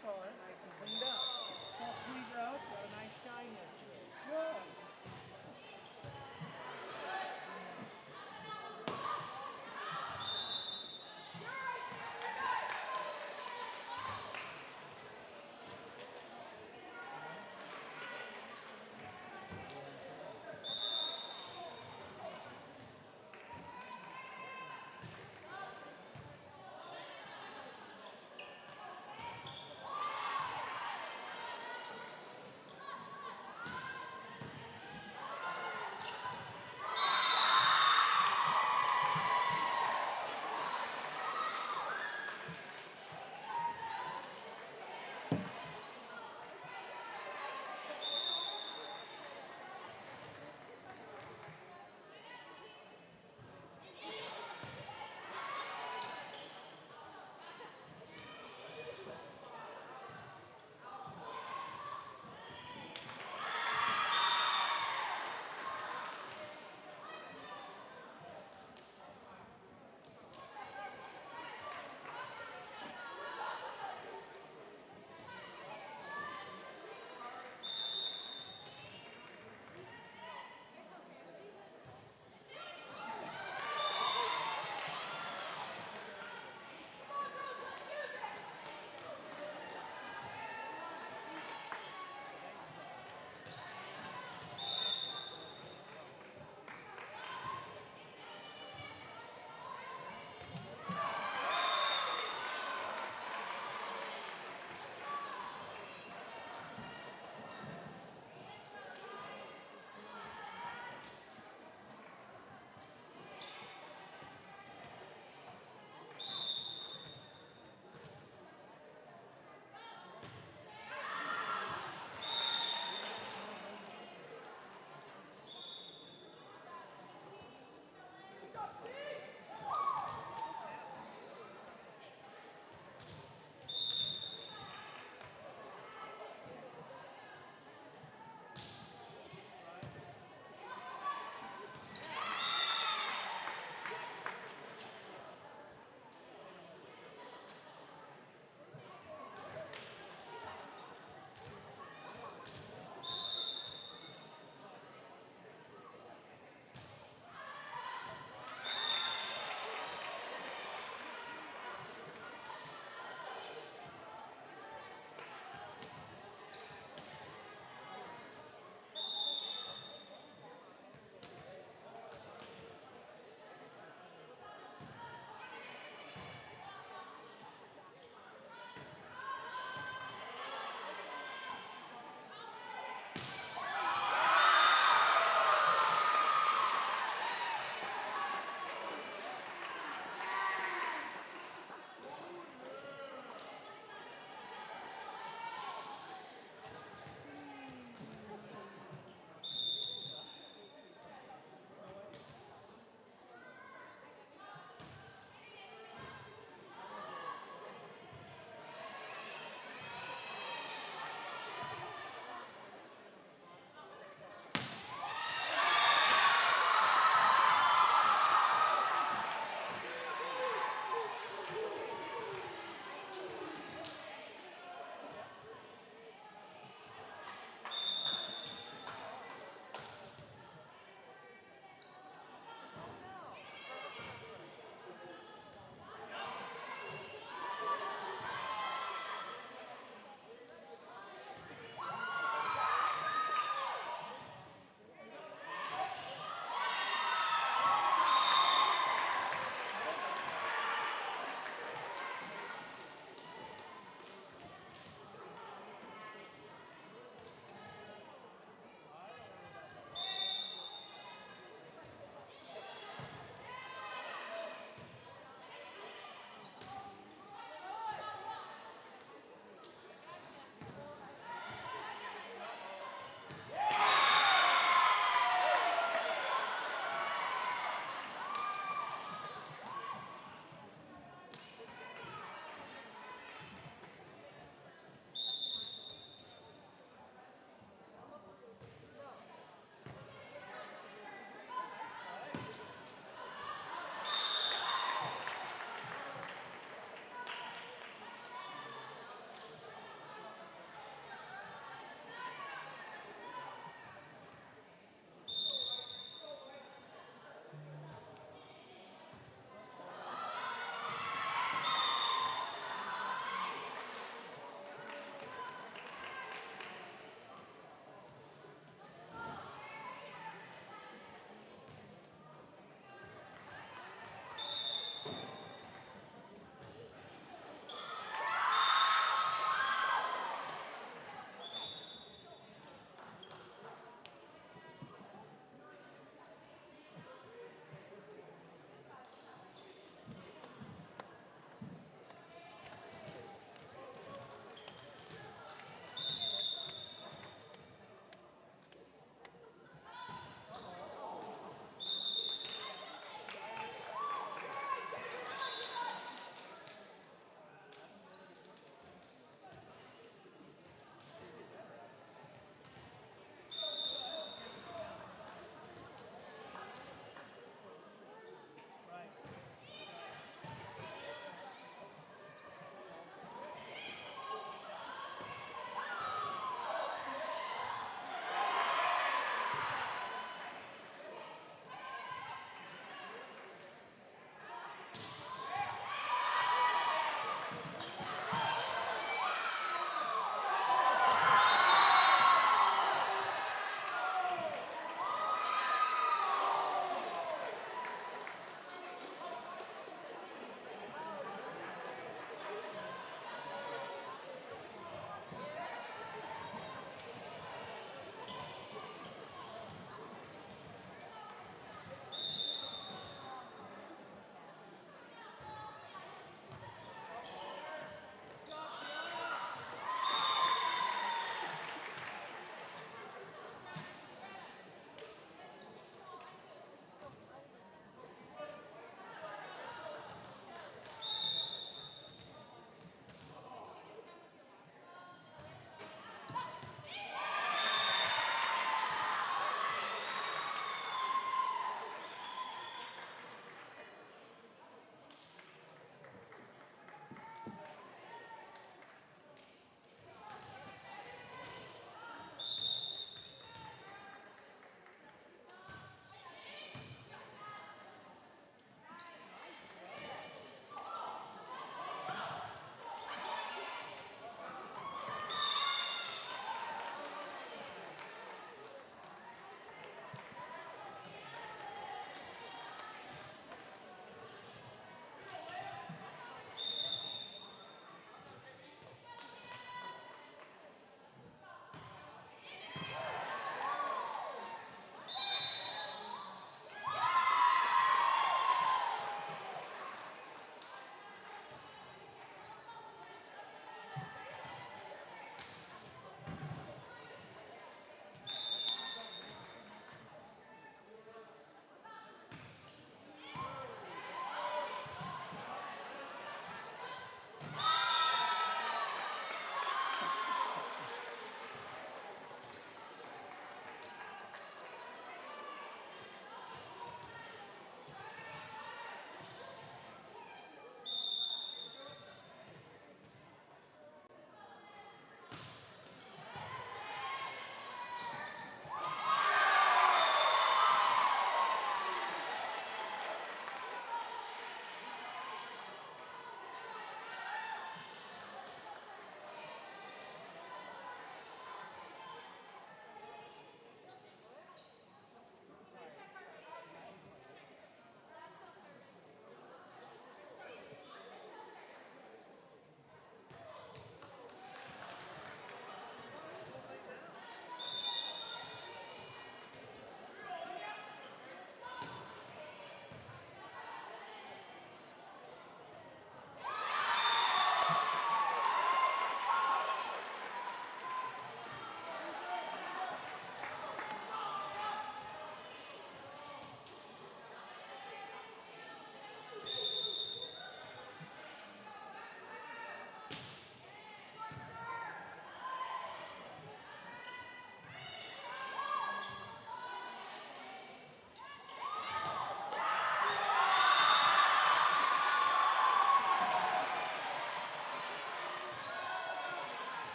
saw it, nice and cleaned up. It's all cleaned up, got a nice shine yesterday. Good.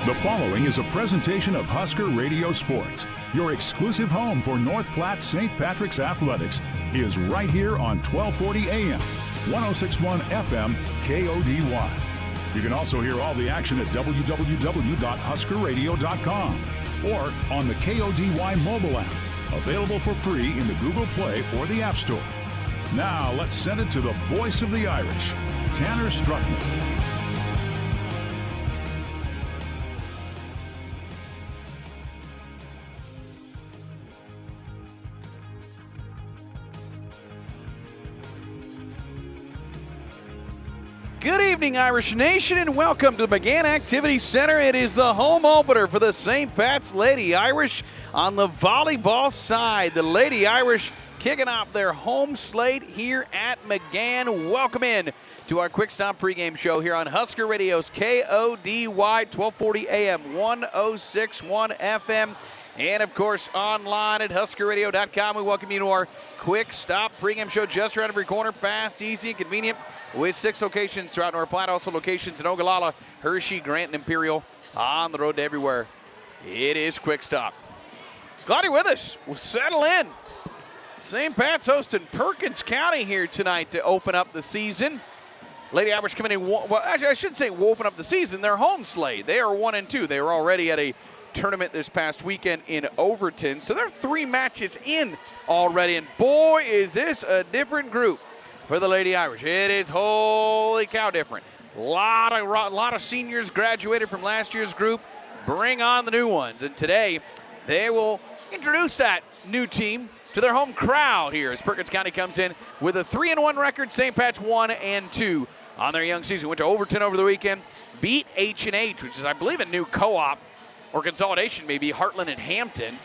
The following is a presentation of Husker Radio Sports. Your exclusive home for North Platte St. Patrick's Athletics is right here on 1240 AM, 1061 FM, KODY. You can also hear all the action at www.huskerradio.com or on the KODY mobile app, available for free in the Google Play or the App Store. Now let's send it to the voice of the Irish, Tanner Struckman. Good evening, Irish Nation, and welcome to the McGann Activity Center. It is the home opener for the St. Pat's Lady Irish on the volleyball side. The Lady Irish kicking off their home slate here at McGann. Welcome in to our Quick Stop pregame show here on Husker Radio's KODY 1240 AM, 1061 FM. And, of course, online at HuskerRadio.com. We welcome you to our Quick Stop pregame show just around every corner. Fast, easy, and convenient with 6 locations throughout North Platte. Also locations in Ogallala, Hershey, Grant, and Imperial. On the road to everywhere. It is Quick Stop. Glad you're with us. We'll settle in. St. Pat's hosting Perkins County here tonight to open up the season. Lady Irish coming in, well, actually, I shouldn't say we'll open up the season. Their home slate. They are 1-2. They were already at a tournament this past weekend in Overton, so they're 3 matches in already, and boy is this a different group for the Lady Irish. It is holy cow different. Lot of seniors graduated from last year's group. Bring on the new ones, and today they will introduce that new team to their home crowd here as Perkins County comes in with a 3-1 record. St. Pat's 1-2 on their young season. Went to Overton over the weekend, beat H&H, which is I believe a new co-op or consolidation, maybe, Heartland and Hampton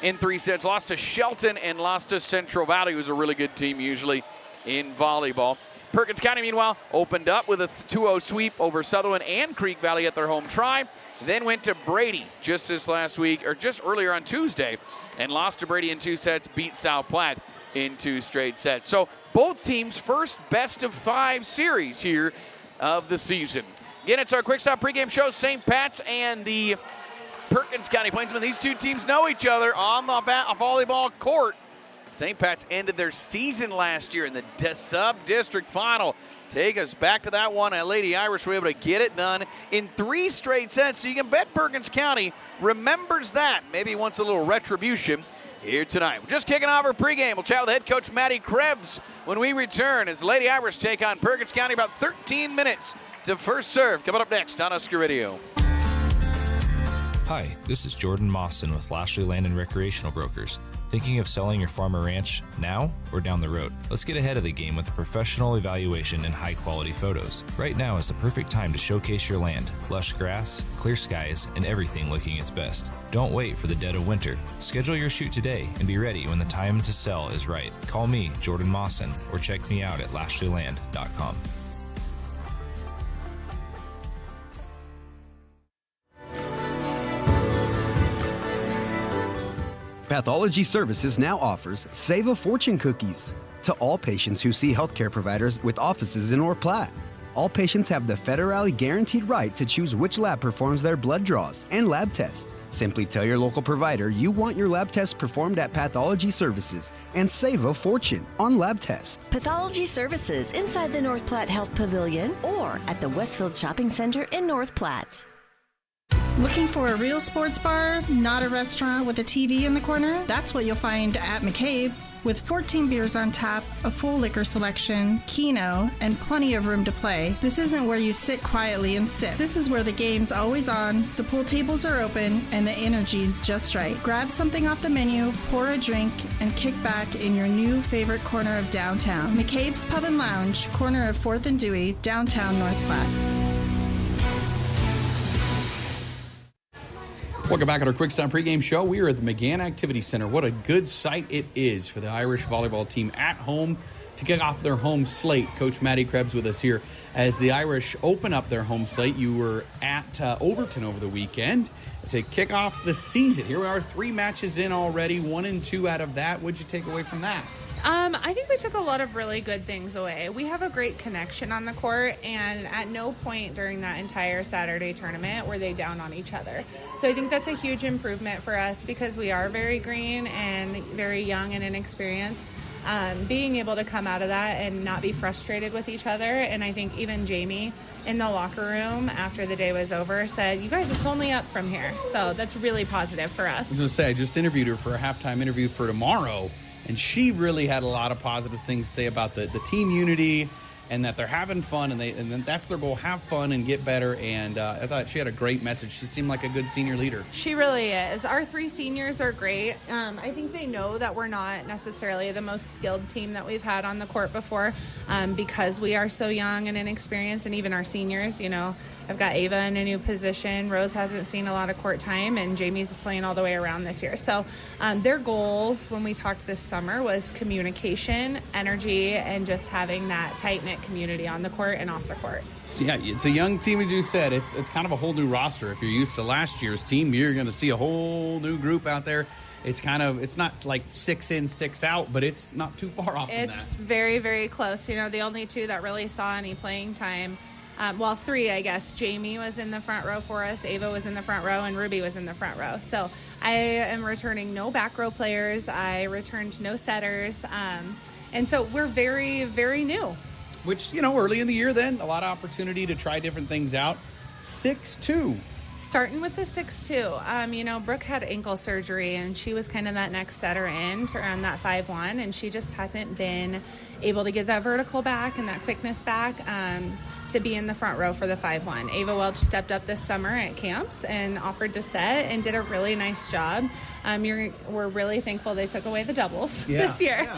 in 3 sets. Lost to Shelton and lost to Central Valley, who's a really good team usually in volleyball. Perkins County, meanwhile, opened up with a 2-0 sweep over Sutherland and Creek Valley at their home try. Then went to Brady just this last week, or just earlier on Tuesday, and lost to Brady in 2 sets, beat South Platte in 2 straight sets. So both teams' first best-of-5 series here of the season. Again, it's our Quick Stop pregame show. St. Pat's and the Perkins County Plainsmen. These 2 teams know each other on the volleyball court. St. Pat's ended their season last year in the sub-district final. Take us back to that one. Lady Irish were able to get it done in 3 straight sets. So you can bet Perkins County remembers that. Maybe wants a little retribution here tonight. We're just kicking off our pregame. We'll chat with head coach Maddie Krebs when we return as Lady Irish take on Perkins County. About 13 minutes to first serve. Coming up next on Husker Radio. Hi, this is Jordan Mawson with Lashley Land and Recreational Brokers. Thinking of selling your farm or ranch now or down the road? Let's get ahead of the game with a professional evaluation and high-quality photos. Right now is the perfect time to showcase your land. Lush grass, clear skies, and everything looking its best. Don't wait for the dead of winter. Schedule your shoot today and be ready when the time to sell is right. Call me, Jordan Mawson, or check me out at lashleyland.com. Pathology Services now offers Save a Fortune cookies to all patients who see healthcare providers with offices in North Platte. All patients have the federally guaranteed right to choose which lab performs their blood draws and lab tests. Simply tell your local provider you want your lab tests performed at Pathology Services and save a fortune on lab tests. Pathology Services inside the North Platte Health Pavilion or at the Westfield Shopping Center in North Platte. Looking for a real sports bar, not a restaurant with a TV in the corner? That's what you'll find at McCabe's. With 14 beers on tap, a full liquor selection, keno, and plenty of room to play, this isn't where you sit quietly and sip. This is where the game's always on, the pool tables are open, and the energy's just right. Grab something off the menu, pour a drink, and kick back in your new favorite corner of downtown. McCabe's Pub and Lounge, corner of 4th and Dewey, downtown North Platte. Welcome back at our Quick Stop pregame show. We are at the McGann Activity Center. What a good sight it is for the Irish volleyball team at home to kick off their home slate. Coach Maddie Krebs with us here as the Irish open up their home slate. You were at Overton over the weekend to kick off the season. Here we are, 3 matches in already, 1-2 out of that. What'd you take away from that? I think we took a lot of really good things away. We have a great connection on the court, and at no point during that entire Saturday tournament were they down on each other. So I think that's a huge improvement for us because we are very green and very young and inexperienced. Being able to come out of that and not be frustrated with each other. And I think even Jamie in the locker room after the day was over said, you guys, it's only up from here. So that's really positive for us. I was going to say, I just interviewed her for a halftime interview for tomorrow, and she really had a lot of positive things to say about the team unity and that they're having fun, and then that's their goal, have fun and get better. And I thought she had a great message. She seemed like a good senior leader. She really is. Our 3 seniors are great. I think they know that we're not necessarily the most skilled team that we've had on the court before because we are so young and inexperienced, and even our seniors, I've got Ava in a new position. Rose hasn't seen a lot of court time, and Jamie's playing all the way around this year. So their goals when we talked this summer was communication, energy, and just having that tight-knit community on the court and off the court. So yeah, it's a young team, as you said. It's kind of a whole new roster. If you're used to last year's team, you're going to see a whole new group out there. It's not like 6 in, 6 out, but it's not too far off from that. It's very, very close. The only 2 that really saw any playing time, 3, I guess. Jamie was in the front row for us, Ava was in the front row, and Ruby was in the front row. So I am returning no back row players. I returned no setters. And so we're very, very new. Which, early in the year then, a lot of opportunity to try different things out. 6'2". Starting with the 6'2". Brooke had ankle surgery, and she was kind of that next setter in to run that 5'1", and she just hasn't been able to get that vertical back and that quickness back to be in the front row for the 5'1". Ava Welch stepped up this summer at camps and offered to set and did a really nice job. We're really thankful they took away the doubles this year,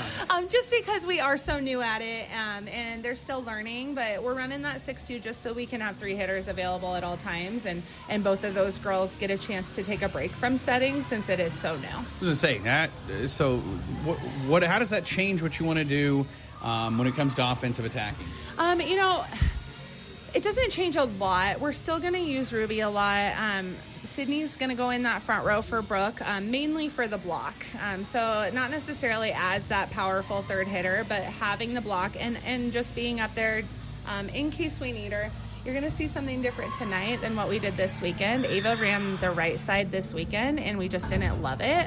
just because we are so new at it, and they're still learning, but we're running that 6'2" just so we can have 3 hitters available at all times, and both of those girls get a chance to take a break from setting since it is so new. I was going to say that. So how does that change what you want to do when it comes to offensive attacking? It doesn't change a lot. We're still going to use Ruby a lot. Sydney's going to go in that front row for Brooke, mainly for the block. So not necessarily as that powerful third hitter, but having the block and just being up there in case we need her. You're going to see something different tonight than what we did this weekend. Ava ran the right side this weekend, and we just didn't love it.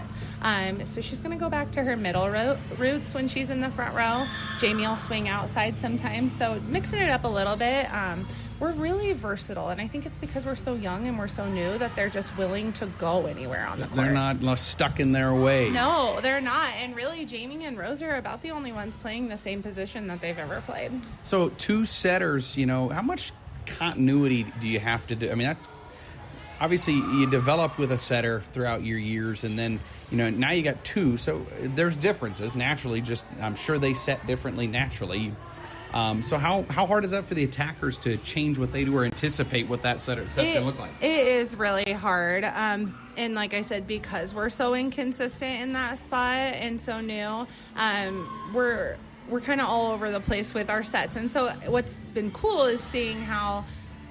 So she's going to go back to her middle roots when she's in the front row. Jamie will swing outside sometimes. So mixing it up a little bit. We're really versatile, and I think it's because we're so young and we're so new that they're just willing to go anywhere on the court. They're not stuck in their ways. No, they're not. And really, Jamie and Rose are about the only ones playing the same position that they've ever played. So 2 setters, how much continuity do you have to do? I mean, that's obviously you develop with a setter throughout your years, and then now you got 2, so there's differences naturally. Just I'm sure they set differently naturally. So how hard is that for the attackers to change what they do or anticipate what that set's going to look like? It is really hard. And like I said, because we're so inconsistent in that spot and so new, we're kind of all over the place with our sets. And so what's been cool is seeing how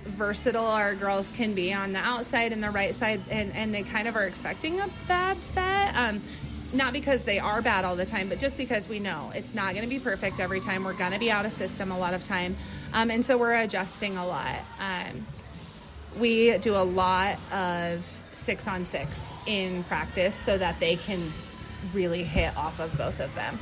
versatile our girls can be on the outside and the right side, and they kind of are expecting a bad set. Not because they are bad all the time, but just because we know it's not going to be perfect every time. We're going to be out of system a lot of time. And so we're adjusting a lot. We do a lot of 6-on-6 in practice so that they can really hit off of both of them.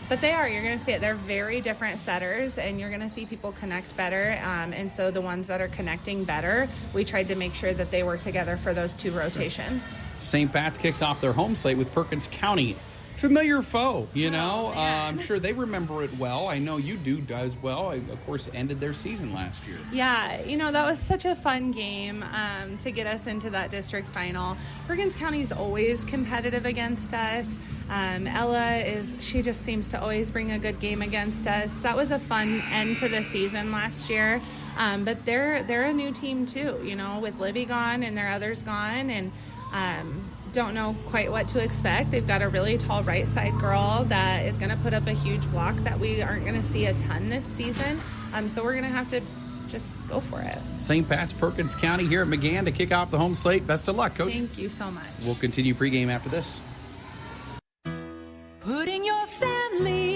But you're going to see it. They're very different setters, and you're going to see people connect better. And so the ones that are connecting better, we tried to make sure that they were together for those 2 rotations. St. Pat's kicks off their home slate with Perkins County. Familiar foe, I'm sure they remember it well. I know you do as well. Of course, ended their season last year. Yeah, that was such a fun game to get us into that district final. Perkins County is always competitive against us. Ella she just seems to always bring a good game against us. That was a fun end to the season last year. But they're a new team too, with Libby gone and their others gone, and don't know quite what to expect. They've got a really tall right side girl that is going to put up a huge block that we aren't going to see a ton this season. So we're going to have to just go for it. St. Pat's Perkins County here at McGann to kick off the home slate. Best of luck, Coach. Thank you so much. We'll continue pregame after this. Putting your family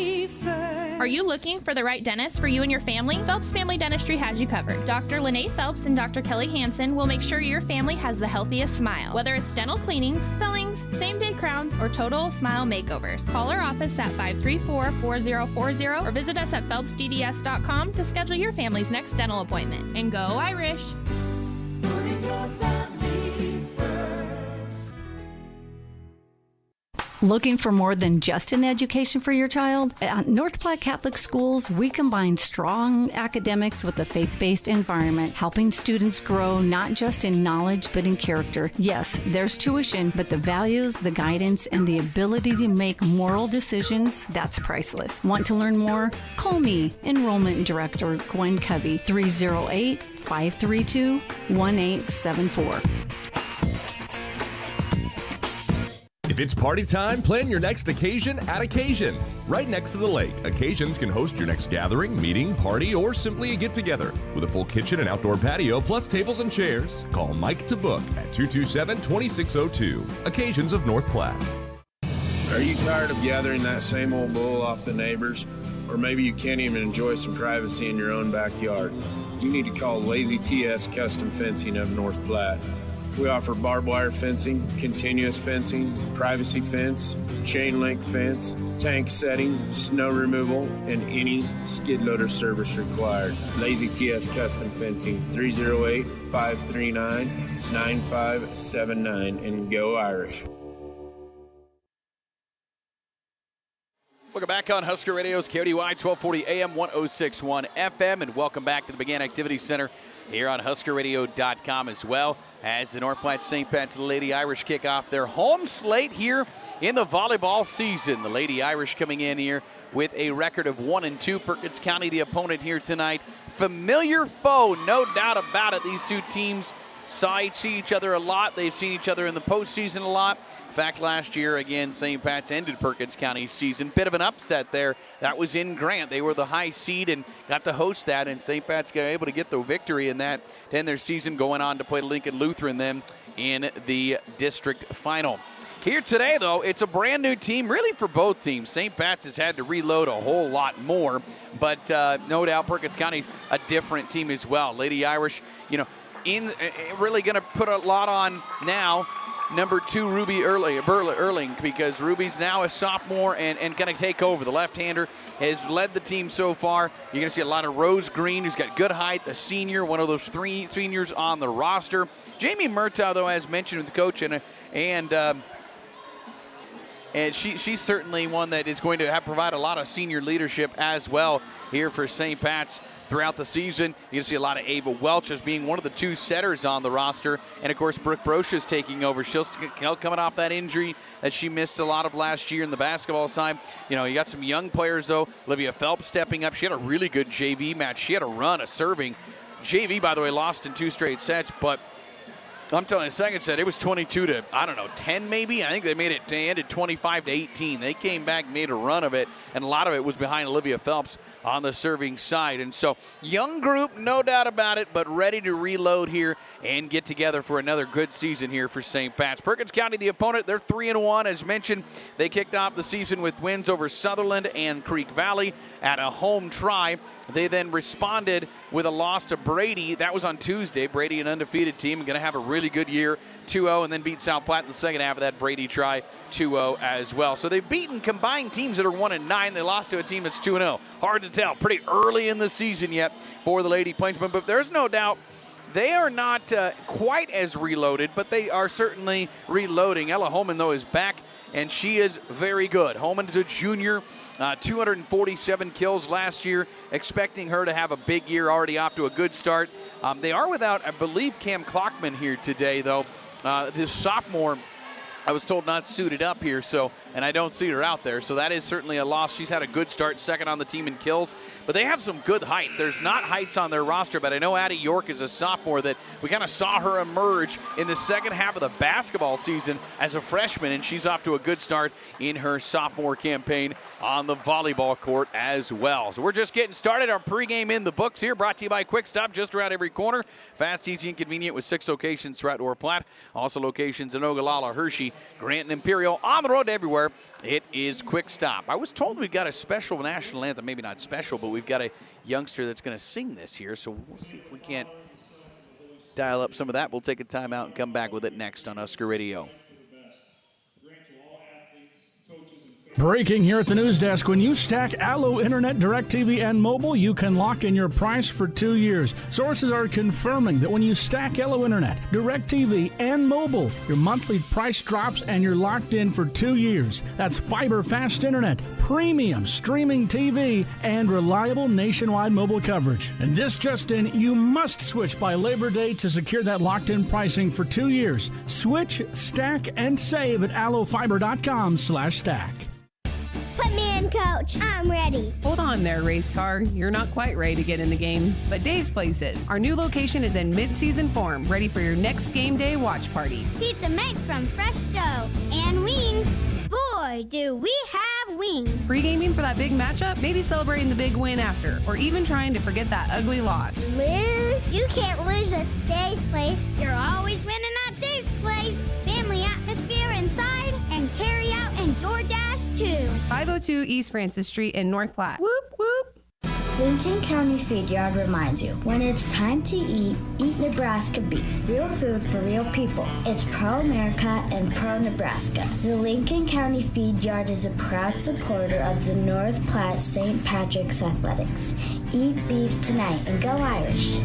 Are you looking for the right dentist for you and your family? Phelps Family Dentistry has you covered. Dr. Lene Phelps and Dr. Kelly Hansen will make sure your family has the healthiest smile. Whether it's dental cleanings, fillings, same-day crowns, or total smile makeovers. Call our office at 534-4040 or visit us at phelpsdds.com to schedule your family's next dental appointment. And go Irish! Putting your family first. Looking for more than just an education for your child? At North Platte Catholic Schools, we combine strong academics with a faith-based environment, helping students grow not just in knowledge but in character. Yes, there's tuition, but the values, the guidance, and the ability to make moral decisions, that's priceless. Want to learn more? Call me, Enrollment Director Gwen Covey, 308-532-1874. If it's party time, plan your next occasion at Occasions. Right next to the lake, Occasions can host your next gathering, meeting, party, or simply a get-together. With a full kitchen and outdoor patio, plus tables and chairs, call Mike to book at 227-2602. Occasions of North Platte. Are you tired of gathering that same old bull off the neighbors? Or maybe you can't even enjoy some privacy in your own backyard? You need to call Lazy TS Custom Fencing of North Platte. We offer barbed wire fencing, continuous fencing, privacy fence, chain link fence, tank setting, snow removal, and any skid loader service required. Lazy TS Custom Fencing, 308-539-9579, and go Irish. Welcome back on Husker Radio's KODY 1240 AM 1061 FM, and welcome back to the McGann Activity Center here on HuskerRadio.com as well as the North Platte St. Pat's Lady Irish kick off their home slate here in the volleyball season. The Lady Irish coming in here with a record of 1-2. Perkins County, the opponent here tonight. Familiar foe, no doubt about it. These two teams see each other a lot. They've seen each other in the postseason a lot. In fact, last year, again, St. Pat's ended Perkins County's season. Bit of an upset there. That was in Grant. They were the high seed and got to host that, and St. Pat's got able to get the victory in that to end their season, going on to play Lincoln Lutheran then in the district final. Here today, though, it's a brand new team, really, for both teams. St. Pat's has had to reload a whole lot more, but no doubt Perkins County's a different team as well. Lady Irish, really going to put a lot on now. Number 2, Ruby Erling, because Ruby's now a sophomore and going to take over. The left-hander has led the team so far. You're going to see a lot of Rose Green, who's got good height, a senior, one of those 3 seniors on the roster. Jamie Murtaugh, though, as mentioned with the coach, and she's certainly one that is going to provide a lot of senior leadership as well here for St. Pat's throughout the season. You can see a lot of Ava Welch as being one of the 2 setters on the roster. And, of course, Brooke Brochus taking over. She's coming off that injury that she missed a lot of last year in the basketball side. You got some young players, though. Olivia Phelps stepping up. She had a really good JV match. She had a run, a serving. JV, by the way, lost in 2 straight sets, but I'm telling you, the second set, it was 22-10 maybe. I think they ended 25-18. They came back, made a run of it, and a lot of it was behind Olivia Phelps on the serving side. And so, young group, no doubt about it, but ready to reload here and get together for another good season here for St. Pat's. Perkins County, the opponent, they're 3-1. As mentioned, they kicked off the season with wins over Sutherland and Creek Valley at a home try. They then responded with a loss to Brady. That was on Tuesday. Brady, an undefeated team, going to have a really good year, 2-0, and then beat South Platte in the second half of that Brady try, 2-0 as well. So they've beaten combined teams that are 1-9. They lost to a team that's 2-0. Hard to tell. Pretty early in the season yet for the Lady Plainsmen, but there's no doubt they are not quite as reloaded, but they are certainly reloading. Ella Holman, though, is back, and she is very good. Holman is a junior. 247 kills last year, expecting her to have a big year, already off to a good start. They are without, I believe, Cam Clockman here today, though. This sophomore, I was told, not suited up here, and I don't see her out there, so that is certainly a loss. She's had a good start, second on the team in kills, but they have some good height. There's not heights on their roster, but I know Addie York is a sophomore that we kind of saw her emerge in the second half of the basketball season as a freshman, and she's off to a good start in her sophomore campaign on the volleyball court as well. So we're just getting started. Our pregame in the books here, brought to you by Quick Stop, just around every corner. Fast, easy, and convenient with 6 locations throughout North Platte. Also locations in Ogallala, Hershey, Grant and Imperial on the road to everywhere. It is Quick Stop. I was told we've got a special national anthem, maybe not special, but we've got a youngster that's going to sing this here, so we'll see if we can't dial up some of that. We'll take a timeout and come back with it next on Husker Radio. Breaking here at the news desk. When you stack Allo Internet, DirecTV, and mobile, you can lock in your price for 2 years. Sources are confirming that when you stack Allo Internet, DirecTV, and mobile, your monthly price drops and you're locked in for 2 years. That's fiber fast internet, premium streaming TV, and reliable nationwide mobile coverage. And this just in, you must switch by Labor Day to secure that locked-in pricing for 2 years. Switch, stack, and save at allofiber.com/stack. Put me in, Coach. I'm ready. Hold on there, race car. You're not quite ready to get in the game, but Dave's Place is. Our new location is in mid-season form, ready for your next game day watch party. Pizza made from fresh dough and wings. Boy, do we have wings. Pre-gaming for that big matchup, maybe celebrating the big win after, or even trying to forget that ugly loss. Lose? You can't lose at Dave's Place. You're always winning at Dave's Place. Family atmosphere inside and carry out and DoorDash too. 502 East Francis Street in North Platte. Whoop, whoop. Lincoln County Feed Yard reminds you, when it's time to eat Nebraska beef. Real food for real people. It's pro-America and pro-Nebraska. The Lincoln County Feed Yard is a proud supporter of the North Platte St. Patrick's Athletics. Eat beef tonight and go Irish.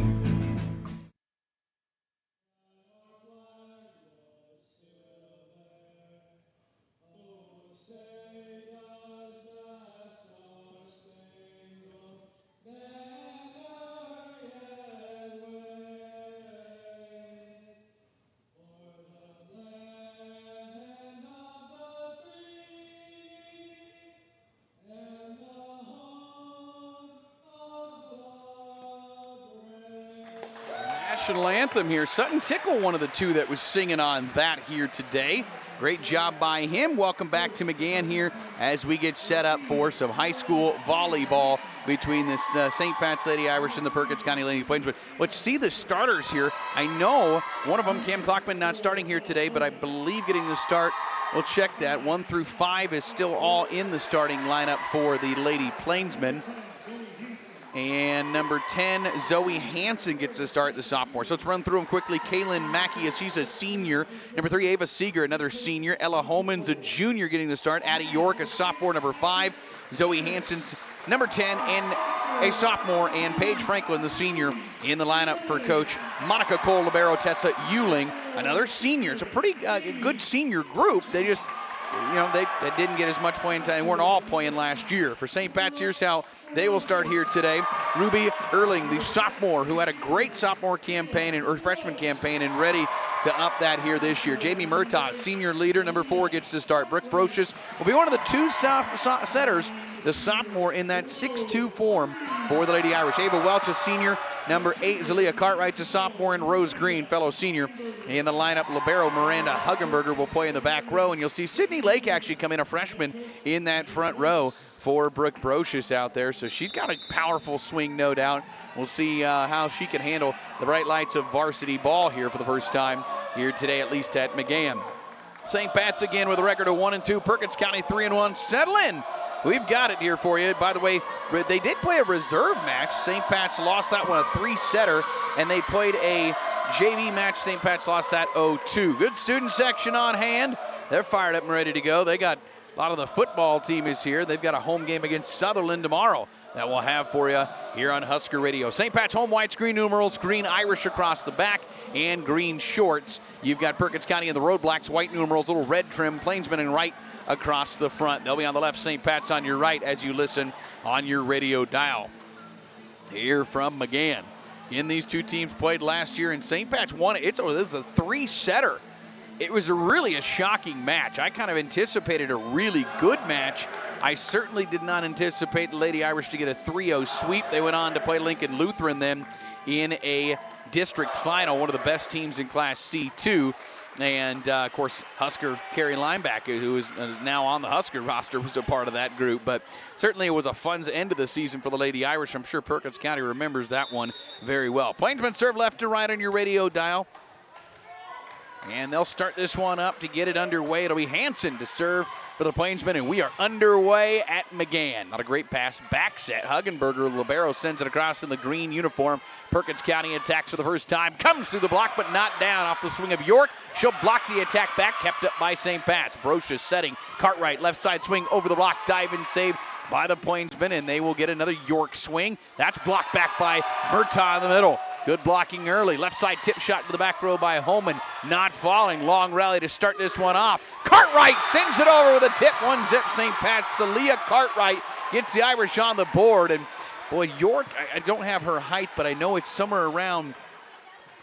National anthem here. Sutton Tickle, one of the two that was singing on that here today. Great job by him. Welcome back to McGann here as we get set up for some high school volleyball between this St. Pat's Lady Irish and the Perkins County Lady Plains. But let's see the starters here. I know one of them, Cam Klockman, not starting here today, but I believe getting the start. We'll check that. 1 through 5 is still all in the starting lineup for the Lady Plainsmen. And number 10, Zoe Hansen gets to start, the sophomore. So let's run through them quickly. Kaylin Mackey, as she's a senior. Number 3, Ava Seeger, another senior. Ella Holman's a junior getting the start. Addie York, a sophomore. Number 5, Zoe Hansen's number 10, and a sophomore. And Paige Franklin, the senior, in the lineup for Coach Monica Cole, libero Tessa Euling, another senior. It's a pretty good senior group. They just, they didn't get as much playing time. They weren't all playing last year. For St. Pat's, here's how they will start here today. Ruby Erling, the sophomore, who had a great sophomore campaign or freshman campaign and ready to up that here this year. Jamie Murtaugh, senior leader, number 4, gets to start. Brooke Brocious will be one of the 2 setters, the sophomore in that 6'2 form for the Lady Irish. Ava Welch, a senior. Number 8, Zalia Cartwright's a sophomore, and Rose Green, fellow senior. In the lineup, libero Miranda Huggenberger will play in the back row, and you'll see Sydney Lake actually come in, a freshman, in that front row for Brooke Brocious out there. So she's got a powerful swing, no doubt. We'll see how she can handle the bright lights of varsity ball here for the first time here today, at least at McGann. St. Pat's again with a record of 1-2. Perkins County 3-1. Settle in. We've got it here for you. By the way, they did play a reserve match. St. Pat's lost that one, a 3-setter, and they played a JV match. St. Pat's lost that 0-2. Good student section on hand. They're fired up and ready to go. They got a lot of the football team is here. They've got a home game against Sutherland tomorrow that we'll have for you here on Husker Radio. St. Pat's home whites, green numerals, green Irish across the back, and green shorts. You've got Perkins County in the road blacks, white numerals, little red trim, Plainsmen in right across the front. They'll be on the left, St. Pat's on your right as you listen on your radio dial. Here from McGann. In these two teams played last year, and St. Pat's won it. This is a 3-setter. It was really a shocking match. I kind of anticipated a really good match. I certainly did not anticipate the Lady Irish to get a 3-0 sweep. They went on to play Lincoln Lutheran then in a district final, one of the best teams in Class C2. And, of course, Husker Carrie Linebacker, who is now on the Husker roster, was a part of that group. But certainly it was a fun end of the season for the Lady Irish. I'm sure Perkins County remembers that one very well. Plainsmen serve left to right on your radio dial. And they'll start this one up to get it underway. It'll be Hansen to serve for the Plainsmen, and we are underway at McGann. Not a great pass. Back set. Huggenberger, libero, sends it across in the green uniform. Perkins County attacks for the first time. Comes through the block, but not down off the swing of York. She'll block the attack back, kept up by St. Pat's. Brocious setting. Cartwright, left side swing over the block. Dive and save by the Plainsmen, and they will get another York swing. That's blocked back by Murtaugh in the middle. Good blocking early. Left side tip shot to the back row by Holman. Not falling. Long rally to start this one off. Cartwright sends it over with a tip. 1-zip St. Pat's. Celia Cartwright gets the Irish on the board. And boy, York, I don't have her height, but I know it's somewhere around,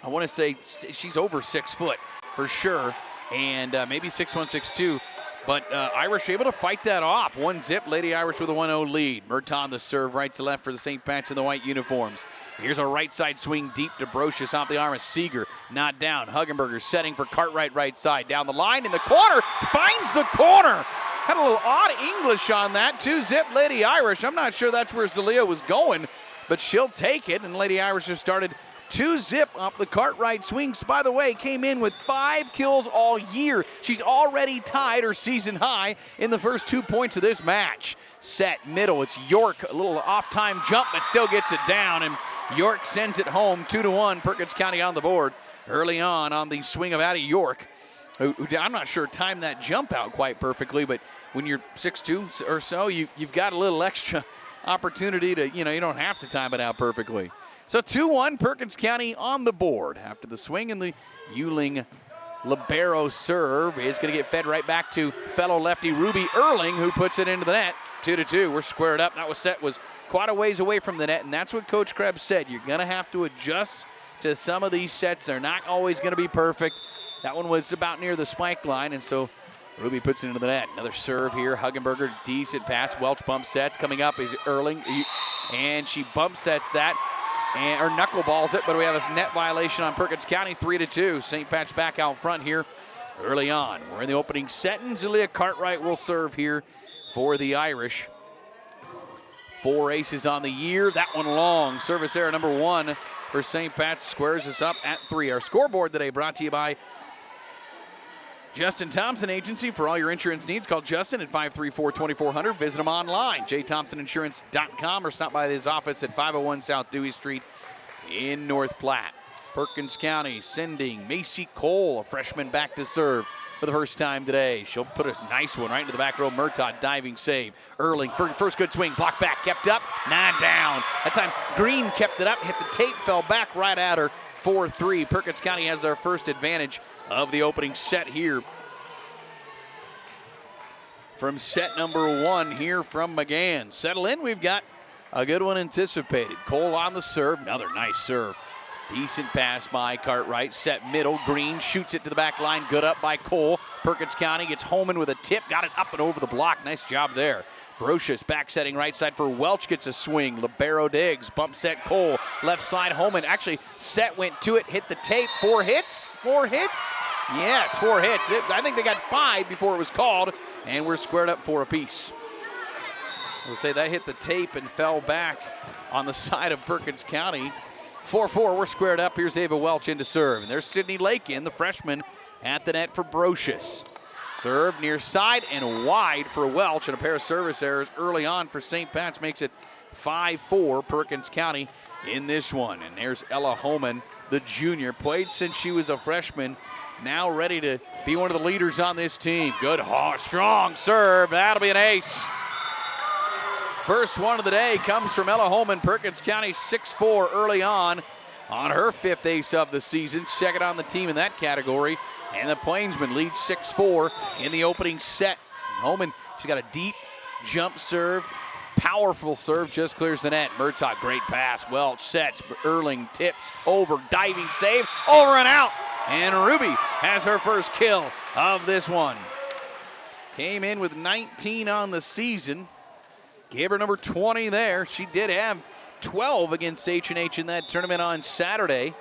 I want to say she's over 6 foot for sure. And maybe 6'1", 6'2". But Irish able to fight that off. 1-zip, Lady Irish with a 1-0 lead. Murtaugh the serve, right to left for the St. Pat's in the white uniforms. Here's a right side swing deep to Brocious off the arm of Seeger. Not down. Huggenberger setting for Cartwright right side. Down the line in the corner. Finds the corner. Had a little odd English on that. 2-zip Lady Irish. I'm not sure that's where Celia was going, but she'll take it. And Lady Irish has started 2-zip up the Cartwright swings. By the way, came in with 5 kills all year. She's already tied her season high in the first 2 points of this match. Set, middle, it's York. A little off-time jump, but still gets it down. And York sends it home, 2-1. Perkins County on the board early on the swing of Addie York, who I'm not sure timed that jump out quite perfectly, but when you're 6'2" or so, you've got a little extra opportunity to, you don't have to time it out perfectly. So 2-1, Perkins County on the board after the swing, and the Yuling libero serve is going to get fed right back to fellow lefty Ruby Erling, who puts it into the net. 2-2. We're squared up. That was quite a ways away from the net, and that's what Coach Krebs said. You're going to have to adjust to some of these sets. They're not always going to be perfect. That one was about near the spike line, and so Ruby puts it into the net. Another serve here. Huggenberger, decent pass. Welch bump sets. Coming up is Erling, and she bump sets that. Or knuckleballs it, but we have a net violation on Perkins County, 3-2. St. Pat's back out front here early on. We're in the opening set, and Zelia Cartwright will serve here for the Irish. 4 aces on the year. That one long. Service error number 1 for St. Pat's squares us up at 3. Our scoreboard today brought to you by Justin Thompson Agency. For all your insurance needs, call Justin at 534-2400. Visit him online, jthompsoninsurance.com, or stop by his office at 501 South Dewey Street in North Platte. Perkins County sending Macy Cole, a freshman, back to serve for the first time today. She'll put a nice one right into the back row. Murtaugh diving save. Erling, first good swing, block back, kept up, 9 down. That time Green kept it up, hit the tape, fell back right at her. 4-3. Perkins County has their first advantage of the opening set here. From set number 1 here from McGann. Settle in, we've got a good one anticipated. Cole on the serve, another nice serve. Decent pass by Cartwright. Set middle. Green shoots it to the back line. Good up by Cole. Perkins County gets Holman with a tip. Got it up and over the block. Nice job there. Brocious back setting right side for Welch. Gets a swing. Libero digs. Bump set Cole. Left side Holman. Actually, set went to it. Hit the tape. 4 hits? 4 hits? Yes, 4 hits. I think they got 5 before it was called. And we're squared up 4 apiece. We'll say that hit the tape and fell back on the side of Perkins County. 4-4, we're squared up. Here's Ava Welch in to serve. And there's Sydney Lakin, the freshman, at the net for Brocious. Serve near side and wide for Welch, and a pair of service errors early on for St. Pat's makes it 5-4 Perkins County in this one. And there's Ella Holman, the junior, played since she was a freshman, now ready to be one of the leaders on this team. Good, strong serve. That'll be an ace. First one of the day comes from Ella Holman. Perkins County 6-4 early on her 5th ace of the season. Second on the team in that category. And the Plainsmen lead 6-4 in the opening set. Holman, she's got a deep jump serve. Powerful serve, just clears the net. Murtaugh, great pass. Welch sets. Erling tips over. Diving save. Over and out. And Ruby has her first kill of this one. Came in with 19 on the season. Gave her number 20 there. She did have 12 against H&H in that tournament on Saturday.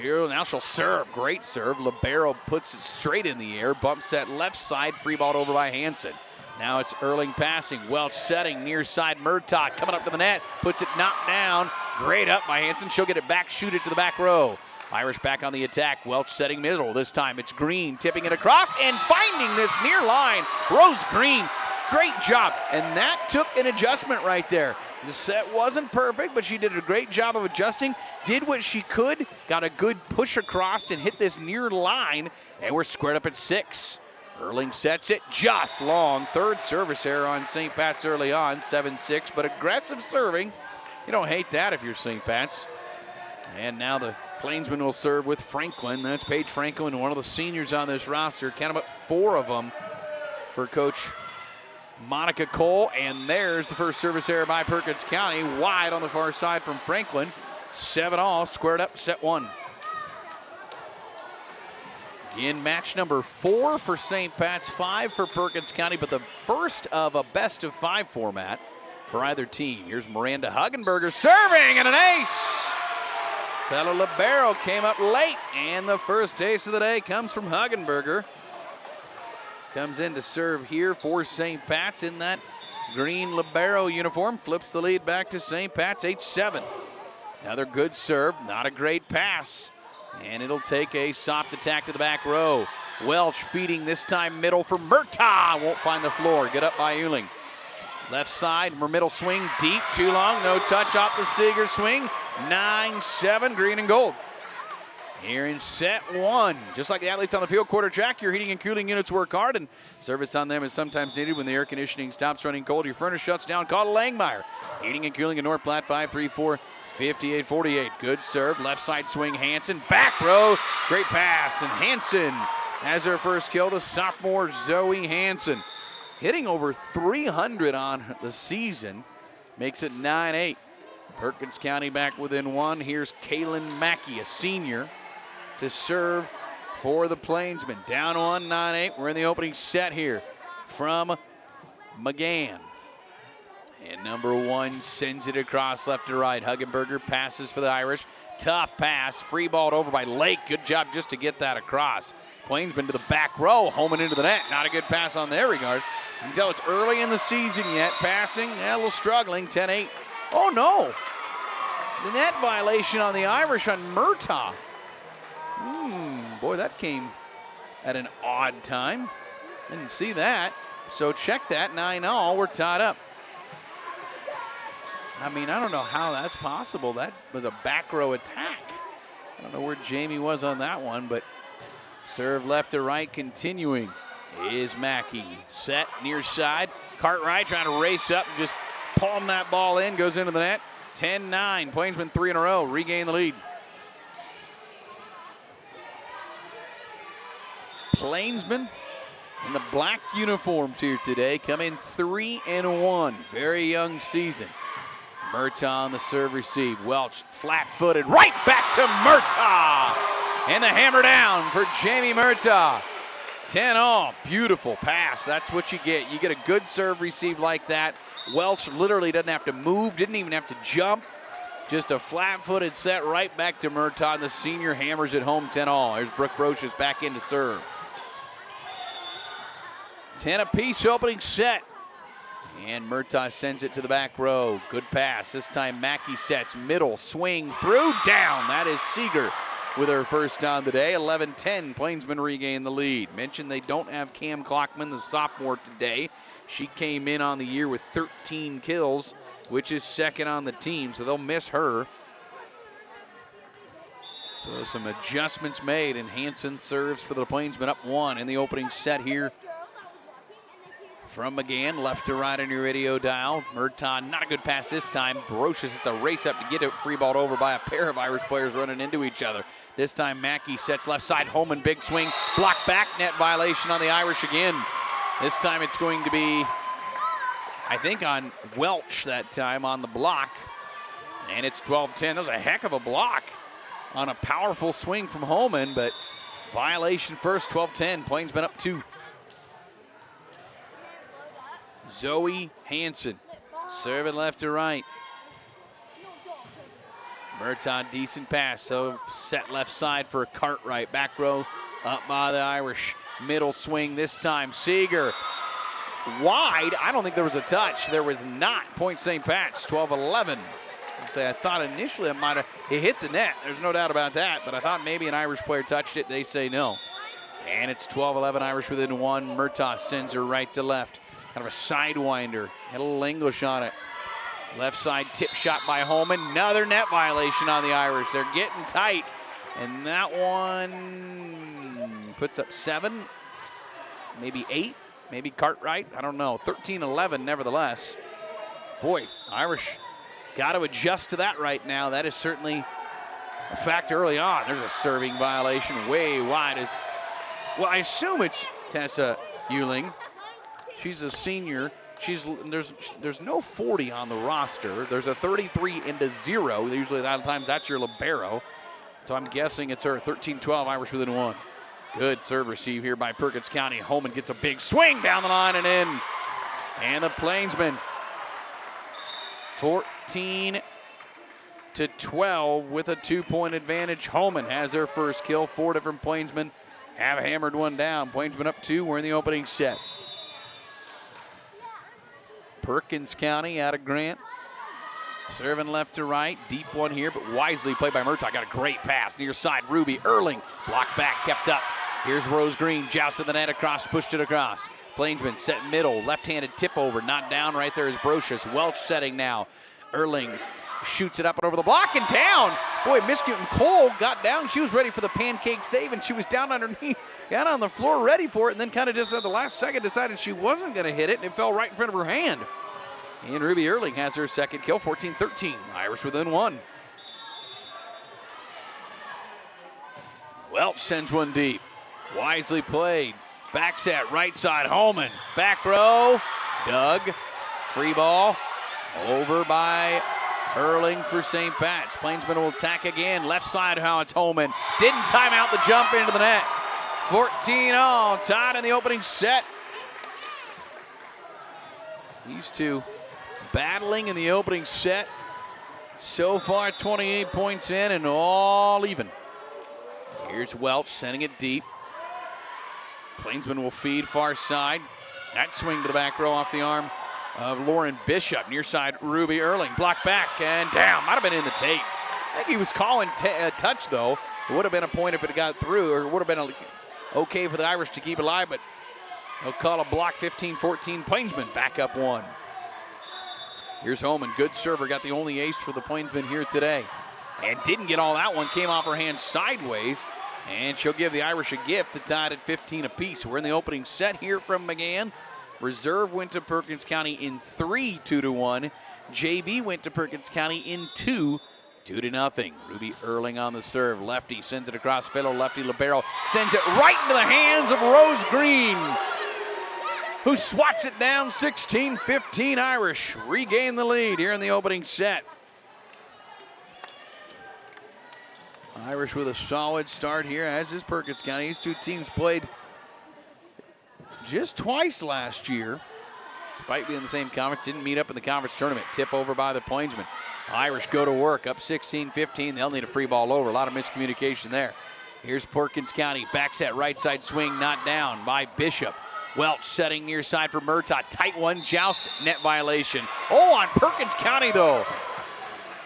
Now she'll serve. Great serve. Libero puts it straight in the air. Bumps that left side. Free ball over by Hansen. Now it's Erling passing. Welch setting. Near side Murtaugh coming up to the net. Puts it knocked down. Great up by Hansen. She'll get it back. Shoot it to the back row. Irish back on the attack. Welch setting middle. This time it's Green tipping it across and finding this near line. Rose Green, great job. And that took an adjustment right there. The set wasn't perfect, but she did a great job of adjusting. Did what she could. Got a good push across and hit this near line. And we're squared up at 6. Erling sets it just long. Third service error on St. Pat's early on. 7-6, but aggressive serving. You don't hate that if you're St. Pat's. And now the Plainsmen will serve with Franklin. That's Paige Franklin, one of the seniors on this roster. Count them up, 4 of them for Coach Monica Cole. And there's the first service error by Perkins County. Wide on the far side from Franklin. 7-all, squared up, set 1. Again, match number 4 for St. Pat's, 5 for Perkins County, but the first of a best-of-5 format for either team. Here's Miranda Huggenberger serving, and an ace! Fellow libero came up late, and the first ace of the day comes from Huggenberger. Comes in to serve here for St. Pat's in that green libero uniform. Flips the lead back to St. Pat's, 8-7. Another good serve, not a great pass. And it'll take a soft attack to the back row. Welch feeding this time middle for Murtaugh. Won't find the floor. Get up by Euling. Left side, middle swing, deep, too long. No touch off the Seeger swing. 9-7, green and gold. Here in set 1. Just like the athletes on the field, quarter track, your heating and cooling units work hard, and service on them is sometimes needed when the air conditioning stops running cold. Your furnace shuts down. Call Langmeyer. Heating and cooling in North Platte, 534-5848. Good serve. Left side swing, Hanson. Back row. Great pass. And Hanson has her first kill, the sophomore Zoe Hanson. Hitting over 300 on the season. Makes it 9-8. Perkins County back within 1. Here's Kaylin Mackey, a senior, to serve for the Plainsmen. Down 1, 9-8. We're in the opening set here from McGann. And number 1 sends it across left to right. Huggenberger passes for the Irish. Tough pass, free balled over by Lake. Good job just to get that across. Plainsman to the back row, homing into the net. Not a good pass on their regard. You can tell it's early in the season yet. Passing, a little struggling, 10-8. Oh no, the net violation on the Irish on Murtaugh. Boy, that came at an odd time. Didn't see that. So check that, 9-all, we're tied up. I mean, I don't know how that's possible. That was a back row attack. I don't know where Jamie was on that one, but serve left to right continuing is Mackey. Set near side. Cartwright trying to race up and just palm that ball in. Goes into the net. 10-9. Plainsmen 3 in a row. Regain the lead. Plainsmen in the black uniforms here today come in 3-1. Very young season. Murtaugh on the serve receive. Welch flat-footed right back to Murtaugh. And the hammer down for Jamie Murtaugh. 10-all. Beautiful pass. That's what you get. You get a good serve receive like that. Welch literally doesn't have to move, didn't even have to jump. Just a flat-footed set right back to Murtaugh. The senior hammers it home, 10-all. There's Brooke Brocious back in to serve. 10 apiece opening set. And Murtaugh sends it to the back row. Good pass. This time Mackey sets middle, swing through, down. That is Seeger with her first on the day. 11-10, Plainsmen regain the lead. Mentioned they don't have Cam Clockman, the sophomore, today. She came in on the year with 13 kills, which is second on the team, so they'll miss her. So some adjustments made, and Hanson serves for the Plainsmen up 1 in the opening set here. From McGann, left to right on your radio dial. Murtaugh, not a good pass this time. Brocious is a race up to get it. Free balled over by a pair of Irish players running into each other. This time Mackey sets left side, Holman, big swing. Block back, net violation on the Irish again. This time it's going to be, I think, on Welch that time on the block. And it's 12-10. That was a heck of a block on a powerful swing from Holman, but violation first, 12-10. Plainsmen up 2. Zoe Hanson, serving left to right. Murtaugh, decent pass, so set left side for Cartwright. Back row up by the Irish. Middle swing this time, Seeger. Wide, I don't think there was a touch. There was not. Point St. Pat's, 12-11. I thought initially it hit the net. There's no doubt about that, but I thought maybe an Irish player touched it. They say no. And it's 12-11 Irish within one. Murtaugh sends her right to left. Kind of a sidewinder. Had a little English on it. Left side tip shot by Holman. Another net violation on the Irish. They're getting tight. And that one puts up 7, maybe 8, maybe Cartwright. I don't know. 13-11 nevertheless. Boy, Irish got to adjust to that right now. That is certainly a factor early on. There's a serving violation way wide. Well, I assume it's Tessa Euling. She's a senior. There's no 40 on the roster. There's a 33 and a 0. Usually a lot of times that's your libero. So I'm guessing it's her. 13-12 Irish within one. Good serve receive here by Perkins County. Holman gets a big swing down the line and in. And the Plainsmen 14-12 with a 2-point advantage. Holman has their first kill. 4 different Plainsmen have hammered one down. Plainsmen up 2. We're in the opening set. Perkins County out of Grant. Serving left to right. Deep one here, but wisely played by Murtaugh. Got a great pass. Near side, Ruby Erling. Blocked back, kept up. Here's Rose Green. Jousted the net across, pushed it across. Plainsman set middle. Left-handed tip over. Not down. Right there is Brocious. Welch setting now. Erling shoots it up and over the block and down. Boy, Miscute Cole got down. She was ready for the pancake save, and she was down underneath. Got on the floor ready for it, and then kind of just at the last second decided she wasn't going to hit it, and it fell right in front of her hand. And Ruby Erling has her second kill, 14-13. Irish within one. Welch sends one deep. Wisely played. Back set, right side, Holman. Back row, Doug. Free ball. Over by Erling for St. Pat's. Plainsman will attack again. Left side, how it's Holman. Didn't time out the jump into the net. 14-all, tied in the opening set. These two battling in the opening set. So far, 28 points in and all even. Here's Welch sending it deep. Plainsman will feed far side. That swing to the back row off the arm of Lauren Bishop. Near side, Ruby Erling. Blocked back and down. Might have been in the tape. I think he was calling touch, though. It would have been a point if it got through, or it would have been okay for the Irish to keep it alive, but they'll call a block. 15-14. Plainsman back up 1. Here's Holman. Good server. Got the only ace for the Plainsman here today. And didn't get all that one. Came off her hand sideways. And she'll give the Irish a gift to tie it at 15 apiece. We're in the opening set here from McGann. Reserve went to Perkins County in 3, 2-1. JB went to Perkins County in 2, 2-0. Ruby Erling on the serve. Lefty sends it across. Fellow lefty libero sends it right into the hands of Rose Green, who swats it down. 16-15 Irish regain the lead here in the opening set. Irish with a solid start here, as is Perkins County. These two teams played just twice last year, despite being in the same conference. Didn't meet up in the conference tournament. Tip over by the Plainsmen. Irish go to work, up 16-15. They'll need a free ball over. A lot of miscommunication there. Here's Perkins County. Back set, right side swing, not down by Bishop. Welch setting near side for Murtaugh. Tight one, joust, net violation. Oh, on Perkins County, though.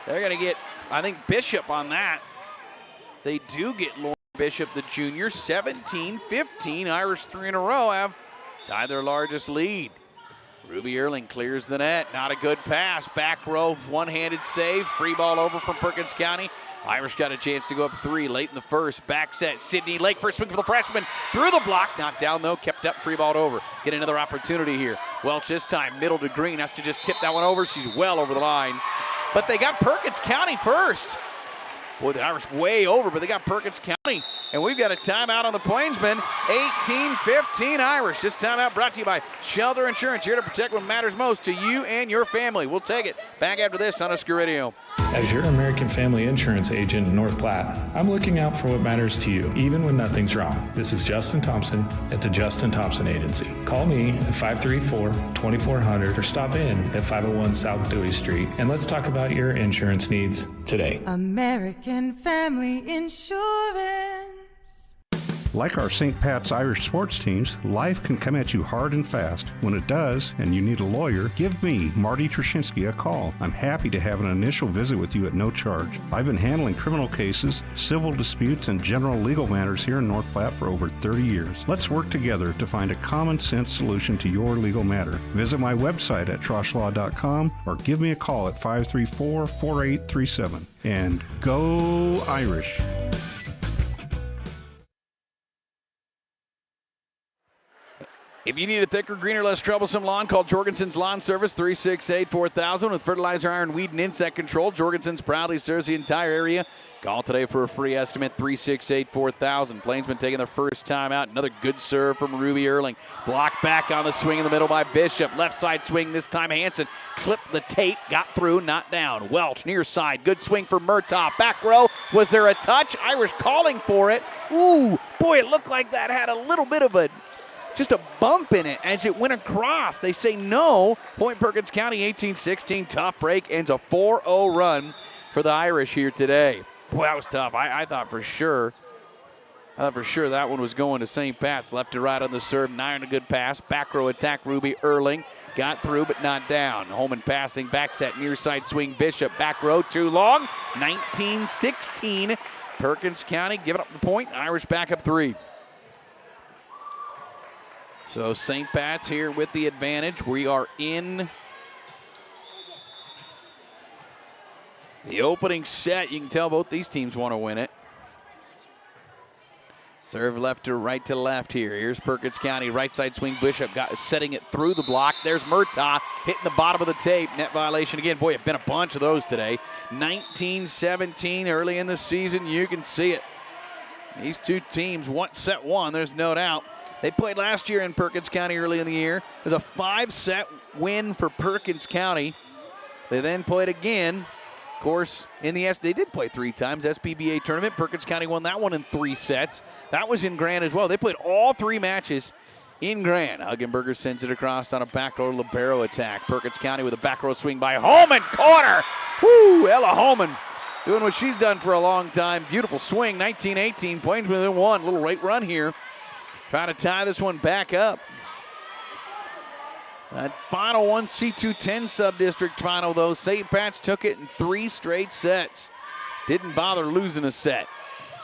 They're going to get, I think, Bishop on that. They do get Lauren Bishop, the junior. 17-15. Irish 3 in a row have tied their largest lead. Ruby Erling clears the net. Not a good pass. Back row, one-handed save. Free ball over from Perkins County. Irish got a chance to go up 3 late in the first. Back set, Sydney Lake. First swing for the freshman. Through the block. Knocked down, though. Kept up. Free ball over. Get another opportunity here. Welch this time. Middle to Green. Has to just tip that one over. She's well over the line. But they got Perkins County first. Boy, the Irish way over, but they got Perkins County. And we've got a timeout on the Plainsmen. 18-15 Irish. This timeout brought to you by Shelter Insurance, here to protect what matters most to you and your family. We'll take it. Back after this on Husker Radio. As your American Family Insurance agent in North Platte, I'm looking out for what matters to you, even when nothing's wrong. This is Justin Thompson at the Justin Thompson Agency. Call me at 534-2400 or stop in at 501 South Dewey Street, and let's talk about your insurance needs today. American Family Insurance. Like our St. Pat's Irish sports teams, life can come at you hard and fast. When it does, and you need a lawyer, give me, Marty Trushinsky, a call. I'm happy to have an initial visit with you at no charge. I've been handling criminal cases, civil disputes, and general legal matters here in North Platte for over 30 years. Let's work together to find a common-sense solution to your legal matter. Visit my website at troshlaw.com or give me a call at 534-4837. And go Irish! If you need a thicker, greener, less troublesome lawn, call Jorgensen's Lawn Service, 368-4000. With fertilizer, iron, weed, and insect control, Jorgensen's proudly serves the entire area. Call today for a free estimate, 368-4000. Plainsman taking the first time out. Another good serve from Ruby Erling. Blocked back on the swing in the middle by Bishop. Left side swing this time. Hansen clipped the tape, got through, not down. Welch near side. Good swing for Murtaugh. Back row. Was there a touch? Irish calling for it. Ooh, boy, it looked like that had a little bit of just a bump in it as it went across. They say no. Point Perkins County 18-16. Tough break. Ends a 4-0 run for the Irish here today. Boy, that was tough. I thought for sure that one was going to St. Pat's. Left to right on the serve. Nine a good pass. Back row attack. Ruby Erling got through but not down. Holman passing. Back set near side swing. Bishop back row too long. 19-16. Perkins County giving up the point. Irish back up 3. So St. Pat's here with the advantage. We are in the opening set. You can tell both these teams want to win it. Serve left to right to left here. Here's Perkins County. Right side swing. Bishop setting it through the block. There's Murtaugh hitting the bottom of the tape. Net violation again. Boy, it's been a bunch of those today. 19-17 early in the season. You can see it. These two teams want set one. There's no doubt. They played last year in Perkins County early in the year. It was a 5-set win for Perkins County. They then played again. Of course, they did play 3 times. SPBA tournament. Perkins County won that one in 3 sets. That was in Grand as well. They played all 3 matches in Grand. Huggenberger sends it across on a backdoor libero attack. Perkins County with a back row swing by Holman. Corner. Woo! Ella Holman doing what she's done for a long time. Beautiful swing. 19-18. Plainsman within 1. Little late run here. Trying to tie this one back up. That final one, C210 sub-district final, though. St. Pat's took it in 3 straight sets. Didn't bother losing a set.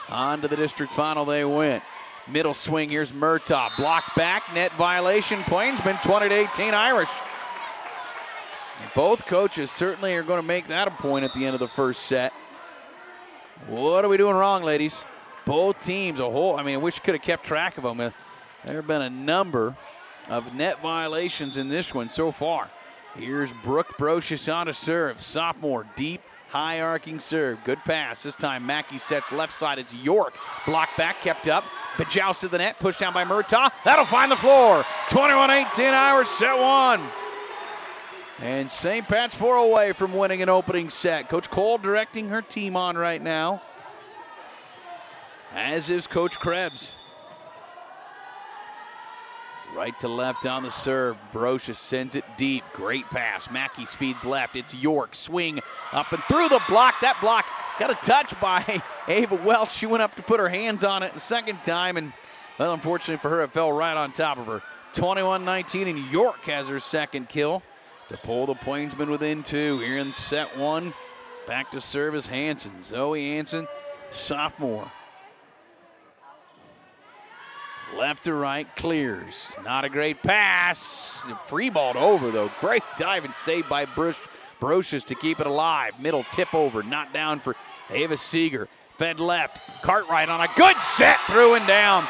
On to the district final they went. Middle swing, here's Murtaugh. Block back, net violation. Plainsman 20-18 Irish. Both coaches certainly are going to make that a point at the end of the first set. What are we doing wrong, ladies? Both teams I wish you could have kept track of them. There have been a number of net violations in this one so far. Here's Brooke Brocious on to serve. Sophomore, deep, high arcing serve. Good pass. This time Mackey sets left side. It's York. Block back, kept up. Bajoust to the net, pushed down by Murtaugh. That'll find the floor. 21-18 Irish, set 1. And St. Pat's 4 away from winning an opening set. Coach Cole directing her team on right now, as is Coach Krebs. Right to left on the serve. Brocious sends it deep. Great pass. Mackey feeds left. It's York. Swing up and through the block. That block got a touch by Ava Welch. She went up to put her hands on it the second time, and, well, unfortunately for her, it fell right on top of her. 21-19, and York has her second kill to pull the Plainsmen within 2 here in set 1. Back to service Hansen. Zoe Hansen, sophomore. Left to right, clears. Not a great pass. Free balled over, though. Great dive and save by Brocious to keep it alive. Middle tip over, not down for Ava Seeger. Fed left. Cartwright on a good set, through and down.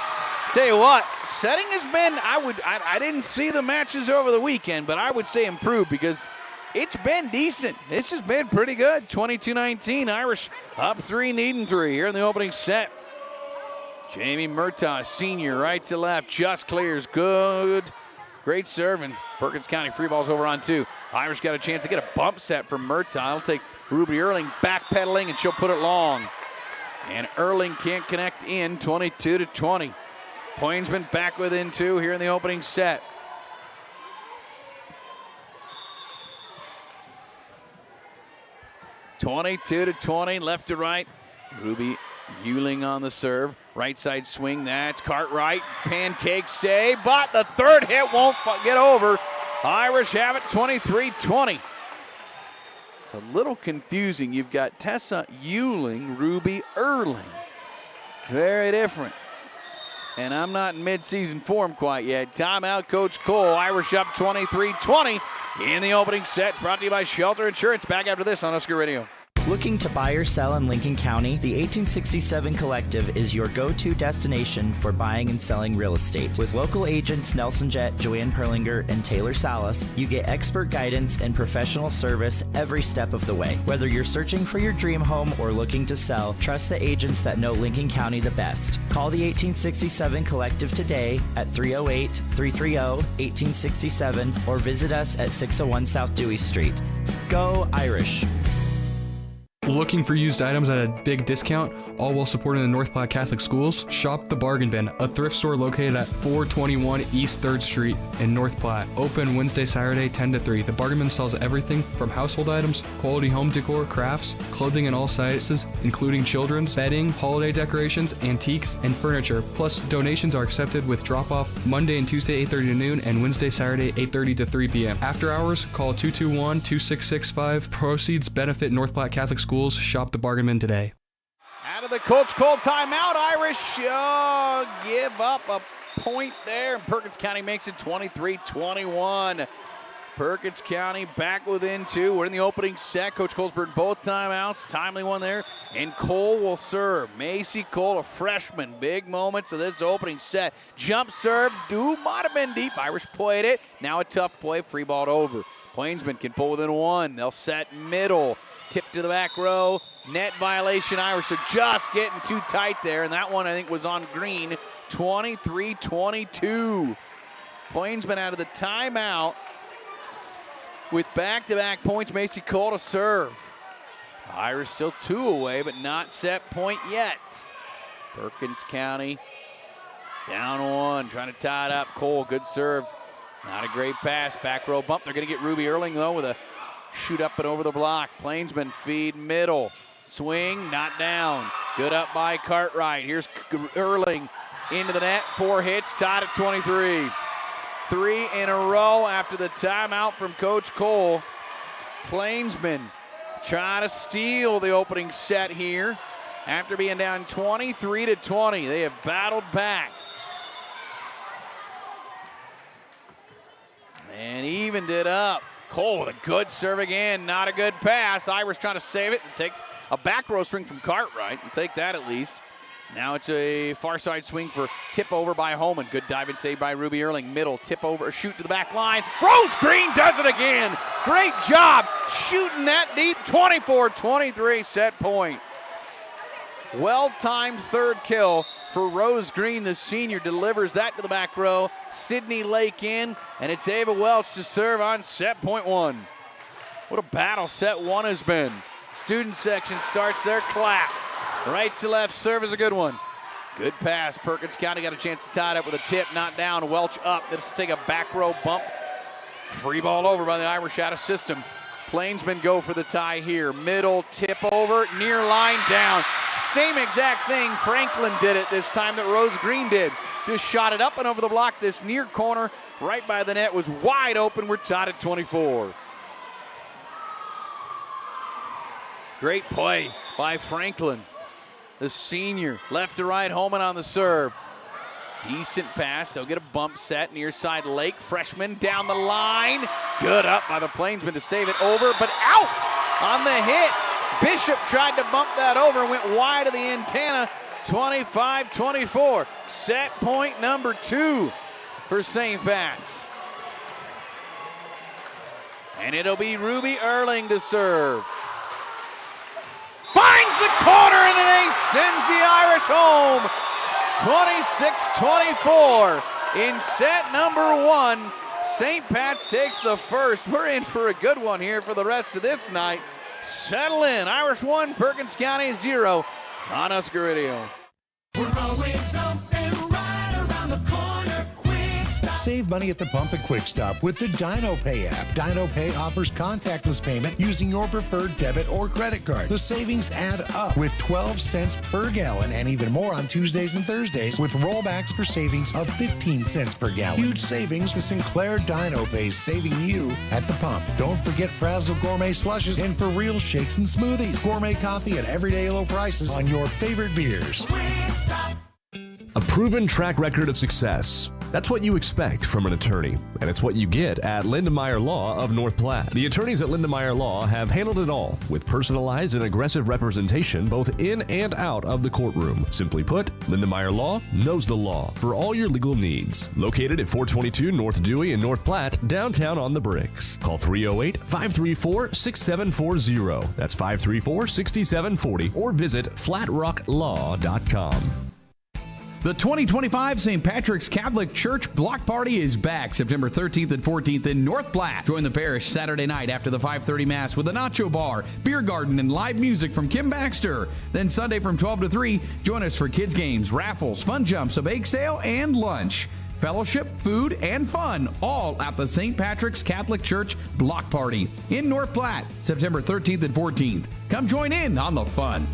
Tell you what, setting has been, I didn't see the matches over the weekend, but I would say improved because it's been decent. This has been pretty good. 22-19, Irish up 3, needing 3 here in the opening set. Jamie Murtaugh, senior, right to left, just clears. Good. Great serving. Perkins County free balls over on 2. Irish got a chance to get a bump set from Murtaugh. He'll take Ruby Erling backpedaling, and she'll put it long. And Erling can't connect in, 22-20. Plainsman back within 2 here in the opening set. (22-20), left to right. Ruby Euling on the serve. Right side swing. That's Cartwright. Pancake save, but the third hit won't get over. Irish have it 23-20. It's a little confusing. You've got Tessa Euling, Ruby Erling. Very different. And I'm not in mid-season form quite yet. Timeout, Coach Cole. Irish up 23-20 in the opening set. It's brought to you by Shelter Insurance. Back after this on Husker Radio. Looking to buy or sell in Lincoln County? The 1867 Collective is your go-to destination for buying and selling real estate. With local agents Nelson Jett, Joanne Perlinger, and Taylor Salas, you get expert guidance and professional service every step of the way. Whether you're searching for your dream home or looking to sell, trust the agents that know Lincoln County the best. Call the 1867 Collective today at 308-330-1867 or visit us at 601 South Dewey Street. Go Irish! Looking for used items at a big discount, all while supporting the North Platte Catholic Schools? Shop The Bargain Bin, a thrift store located at 421 East 3rd Street in North Platte. Open Wednesday, Saturday, 10 to 3. The Bargain Bin sells everything from household items, quality home decor, crafts, clothing in all sizes, including children's, bedding, holiday decorations, antiques, and furniture. Plus, donations are accepted with drop-off Monday and Tuesday, 8:30 to noon, and Wednesday, Saturday, 8:30 to 3 p.m. After hours, call 221-2665. Proceeds benefit North Platte Catholic Schools. Shop The Bargain Bin today. Out of the Coach Cole timeout, Irish give up a point there, and Perkins County makes it 23-21. Perkins County back within 2. We're in the opening set. Coach Cole's burned both timeouts. Timely one there, and Cole will serve. Macy Cole, a freshman. Big moments of this opening set. Jump serve, might have been deep. Irish played it. Now a tough play, free balled over. Plainsman can pull within 1. They'll set middle. Tip to the back row, net violation. Irish are just getting too tight there, and that one I think was on green. 23-22. Plainsman out of the timeout with back-to-back points. Macy Cole to serve. Irish still 2 away, but not set point yet. Perkins County down 1, trying to tie it up. Cole, good serve. Not a great pass. Back row bump. They're going to get Ruby Erling, though, with a shoot up and over the block. Plainsman feed middle. Swing, not down. Good up by Cartwright. Here's Erling into the net. 4 hits, tied at 23. 3 in a row after the timeout from Coach Cole. Plainsman trying to steal the opening set here. After being down 23-20, they have battled back. And evened it up. Cole with a good serve again, not a good pass. Irish trying to save it. It takes a back row swing from Cartwright. We'll take that at least. Now it's a far side swing for tip over by Homan. Good dive and save by Ruby Erling. Middle, tip over, shoot to the back line. Rose Green does it again. Great job shooting that deep. 24-23 set point. Well-timed third kill for Rose Green. The senior delivers that to the back row. Sydney Lake in, and it's Ava Welch to serve on set point 1. What a battle set 1 has been. Student section starts their clap. Right to left serve is a good one. Good pass. Perkins County got a chance to tie it up with a tip, not down. Welch up. This will take a back row bump. Free ball over by the Irish out of system. Plainsmen go for the tie here. Middle, tip over, near line, down. Same exact thing Franklin did it this time that Rose Green did. Just shot it up and over the block. This near corner right by the net was wide open. We're tied at 24. Great play by Franklin. The senior, left to right, Homan on the serve. Decent pass. They'll get a bump set near side Lake. Freshman down the line. Good up by the Plainsmen to save it over, but out on the hit. Bishop tried to bump that over and went wide of the antenna. 25-24. Set point number 2 for St. Pat's. And it'll be Ruby Erling to serve. Finds the corner and an ace sends the Irish home. 26-24 in set number 1. St. Pat's takes the first. We're in for a good one here for the rest of this night. Settle in. Irish 1, Perkins County 0 on Husker Radio. We're always open right around the corner. Quick Stop Save money at the pump at Quick Stop with the Dino Pay app. Dino Pay offers contactless payment using your preferred debit or credit card. The savings add up with 12 cents per gallon and even more on Tuesdays and Thursdays with rollbacks for savings of 15 cents per gallon. Huge savings. The Sinclair Dino Pay saving you at the pump. Don't forget Frazzle Gourmet Slushes and For Real Shakes and Smoothies. Gourmet coffee at everyday low prices on your favorite beers. A proven track record of success. That's what you expect from an attorney, and it's what you get at Lindemeyer Law of North Platte. The attorneys at Lindemeyer Law have handled it all with personalized and aggressive representation both in and out of the courtroom. Simply put, Lindemeyer Law knows the law for all your legal needs. Located at 422 North Dewey in North Platte, downtown on the Bricks. Call 308-534-6740. That's 534-6740, or visit flatrocklaw.com. The 2025 St. Patrick's Catholic Church Block Party is back September 13th and 14th in North Platte. Join the parish Saturday night after the 5:30 Mass with a nacho bar, beer garden, and live music from Kim Baxter. Then Sunday from 12 to 3, join us for kids' games, raffles, fun jumps, a bake sale, and lunch. Fellowship, food, and fun, all at the St. Patrick's Catholic Church Block Party in North Platte, September 13th and 14th. Come join in on the fun.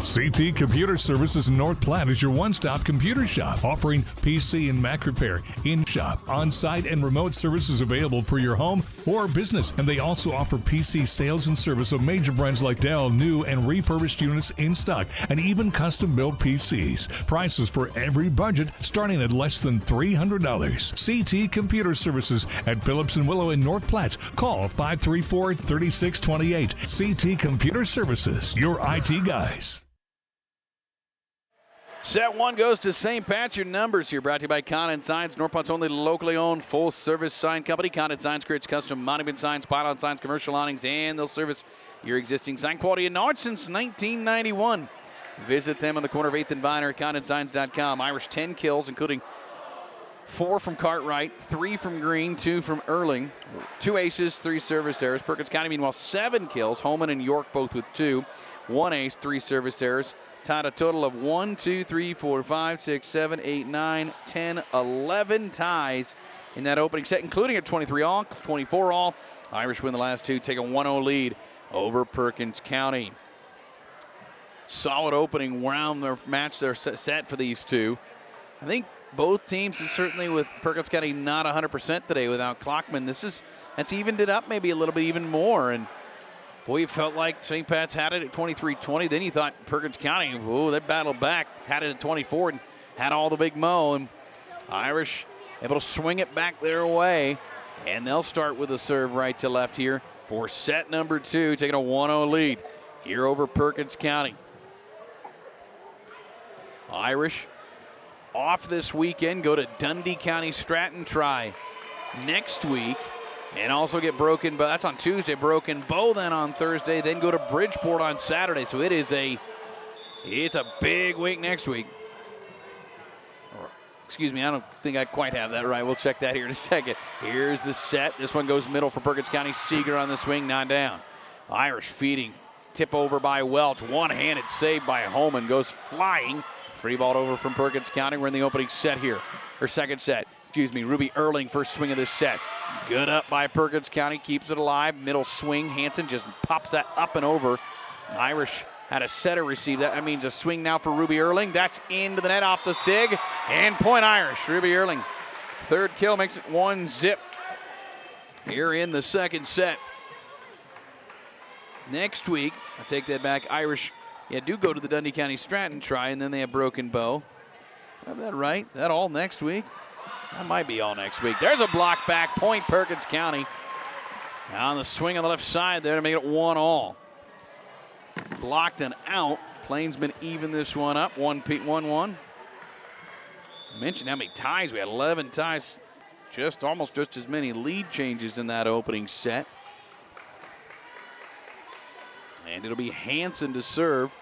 CT Computer Services in North Platte is your one-stop computer shop, offering PC and Mac repair, in-shop, on-site, and remote services available for your home or business. And they also offer PC sales and service of major brands like Dell, new and refurbished units in stock, and even custom-built PCs. Prices for every budget starting at less than $300. CT Computer Services at Phillips and Willow in North Platte. Call 534-3628. CT Computer Services, your IT guys. Set one goes to St. Pat's. Your numbers here brought to you by Condon Signs, North Platte's only locally owned full-service sign company. Condon Signs creates custom monument signs, pylon signs, commercial awnings, and they'll service your existing sign quality and knowledge since 1991. Visit them on the corner of 8th and Viner at condonsigns.com. Irish 10 kills, including 4 from Cartwright, 3 from Green, 2 from Erling, 2 aces, 3 service errors. Perkins County, meanwhile, 7 kills. Holman and York both with 2, 1 ace, 3 service errors. Tied a total of 1, 2, 3, 4, 5, 6, 7, 8, 9, 10, 11 ties in that opening set, including a 23 all, 24 all. Irish win the last 2, take a 1-0 lead over Perkins County. Solid opening round their match, their set for these two. I think both teams, and certainly with Perkins County not 100% today without Clockman, that's evened it up maybe a little bit even more. And boy, you felt like St. Pat's had it at 23-20. Then you thought Perkins County, they battled back, had it at 24 and had all the big mo. And Irish able to swing it back their way. And they'll start with a serve right to left here for set number 2, taking a 1-0 lead here over Perkins County. Irish off this weekend, go to Dundee County Stratton, try next week. And also get Broken Bow. That's on Tuesday. Broken Bow then on Thursday. Then go to Bridgeport on Saturday. So it's a big week next week. Excuse me, I don't think I quite have that right. We'll check that here in a second. Here's the set. This one goes middle for Perkins County. Seeger on the swing, not down. Irish feeding. Tip over by Welch. One-handed save by Holman. Goes flying. Free ball over from Perkins County. We're in the opening set here. Or second set. Ruby Erling, first swing of this set. Good up by Perkins County, keeps it alive. Middle swing, Hansen just pops that up and over. Irish had a setter receive that. That means a swing now for Ruby Erling. That's into the net off the dig. And point Irish. Ruby Erling, third kill, makes it 1-0 here in the second set. Next week, I take that back, Irish do go to the Dundee County Stratton try, and then they have Broken Bow. Have that right? That all next week? That might be all next week. There's a block back, point Perkins County. Now on the swing on the left side there to make it 1-1. Blocked and out. Plainsman even this one up, 1-1. Mentioned how many ties we had, 11 ties. Almost just as many lead changes in that opening set. And it'll be Hansen to serve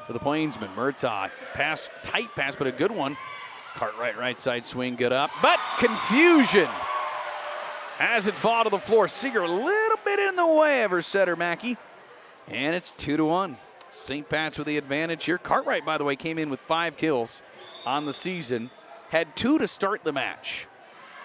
for the Plainsman. Murtaugh, tight pass, but a good one. Cartwright right side swing, good up, but confusion as it fall to the floor. Seeger a little bit in the way of her setter, Mackey. And it's 2-1. St. Pat's with the advantage here. Cartwright, by the way, came in with 5 kills on the season. had 2 to start the match.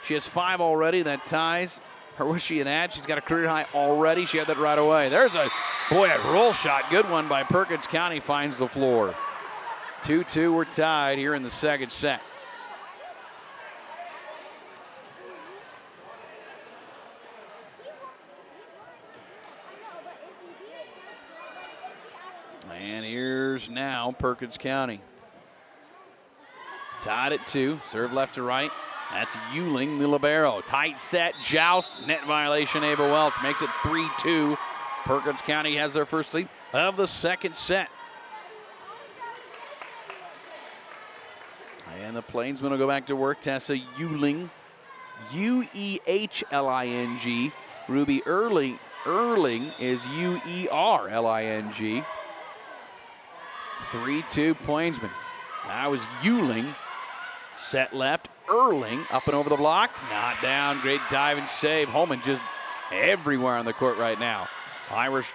She has 5 already. That ties her what she had had. She's got a career high already. She had that right away. There's a roll shot. Good one by Perkins County, finds the floor. 2-2, we're tied here in the second set. And here's now Perkins County. Tied at 2, serve left to right. That's Euling, the libero. Tight set, joust, net violation. Ava Welch makes it 3-2. Perkins County has their first lead of the second set. And the Plainsmen will go back to work. Tessa Euling, U-E-H-L-I-N-G. Ruby Erling is U-E-R-L-I-N-G. 3-2 Plainsmen. That was Euling. Set left, Erling up and over the block. Not down, great dive and save. Holman just everywhere on the court right now. Irish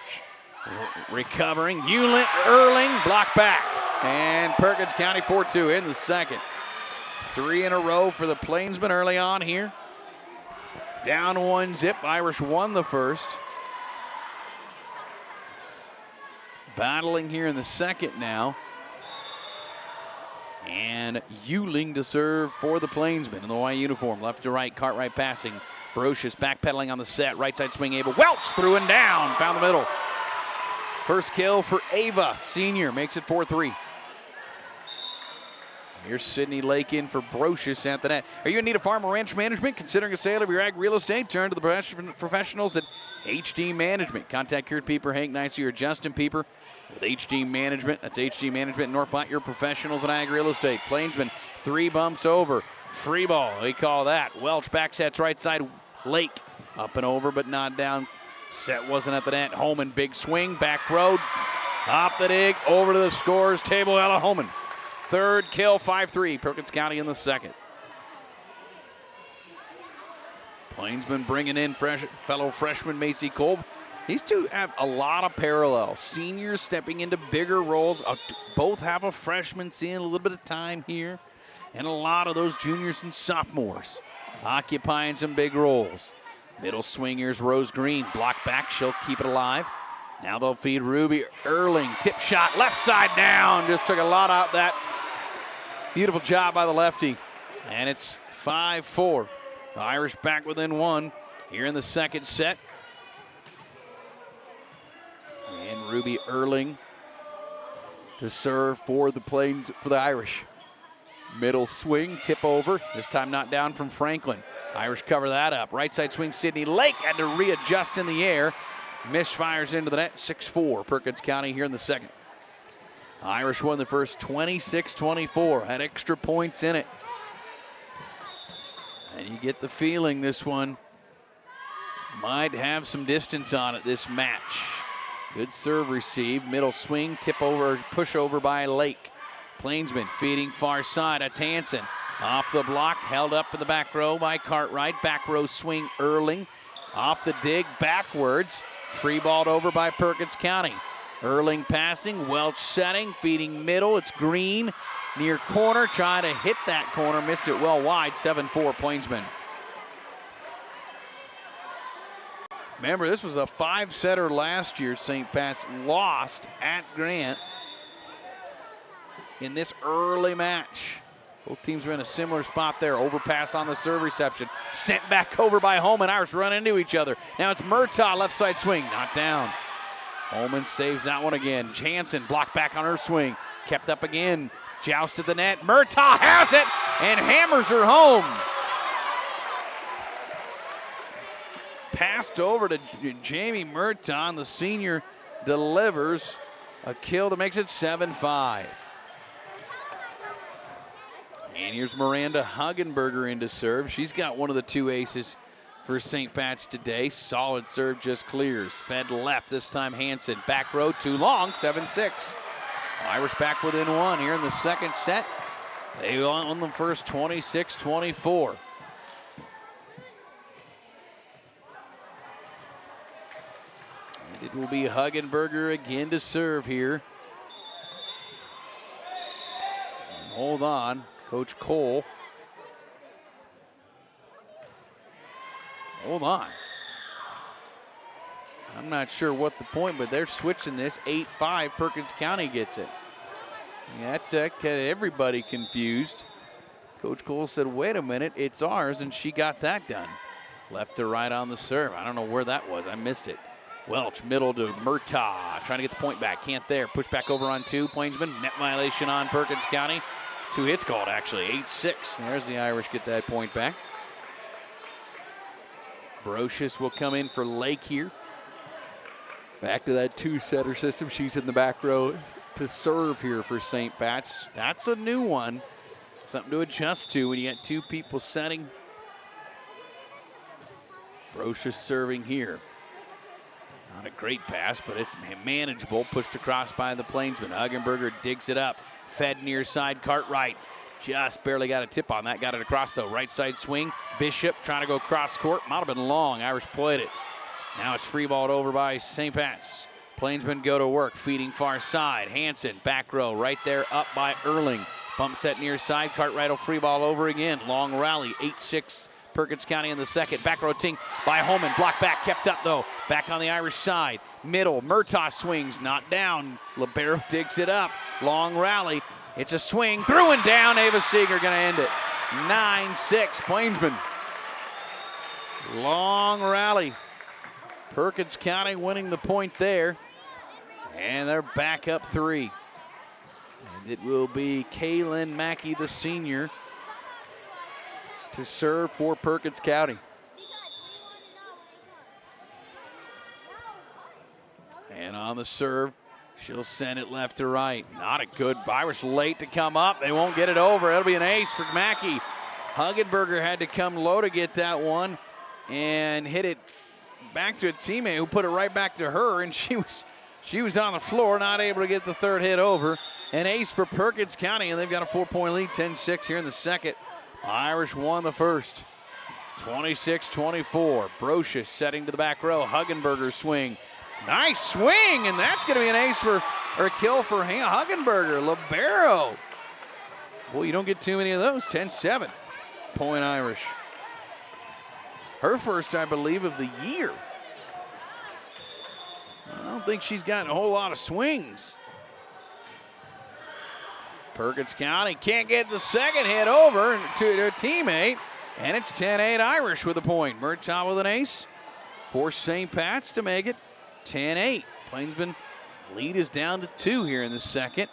recovering. Erling block back. And Perkins County 4-2 in the second. 3 in a row for the Plainsmen early on here. Down 1-0. Irish won the first. Battling here in the second now. And Euling to serve for the Plainsmen in the white uniform. Left to right, Cartwright passing. Brocious backpedaling on the set. Right side swing, Ava Welch through and down. Found the middle. First kill for Ava, senior. Makes it 4-3. Here's Sydney Lake in for Brocious at the net. Are you in need of farm or ranch management? Considering a sale of your ag real estate? Turn to the professionals at HD Management. Contact Kurt Pieper, Hank Nicey, or Justin Pieper with HD Management. That's HD Management in North Platte, your professionals in ag real estate. Plainsman 3 bumps over. Free ball, they call that. Welch back sets right side. Lake up and over, but not down. Set wasn't at the net. Holman, big swing, back road. Up the dig, over to the scores table. Ella Holman. Third kill, 5-3. Perkins County in the second. Plainsman bringing in fellow freshman Macy Kolb. These two have a lot of parallels. Seniors stepping into bigger roles. Both have a freshman seeing a little bit of time here. And a lot of those juniors and sophomores occupying some big roles. Middle swing, here's Rose Green. Block back, she'll keep it alive. Now they'll feed Ruby Erling. Tip shot, left side down. Just took a lot out that. Beautiful job by the lefty. And it's 5-4. The Irish back within 1 here in the second set. And Ruby Erling to serve for the Irish. Middle swing, tip over. This time not down from Franklin. Irish cover that up. Right side swing, Sydney Lake had to readjust in the air. Misfires into the net, 6-4. Perkins County here in the second. Irish won the first 26-24, had extra points in it. And you get the feeling this one might have some distance on it, this match. Good serve received, middle swing, tip over, push over by Lake. Plainsman feeding far side, that's Hansen. Off the block, held up in the back row by Cartwright. Back row swing, Erling. Off the dig, backwards. Free balled over by Perkins County. Erling passing, Welch setting, feeding middle. It's Green near corner, trying to hit that corner, missed it well wide. 7-4 Plainsman. Remember, this was a 5-setter last year. St. Pat's lost at Grant in this early match. Both teams are in a similar spot there. Overpass on the serve reception. Sent back over by Holman. Irish run into each other. Now it's Murtaugh, left side swing, not down. Holman saves that one again. Jansen blocked back on her swing. Kept up again. Joust at the net. Murtaugh has it and hammers her home. Passed over to Jamie Murtaugh. The senior delivers a kill that makes it 7-5. And here's Miranda Hagenberger in to serve. She's got one of the 2 aces for St. Pat's today. Solid serve, just clears. Fed left, this time Hansen. Back row, too long, 7-6. Irish back within 1 here in the second set. They won the first 26-24. And it will be Hagenberger again to serve here. And hold on, Coach Cole Hold on. I'm not sure what the point, but they're switching this. 8-5, Perkins County gets it. Yeah, that got everybody confused. Coach Cole said, wait a minute, it's ours, and she got that done. Left to right on the serve. I don't know where that was. I missed it. Welch, middle to Murtaugh, trying to get the point back. Can't there. Push back over on 2. Plainsman, net violation on Perkins County. 2 hits called, actually. 8-6. There's the Irish get that point back. Brocious will come in for Lake here. Back to that 2-setter system. She's in the back row to serve here for St. Pat's. That's a new one. Something to adjust to when you got 2 people setting. Brocious serving here. Not a great pass, but it's manageable. Pushed across by the Plainsman. Huggenberger digs it up. Fed near side, Cartwright. Just barely got a tip on that. Got it across the right side swing. Bishop trying to go cross court. Might have been long. Irish played it. Now it's free balled over by St. Pat's. Plainsmen go to work, feeding far side. Hanson, back row, right there up by Erling. Bump set near side. Cartwright will free ball over again. Long rally, 8-6. Perkins County in the second. Back row ting by Holman. Block back, kept up though. Back on the Irish side. Middle, Murtaugh swings, not down. Libero digs it up. Long rally. It's a swing, through and down. Ava Seeger gonna end it. 9-6, Plainsman. Long rally. Perkins County winning the point there. And they're back up 3. And it will be Kaylin Mackey, the senior, to serve for Perkins County. And on the serve, she'll send it left to right. Not a good, Irish late to come up. They won't get it over. It'll be an ace for Mackey. Huggenberger had to come low to get that one and hit it back to a teammate who put it right back to her, and she was on the floor, not able to get the third hit over. An ace for Perkins County, and they've got a 4-point lead, 10-6 here in the second. Irish won the first, 26-24. Brocious setting to the back row. Huggenberger swing. Nice swing, and that's going to be an ace or a kill for Huggenberger. Libero. Boy, you don't get too many of those. 10-7. Point Irish. Her first, I believe, of the year. I don't think she's gotten a whole lot of swings. Perkins County can't get the second hit over to their teammate, and it's 10-8 Irish with a point. Murtaugh with an ace for St. Pat's to make it 10-8. Plainsman lead is down to 2 here in the second.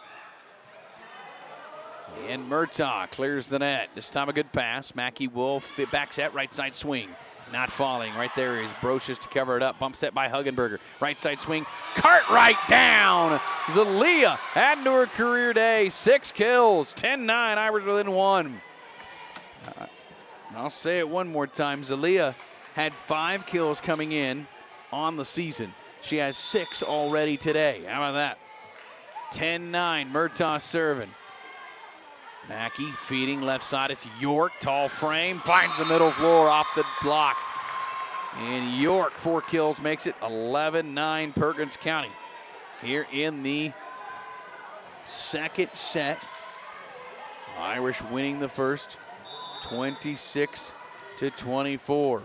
And Murtaugh clears the net. This time a good pass. Mackey will fit back set, right side swing. Not falling. Right there is Brocious to cover it up. Bump set by Huggenberger. Right side swing. Cartwright down. Zalia adding to her career day. 6 kills. 10-9. Irish within 1. I'll say it one more time. Zalia had 5 kills coming in on the season. She has 6 already today. How about that? 10-9. Murtaugh serving. Mackey feeding left side. It's York, tall frame, finds the middle floor off the block. And York, 4 kills, makes it 11-9 Perkins County here in the second set. Irish winning the first, 26-24.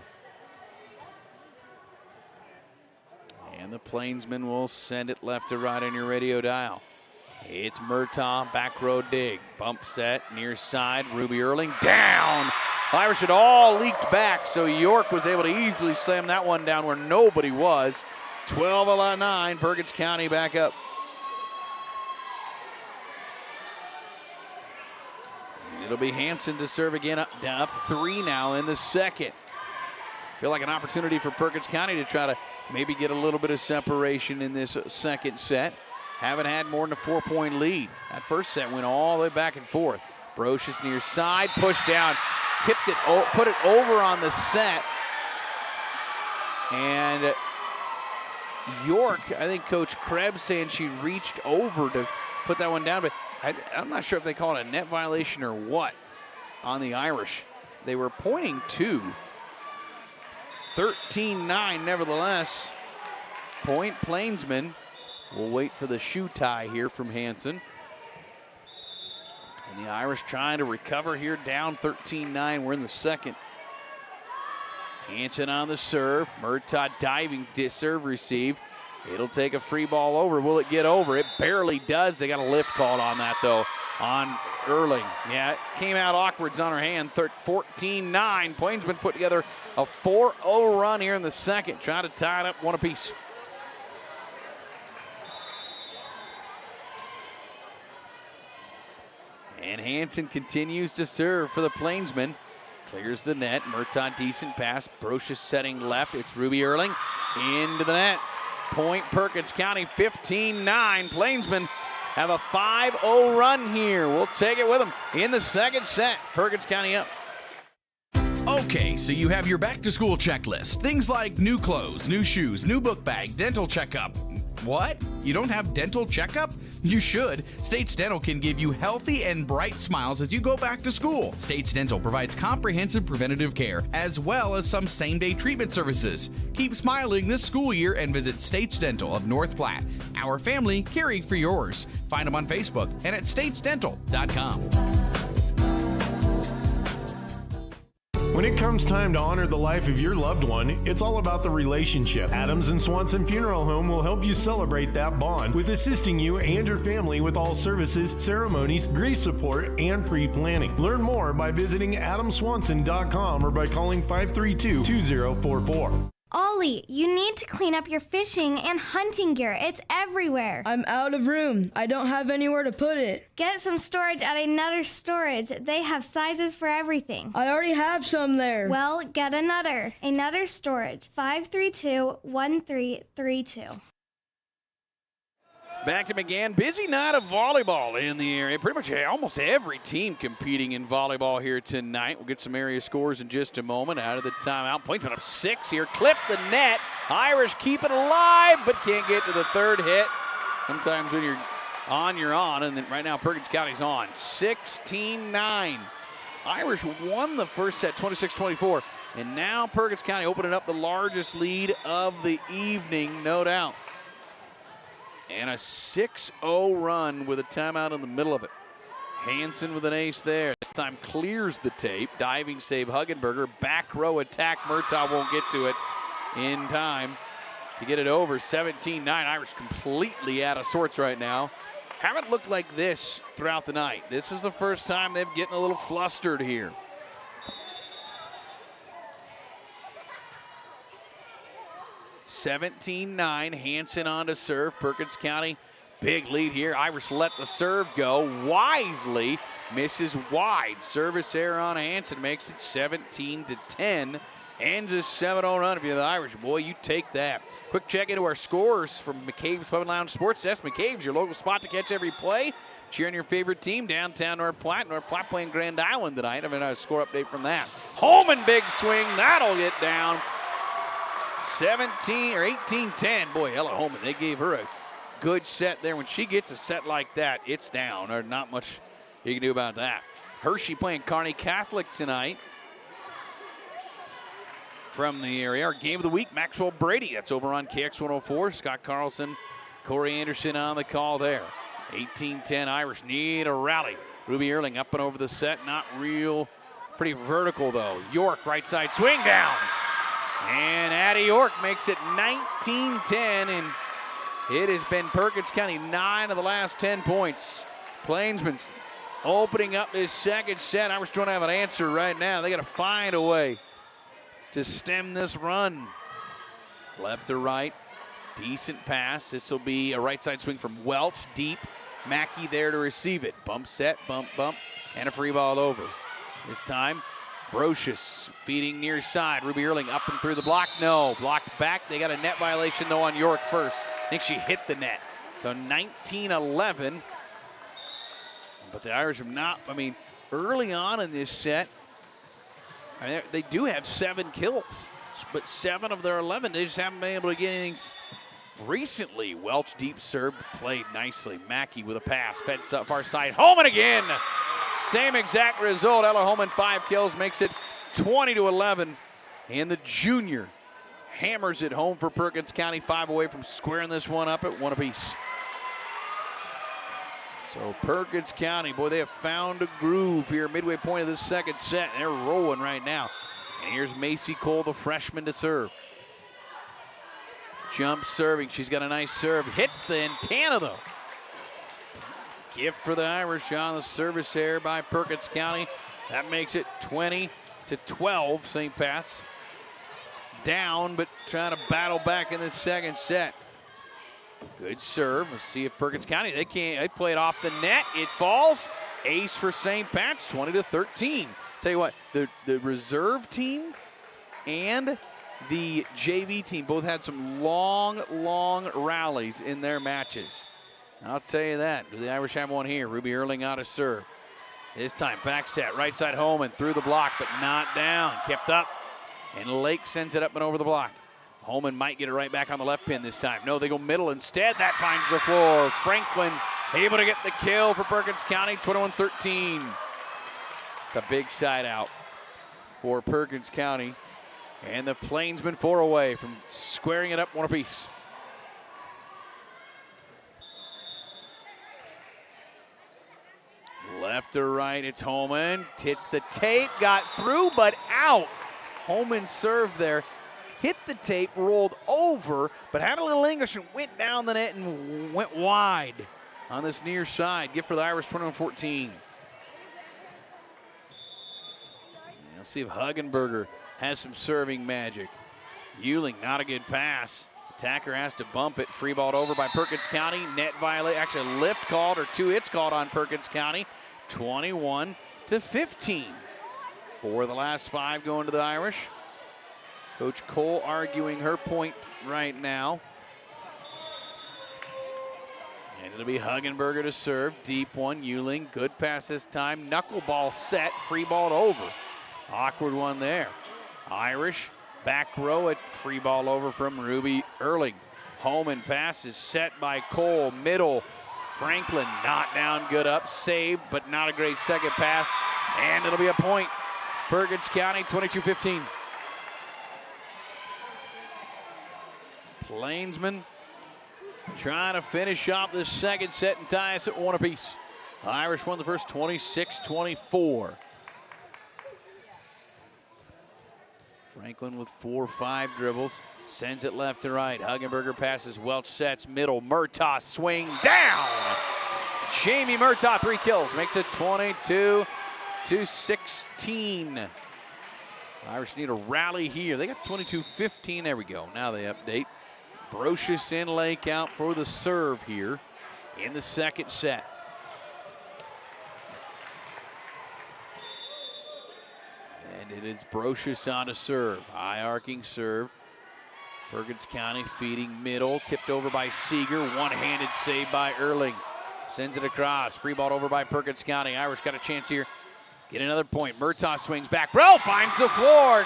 And the Plainsmen will send it left to right on your radio dial. It's Murtaugh, back row dig. Bump set, near side, Ruby Erling, down. Irish had all leaked back, so York was able to easily slam that one down where nobody was. 12-9, Perkins County back up. It'll be Hanson to serve again, up 3 now in the second. Feel like an opportunity for Perkins County to try to maybe get a little bit of separation in this second set. Haven't had more than a 4-point lead. That first set went all the way back and forth. Brocious near side, pushed down, tipped it, put it over on the set. And York, I think Coach Krebs saying she reached over to put that one down, but I'm not sure if they call it a net violation or what on the Irish. They were pointing to 13-9 nevertheless. Point Plainsman. We'll wait for the shoe tie here from Hanson. And the Irish trying to recover here, down 13-9. We're in the second. Hansen on the serve. Murtaugh diving serve receive. It'll take a free ball over. Will it get over? It barely does. They got a lift called on that, though, on Erling. Yeah, it came out awkward on her hand. 14-9. Plainsman put together a 4-0 run here in the second. Try to tie it up one apiece. And Hansen continues to serve for the Plainsmen. Clears the net. Murtaugh, decent pass. Brocious setting left. It's Ruby Erling into the net. Point Perkins County, 15-9. Plainsmen have a 5-0 run here. We'll take it with them in the second set. Perkins County up. Okay, so you have your back-to-school checklist. Things like new clothes, new shoes, new book bag, dental checkup. What? You don't have dental checkup? You should. States Dental can give you healthy and bright smiles as you go back to school. States Dental provides comprehensive preventative care as well as some same-day treatment services. Keep smiling this school year and visit States Dental of North Platte. Our family caring for yours. Find them on Facebook and at statesdental.com. When it comes time to honor the life of your loved one, it's all about the relationship. Adams & Swanson Funeral Home will help you celebrate that bond with assisting you and your family with all services, ceremonies, grief support, and pre-planning. Learn more by visiting adamswanson.com or by calling 532-2044. Ollie, you need to clean up your fishing and hunting gear. It's everywhere. I'm out of room. I don't have anywhere to put it. Get some storage at Another Storage. They have sizes for everything. I already have some there. Well, get another. Another Storage, 532-1332. Back to McGann. Busy night of volleyball in the area. Pretty much almost every team competing in volleyball here tonight. We'll get some area scores in just a moment. Out of the timeout. Plainsman up 6 here. Clip the net. Irish keep it alive, but can't get to the third hit. Sometimes when you're on. And then right now Perkins County's on. 16-9. Irish won the first set 26-24. And now Perkins County opening up the largest lead of the evening, no doubt. And a 6-0 run with a timeout in the middle of it. Hansen with an ace there. This time clears the tape. Diving save Huggenberger. Back row attack. Murtaugh won't get to it in time to get it over. 17-9. Irish completely out of sorts right now. Haven't looked like this throughout the night. This is the first time they've getting a little flustered here. $17-9, Hansen on to serve. Perkins County, big lead here. Irish let the serve go. Wisely misses wide. Service error on Hansen makes it 17-10. Ends a 7-0 run. If you're the Irish, boy, you take that. Quick check into our scores from McCabe's Pub and Lounge Sports Desk. McCabe's, your local spot to catch every play. Cheering your favorite team downtown North Platte. North Platte playing Grand Island tonight. I mean, a score update from that. Holman, big swing. That'll get down. 18-10. Boy, Ella Holman, they gave her a good set there. When she gets a set like that, it's down. There's not much you can do about that. Hershey playing Kearney Catholic tonight. From the area, our game of the week, Maxwell Brady. That's over on KX 104. Scott Carlson, Corey Anderson on the call there. 18-10, Irish need a rally. Ruby Erling up and over the set. Not real, pretty vertical though. York, right side swing down. And Addie York makes it 19-10, and it has been Perkins County 9 of the last 10 points. Plainsman's opening up this second set. Irish don't have an answer right now. They got to find a way to stem this run. Left to right, decent pass. This will be a right side swing from Welch, deep. Mackey there to receive it. Bump set, bump, and a free ball over. This time, Brocious feeding near side. Ruby Erling up and through the block. No, blocked back. They got a net violation though on York first. I think she hit the net. So 19-11. But the Irish have not, early on in this set, they do have 7 kills, but 7 of their 11, they just haven't been able to get anything recently. Welch deep serve, played nicely. Mackey with a pass, fed far side. Holman again. Same exact result. Ella Holman 5 kills, makes it 20-11. And the junior hammers it home for Perkins County. 5 away from squaring this one up at 1 apiece. So Perkins County, boy, they have found a groove here midway point of this second set. They're rolling right now. And here's Macy Cole, the freshman, to serve. Jump serving. She's got a nice serve. Hits the antenna, though. Gift for the Irish on the service error by Perkins County. That makes it 20-12. St. Pat's down, but trying to battle back in the second set. Good serve. Let's see if Perkins County, they play it off the net. It falls. Ace for St. Pat's, 20-13. Tell you what, the reserve team and the JV team both had some long rallies in their matches. I'll tell you that. Do the Irish have one here? Ruby Erling out of serve. This time, back set, right side home and through the block, but not down. Kept up, and Lake sends it up and over the block. Holman might get it right back on the left pin this time. No, they go middle instead. That finds the floor. Franklin able to get the kill for Perkins County, 21-13. It's a big side out for Perkins County. And the Plainsmen 4 away from squaring it up one apiece. Left to right, it's Holman. Hits the tape, got through, but out. Holman served there. Hit the tape, rolled over, but had a little English and went down the net and went wide on this near side. Gift for the Irish, 21-14. Let's see if Huggenberger has some serving magic. Euling, not a good pass. Attacker has to bump it. Free balled over by Perkins County. Net violate, actually a lift called, or 2 hits called on Perkins County. 21-15. 4 of the last 5 going to the Irish. Coach Cole arguing her point right now. And it'll be Huggenberger to serve. Deep one, Euling. Good pass this time. Knuckleball set. Free balled over. Awkward one there. Irish back row it. Free ball over from Ruby Erling. Holman pass is set by Cole. Middle. Franklin not down, good up. Saved, but not a great second pass. And it'll be a point. Perkins County, 22-15. Plainsman trying to finish off this second set and tie us at 1 apiece. Irish won the first, 26-24. Franklin with 4 or 5 dribbles. Sends it left to right. Huggenberger passes. Welch sets middle. Murtaugh swing down. Jamie Murtaugh, 3 kills. Makes it 22-16. Irish need a rally here. They got 22-15. There we go. Now they update. Brocious and Lake out for the serve here in the second set. And it is Brocious on to serve. High arcing serve. Perkins County feeding middle. Tipped over by Seeger. One-handed save by Erling. Sends it across. Free ball over by Perkins County. Irish got a chance here. Get another point. Murtaugh swings back. Bro finds the floor.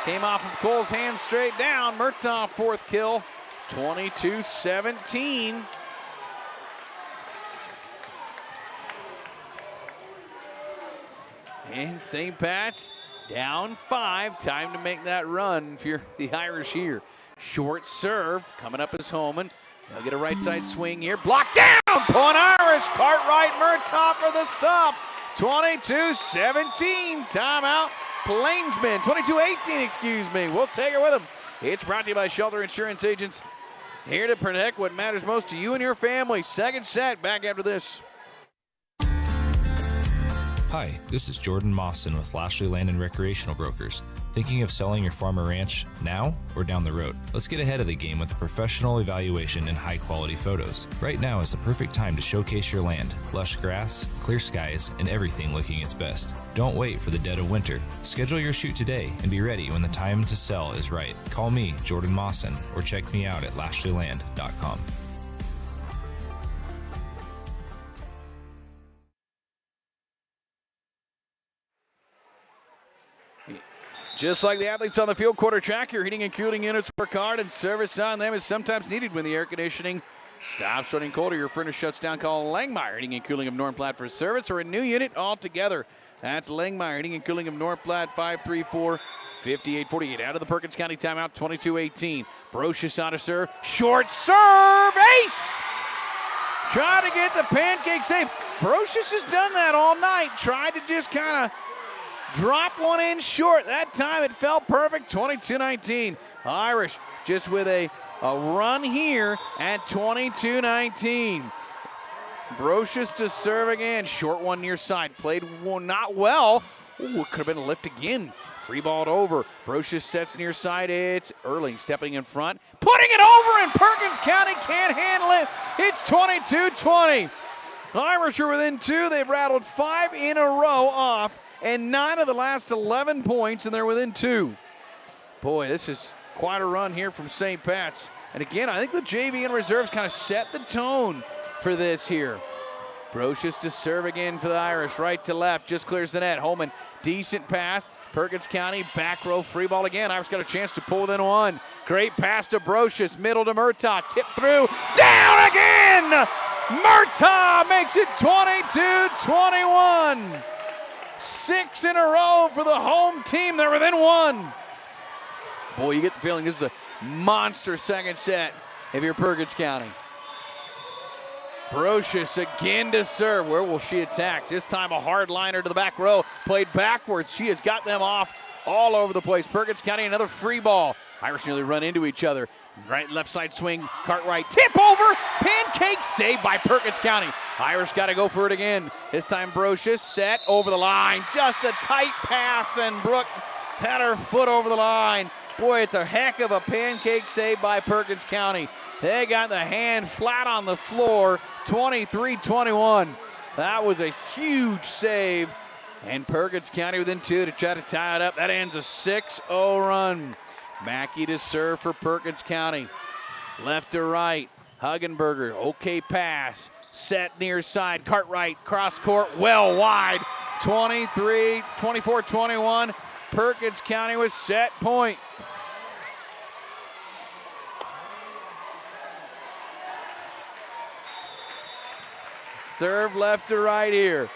Came off of Cole's hand straight down. Murtaugh 4th kill. 22-17. And St. Pat's down 5. Time to make that run if you're the Irish here. Short serve coming up as Holman. They'll get a right side swing here. Blocked down. Point Irish. Cartwright Murtaugh for the stop. 22-17. Timeout. Plainsmen. 22-18, excuse me. We'll take her with them. It's brought to you by Shelter Insurance Agents. Here to protect what matters most to you and your family. Second set. Back after this. Hi, this is Jordan Mawson with Lashley Land and Recreational Brokers. Thinking of selling your farm or ranch now or down the road? Let's get ahead of the game with a professional evaluation and high-quality photos. Right now is the perfect time to showcase your land. Lush grass, clear skies, and everything looking its best. Don't wait for the dead of winter. Schedule your shoot today and be ready when the time to sell is right. Call me, Jordan Mawson, or check me out at lashleyland.com. Just like the athletes on the field, quarter track, your heating and cooling units work hard, and service on them is sometimes needed when the air conditioning stops running cold or your furnace shuts down. Call Langmeyer Heating and Cooling of North Platte for service or a new unit altogether. That's Langmeyer Heating and Cooling of North Platte, 534-5848. Out of the Perkins County timeout, 22-18. Brocious on to serve. Short serve, ace! Trying to get the pancake save. Brocious has done that all night. Tried to just kind of Drop one in short. That time it fell perfect, 22-19. Irish just with a run here at 22-19. Brocious to serve again. Short one near side. Played not well. Ooh, it could have been a lift again. Free balled over. Brocious sets near side. It's Erling stepping in front. Putting it over, and Perkins County can't handle it. It's 22-20. Irish are within 2. They've rattled 5 in a row off, and 9 of the last 11 points, and they're within 2. Boy, this is quite a run here from St. Pat's. And again, I think the JV and reserves kind of set the tone for this here. Brocious to serve again for the Irish. Right to left, just clears the net. Holman, decent pass. Perkins County, back row, free ball again. Irish got a chance to pull within 1. Great pass to Brocious, middle to Murtaugh. Tip through, down again! Murtaugh makes it 22-21. 6 in a row for the home team. They're within 1. Boy, you get the feeling this is a monster second set if you're Perkins County. Brocious again to serve. Where will she attack? This time a hard liner to the back row. Played backwards. She has got them off all over the place. Perkins County, another free ball. Irish nearly run into each other. Right, left side swing. Cartwright tip over. Pancake saved by Perkins County. Irish got to go for it again. This time Brocious set over the line. Just a tight pass, and Brooke had her foot over the line. Boy, it's a heck of a pancake save by Perkins County. They got the hand flat on the floor, 23-21. That was a huge save. And Perkins County within 2 to try to tie it up. That ends a 6-0 run. Mackey to serve for Perkins County. Left to right, Huggenberger, okay pass. Set near side, Cartwright, cross court, well wide. 24-21. Perkins County with set point. Serve left to right here.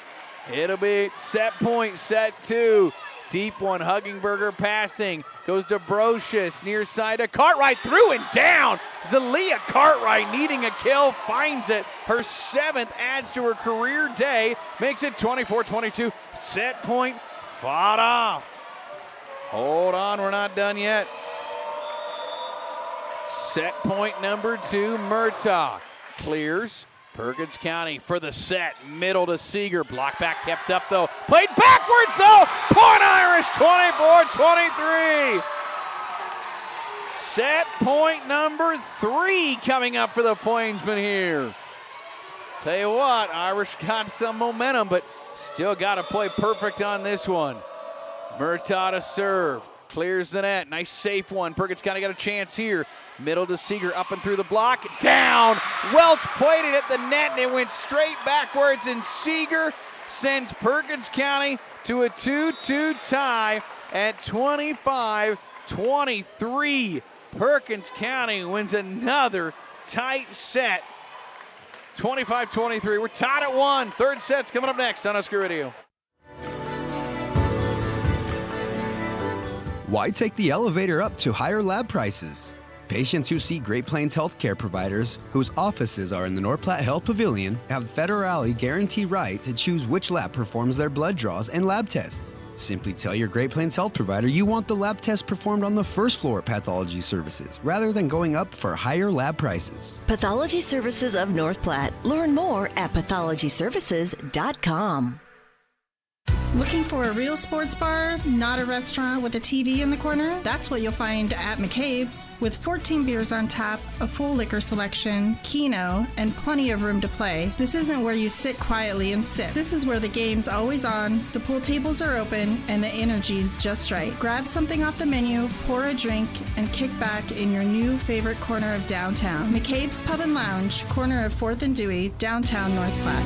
It'll be set point, set 2. Deep one, Huggenberger passing. Goes to Brocious, near side to Cartwright, through and down. Zalia Cartwright needing a kill, finds it. Her 7th adds to her career day, makes it 24-22. Set point, fought off. Hold on, we're not done yet. Set point number 2, Murtaugh. Clears. Perkins County for the set, middle to Seeger. Block back kept up though. Played backwards though. Point Irish, 24-23. Set point number 3 coming up for the Plainsmen here. Tell you what, Irish got some momentum, but still got to play perfect on this one. Murtaugh to serve. Clears the net. Nice safe one. Perkins County got a chance here. Middle to Seeger, up and through the block. Down. Welch played it at the net, and it went straight backwards, and Seeger sends Perkins County to a 2-2 tie at 25-23. Perkins County wins another tight set. 25-23. We're tied at 1. Third set's coming up next on Husker Radio. Why take the elevator up to higher lab prices? Patients who see Great Plains healthcare providers, whose offices are in the North Platte Health Pavilion, have federally guaranteed right to choose which lab performs their blood draws and lab tests. Simply tell your Great Plains health provider you want the lab test performed on the first floor at Pathology Services, rather than going up for higher lab prices. Pathology Services of North Platte. Learn more at pathologyservices.com. Looking for a real sports bar, not a restaurant with a TV in the corner? That's what you'll find at McCabe's. With 14 beers on tap, a full liquor selection, keno, and plenty of room to play, this isn't where you sit quietly and sip. This is where the game's always on, the pool tables are open, and the energy's just right. Grab something off the menu, pour a drink, and kick back in your new favorite corner of downtown. McCabe's Pub and Lounge, corner of 4th and Dewey, downtown North Platte.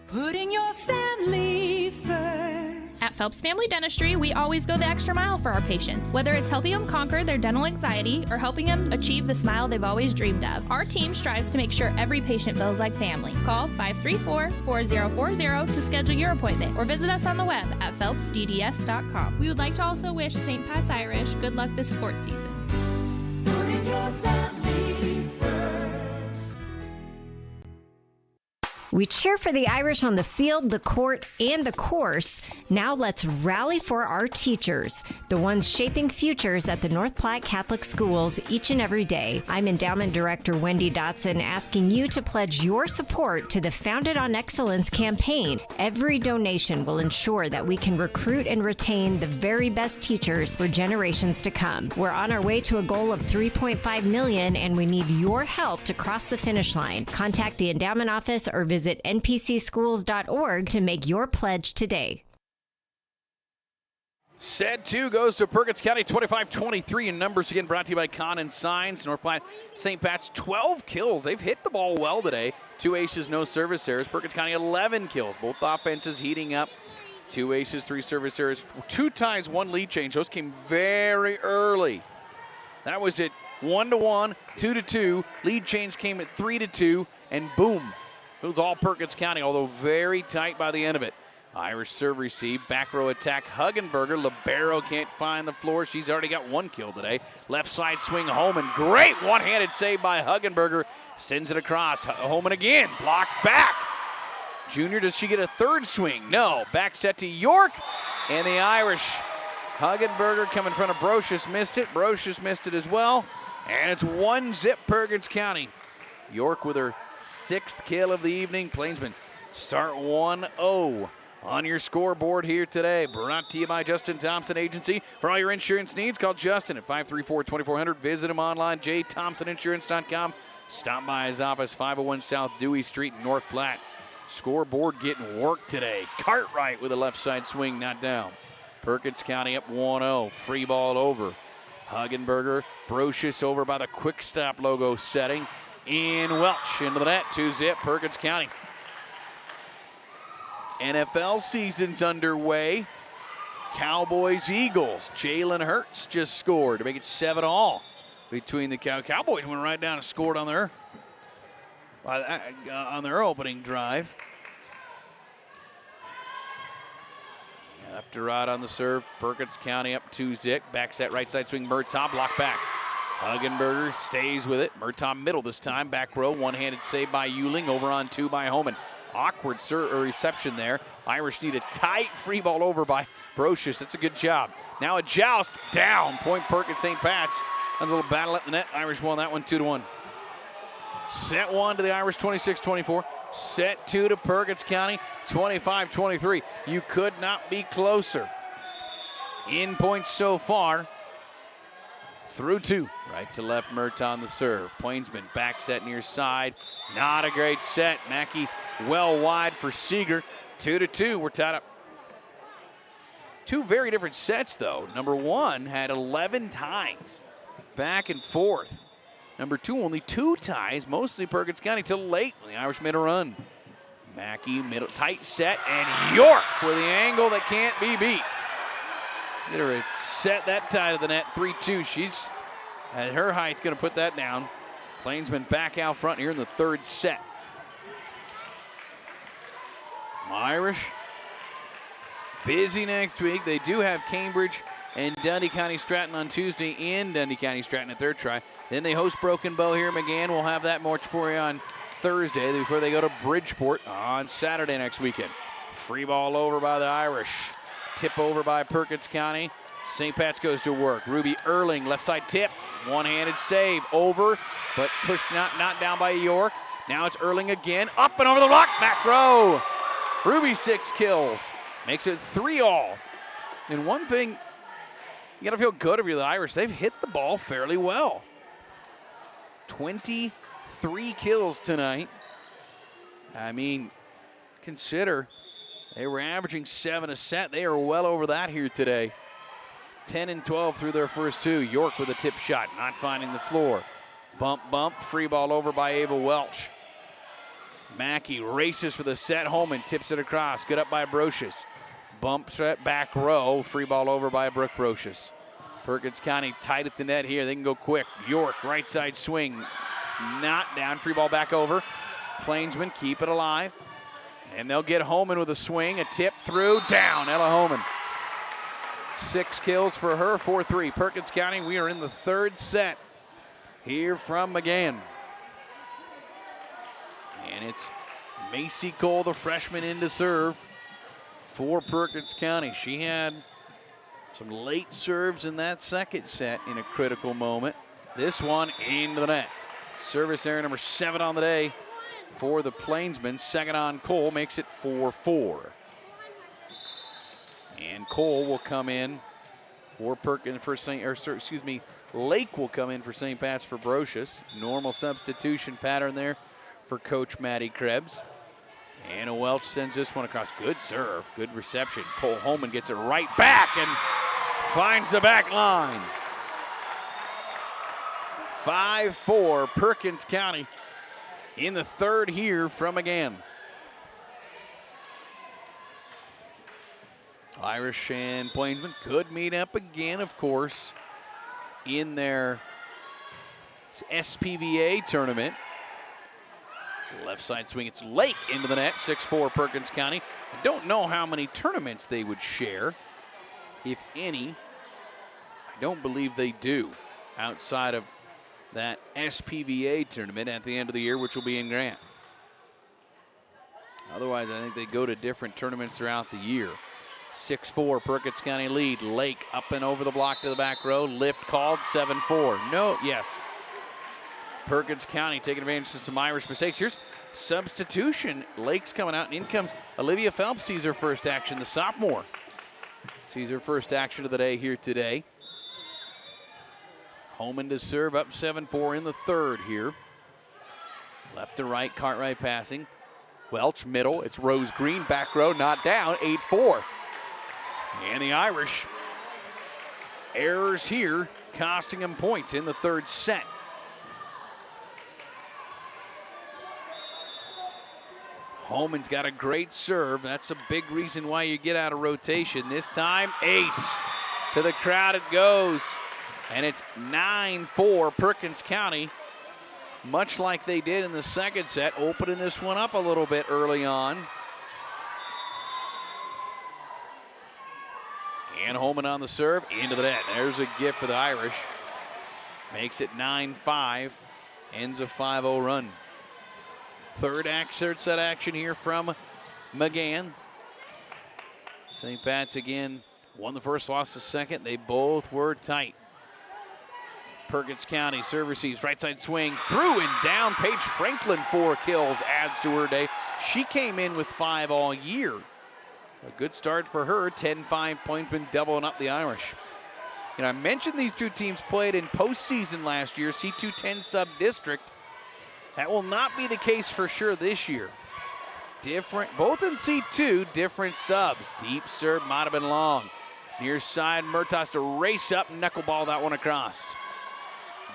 Putting your family first. At Phelps Family Dentistry, we always go the extra mile for our patients. Whether it's helping them conquer their dental anxiety or helping them achieve the smile they've always dreamed of, our team strives to make sure every patient feels like family. Call 534-4040 to schedule your appointment or visit us on the web at phelpsdds.com. We would like to also wish St. Pat's Irish good luck this sports season. Putting your family first. We cheer for the Irish on the field, the court, and the course. Now let's rally for our teachers, the ones shaping futures at the North Platte Catholic Schools each and every day. I'm Endowment Director Wendy Dotson, asking you to pledge your support to the Founded on Excellence campaign. Every donation will ensure that we can recruit and retain the very best teachers for generations to come. We're on our way to a goal of $3.5 million, and we need your help to cross the finish line. Contact the endowment office or visit npcschools.org to make your pledge today. Set 2 goes to Perkins County, 25-23 in numbers again, brought to you by Con and Signs. North Platte St. Pat's 12 kills. They've hit the ball well today. 2 aces, no service errors. Perkins County 11 kills. Both offenses heating up. 2 aces, 3 service errors. 2 ties, 1 lead change. Those came very early. That was at 1-1, 2-2. Lead change came at 3-2, and boom. It was all Perkins County, although very tight by the end of it. Irish serve receive, back row attack, Huggenberger. Libero can't find the floor. She's already got 1 kill today. Left side swing, Holman. Great one-handed save by Huggenberger. Sends it across. Holman again, blocked back. Junior, does she get a 3rd swing? No. Back set to York, and the Irish. Huggenberger come in front of Brocious, missed it. Brocious missed it as well. And it's 1-0 Perkins County. York with her 6th kill of the evening. Plainsmen start 1-0 on your scoreboard here today. Brought to you by Justin Thompson Agency. For all your insurance needs, call Justin at 534-2400. Visit him online, jthompsoninsurance.com. Stop by his office, 501 South Dewey Street, North Platte. Scoreboard getting work today. Cartwright with a left side swing, not down. Perkins County up 1-0. Free ball over. Huggenberger, Brocious over by the Quick Stop logo setting. In Welch into the net, 2-0 Perkins County. NFL season's underway. Cowboys, Eagles. Jalen Hurts just scored to make it 7-all between the Cowboys. Went right down and scored on their opening drive. Left to right on the serve. Perkins County up 2-0. Back set right side swing. Murtaugh block back. Huggenberger stays with it. Murtaugh middle this time. Back row. One-handed save by Euling. Over on 2 by Homan. Awkward reception there. Irish need a tight free ball over by Brocious. That's a good job. Now a joust down. Point Perkins St. Pat's. That's a little battle at the net. Irish won that one 2-1. Set 1 to the Irish, 26-24. Set 2 to Perkins County, 25-23. You could not be closer. In points so far. Through 2. Right to left, Murtaugh on the serve. Plainsman back set near side. Not a great set. Mackey well wide for Seeger. 2-2. We're tied up. 2 very different sets, though. Number 1 had 11 ties. Back and forth. Number 2, only 2 ties, mostly Perkins County, till late when the Irish made a run. Mackey, middle, tight set, and York with the angle that can't be beat. Get her a set that tie to the net, 3-2. She's at her height, going to put that down. Plainsman back out front here in the 3rd set. Irish, busy next week. They do have Cambridge and Dundee County Stratton on Tuesday in Dundee County Stratton at their try. Then they host Broken Bow here in McGann. We'll have that more for you on Thursday before they go to Bridgeport on Saturday next weekend. Free ball over by the Irish. Tip over by Perkins County. St. Pat's goes to work. Ruby Erling, left side tip. One-handed save over, but pushed not down by York. Now it's Erling again. Up and over the block. Back row. Ruby 6 kills. Makes it 3-all. And one thing, you got to feel good if you're the Irish. They've hit the ball fairly well. 23 kills tonight. I mean, consider they were averaging 7 a set. They are well over that here today. 10 and 12 through their first 2. York with a tip shot, not finding the floor. Bump, free ball over by Ava Welch. Mackey races for the set home and tips it across. Good up by Brocious. Bump set back row. Free ball over by Brooke Brocious. Perkins County tight at the net here. They can go quick. York, right side swing. Not down. Free ball back over. Plainsmen keep it alive. And they'll get Homan with a swing. A tip through. Down. Ella Homan. 6 kills for her. 4-3. Perkins County, we are in the 3rd set here from McGann. And it's Macy Cole, the freshman, in to serve for Perkins County. She had some late serves in that second set in a critical moment. This one into the net. Service error number 7 on the day for the Plainsmen. Second on Cole, makes it 4-4. And Cole will come in for Perkins for Lake will come in for St. Pat's for Brocious. Normal substitution pattern there for Coach Maddie Krebs. Anna Welch sends this one across. Good serve, good reception. Cole Holman gets it right back and finds the back line. 5-4, Perkins County in the third here from again. Irish and Plainsmen could meet up again, of course, in their SPVA tournament. Left side swing, it's Lake into the net, 6-4 Perkins County. I don't know how many tournaments they would share, if any. I don't believe they do, outside of that SPVA tournament at the end of the year, which will be in Grant. Otherwise, I think they go to different tournaments throughout the year. 6-4 Perkins County lead. Lake up and over the block to the back row. Lift called, 7-4. No, yes. Perkins County taking advantage of some Irish mistakes. Here's substitution. Lake's coming out, and in comes Olivia Phelps. Sees her first action, the sophomore. Sees her first action of the day here today. Holman to serve, up 7-4 in the third here. Left to right, Cartwright passing. Welch middle, it's Rose Green, back row, not down, 8-4. And the Irish, errors here, costing them points in the third set. Holman's got a great serve. That's a big reason why you get out of rotation. This time, ace. To the crowd it goes. And it's 9-4 Perkins County, much like they did in the second set, opening this one up a little bit early on. And Holman on the serve, into the net. There's a gift for the Irish. Makes it 9-5, ends a 5-0 run. Third set action here from McGann. St. Pat's again won the first, lost the second. They both were tight. Perkins County serve receives, right side swing, through and down. Paige Franklin, 4 kills, adds to her day. She came in with 5 all year. A good start for her, 10-5 points, been doubling up the Irish. And I mentioned these two teams played in postseason last year, C210 sub-district. That will not be the case for sure this year. Different, both in C2, different subs. Deep serve, might have been long. Near side, Murtaugh to race up, knuckleball that one across.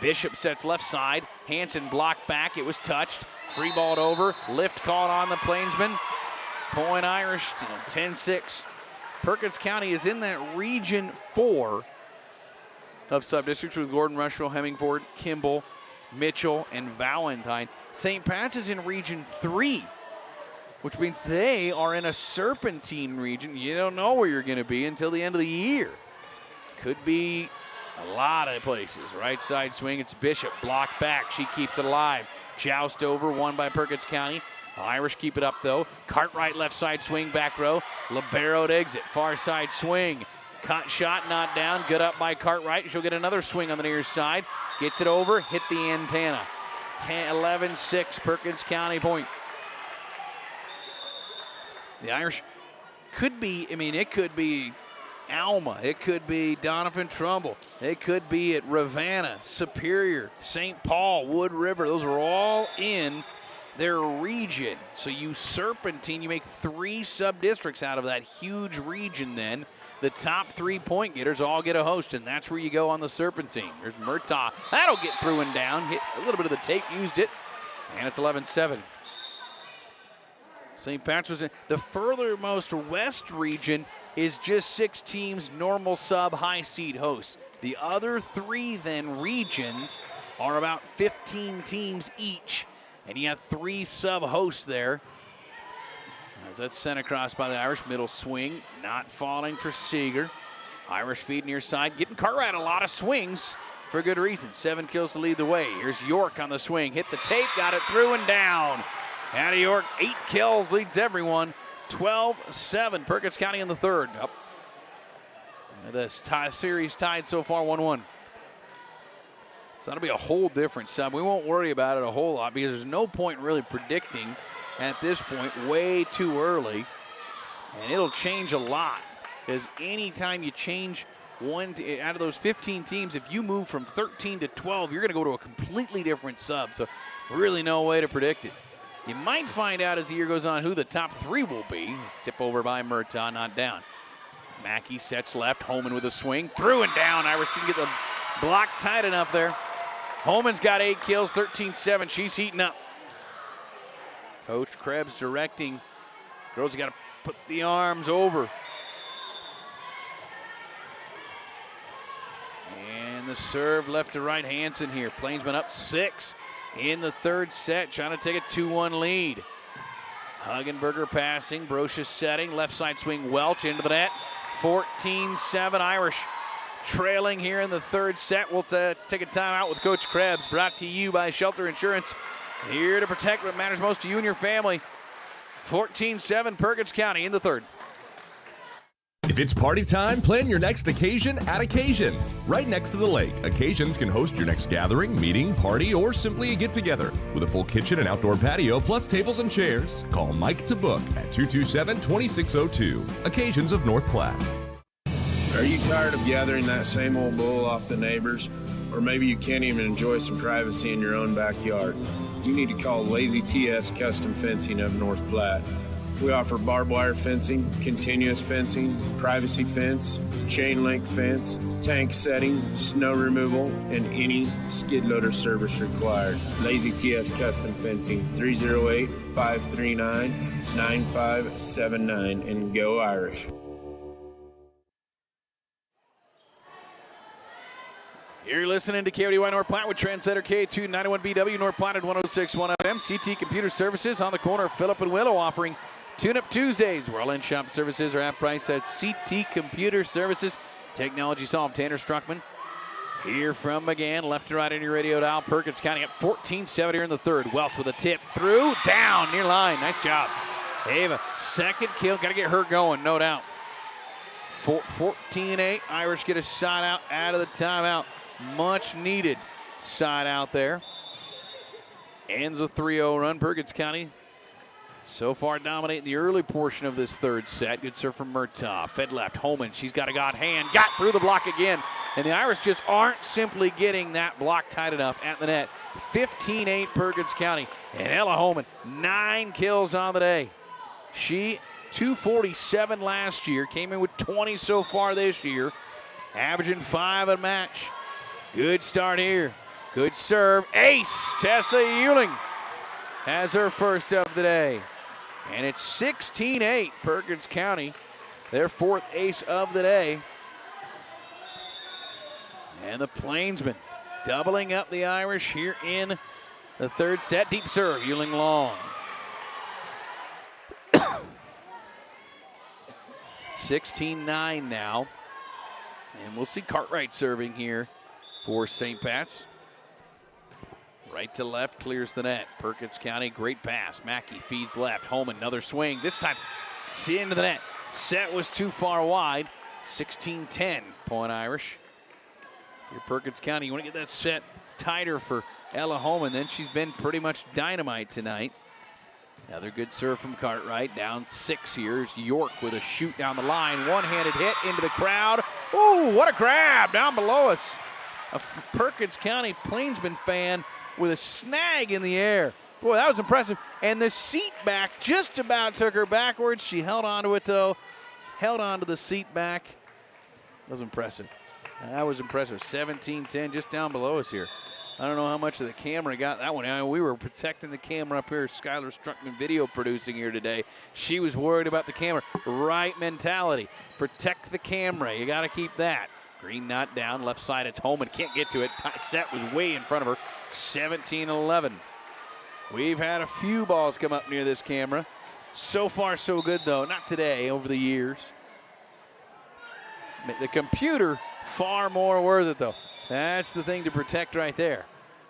Bishop sets left side. Hanson blocked back. It was touched. Free balled over. Lift called on the Plainsmen. Point Irish, 10-6. Perkins County is in that Region 4 of sub-districts with Gordon, Rushville, Hemingford, Kimball, Mitchell, and Valentine. St. Pat's is in Region 3, which means they are in a serpentine region. You don't know where you're going to be until the end of the year. Could be a lot of places. Right side swing, it's Bishop, blocked back. She keeps it alive. Joust over, won by Perkins County. Irish keep it up though. Cartwright left side swing, back row. Libero to exit, far side swing. Cut shot, not down, good up by Cartwright. She'll get another swing on the near side. Gets it over, hit the antenna. 11-6, Perkins County point. The Irish could be, it could be Alma. It could be Donovan Trumbull. It could be at Ravenna, Superior, St. Paul, Wood River. Those are all in their region. So you serpentine, you make 3 sub-districts out of that huge region then. The top 3 point getters all get a host, and that's where you go on the serpentine. There's Murtaugh. That'll get through and down. Hit a little bit of the tape, used it, and it's 11-7. St. Pat's was in the furthermost west region is just 6 teams, normal sub, high seed hosts. The other 3 then regions are about 15 teams each, and you have 3 sub hosts there. As that's sent across by the Irish, middle swing, not falling for Seeger. Irish feed near side, getting Cartwright a lot of swings for good reason. 7 kills to lead the way. Here's York on the swing, hit the tape, got it through and down. Out of York, 8 kills, leads everyone. 12-7. Perkins County in the third. Up. This series tied so far 1-1. So that'll be a whole different sub. We won't worry about it a whole lot because there's no point really predicting at this point, way too early. And it'll change a lot because anytime you change one out of those 15 teams, if you move from 13 to 12, you're going to go to a completely different sub. So really no way to predict it. You might find out as the year goes on who the top 3 will be. It's tip over by Murtaugh, not down. Mackey sets left, Holman with a swing, through and down. Irish didn't get the block tight enough there. Holman's got 8 kills, 13-7. She's heating up. Coach Krebs directing. Girls got to put the arms over. And the serve left to right, Hansen here. Plainsman up 6 in the third set, trying to take a 2-1 lead. Hagenberger passing, Brocious setting, left side swing, Welch into the net. 14-7 Irish. Trailing here in the third set. We'll take a timeout with Coach Krebs, brought to you by Shelter Insurance. Here to protect what matters most to you and your family. 14-7 Perkins County in the third. If it's party time, plan your next occasion at Occasions. Right next to the lake, Occasions can host your next gathering, meeting, party, or simply a get-together. With a full kitchen and outdoor patio, plus tables and chairs. Call Mike to book at 227-2602. Occasions of North Platte. Are you tired of gathering that same old bull off the neighbors? Or maybe you can't even enjoy some privacy in your own backyard? You need to call Lazy TS Custom Fencing of North Platte. We offer barbed wire fencing, continuous fencing, privacy fence, chain link fence, tank setting, snow removal, and any skid loader service required. Lazy TS Custom Fencing, 308-539-9579, and go Irish. You're listening to KODY North Platte with Trendsetter K2 91BW North Platte at 106.1 FM. CT Computer Services on the corner of Phillip and Willow, offering Tune-Up Tuesdays, where all in-shop services are half price at CT Computer Services. Technology solved. Tanner Struckman here from McGann. Left to right on your radio dial. Perkins County up 14-7 here in the third. Welch with a tip. Through. Down. Near line. Nice job. Ava, second kill. Got to get her going, no doubt. 14-8. Irish get a side out of the timeout. Much needed side out there. Ends a 3-0 run. Perkins County so far dominating the early portion of this third set. Good serve from Murtaugh. Fed left. Holman, she's got a god hand. Got through the block again. And the Irish just aren't simply getting that block tight enough at the net. 15-8 Perkins County. And Ella Holman, 9 kills on the day. She 247 last year. Came in with 20 so far this year. Averaging 5 a match. Good start here. Good serve. Ace. Tessa Euling has her first of the day. And it's 16-8 Perkins County. Their fourth ace of the day. And the Plainsmen doubling up the Irish here in the third set. Deep serve. Euling long. 16-9 now. And we'll see Cartwright serving here for St. Pat's. Right to left, clears the net. Perkins County, great pass. Mackey feeds left. Holman, another swing. This time, it's into the net. Set was too far wide. 16-10, point Irish. Your Perkins County, you want to get that set tighter for Ella Holman. Then she's been pretty much dynamite tonight. Another good serve from Cartwright. Down 6 here. York with a shoot down the line. One-handed hit into the crowd. Ooh, what a grab down below us. A Perkins County Plainsman fan with a snag in the air. Boy, that was impressive. And the seat back just about took her backwards. She held onto it, though. Held onto the seat back. That was impressive. That was impressive. 17-10 just down below us here. I don't know how much of the camera got that one. I mean, we were protecting the camera up here. Skylar Struckman video producing here today. She was worried about the camera. Right mentality. Protect the camera. You got to keep that. Green not down. Left side, it's Holman. Can't get to it. Set was way in front of her. 17-11. We've had a few balls come up near this camera. So far, so good, though. Not today, over the years. The computer, far more worth it, though. That's the thing to protect right there.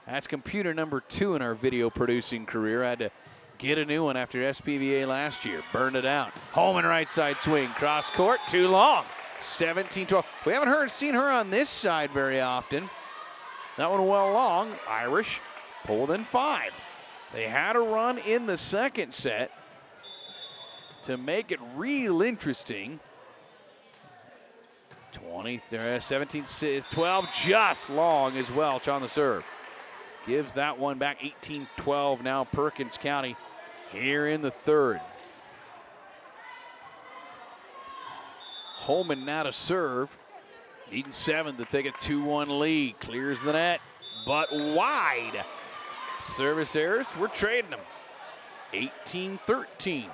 That's computer number 2 in our video producing career. I had to get a new one after SPVA last year. Burned it out. Holman right side swing. Cross court. Too long. 17-12. We haven't seen her on this side very often. That one well long. Irish pull within 5. They had a run in the second set to make it real interesting. 17-12, just long as Welch on the serve. Gives that one back. 18-12 now Perkins County here in the third. Holman now to serve. Needing 7 to take a 2-1 lead. Clears the net, but wide. Service errors, we're trading them. 18-13.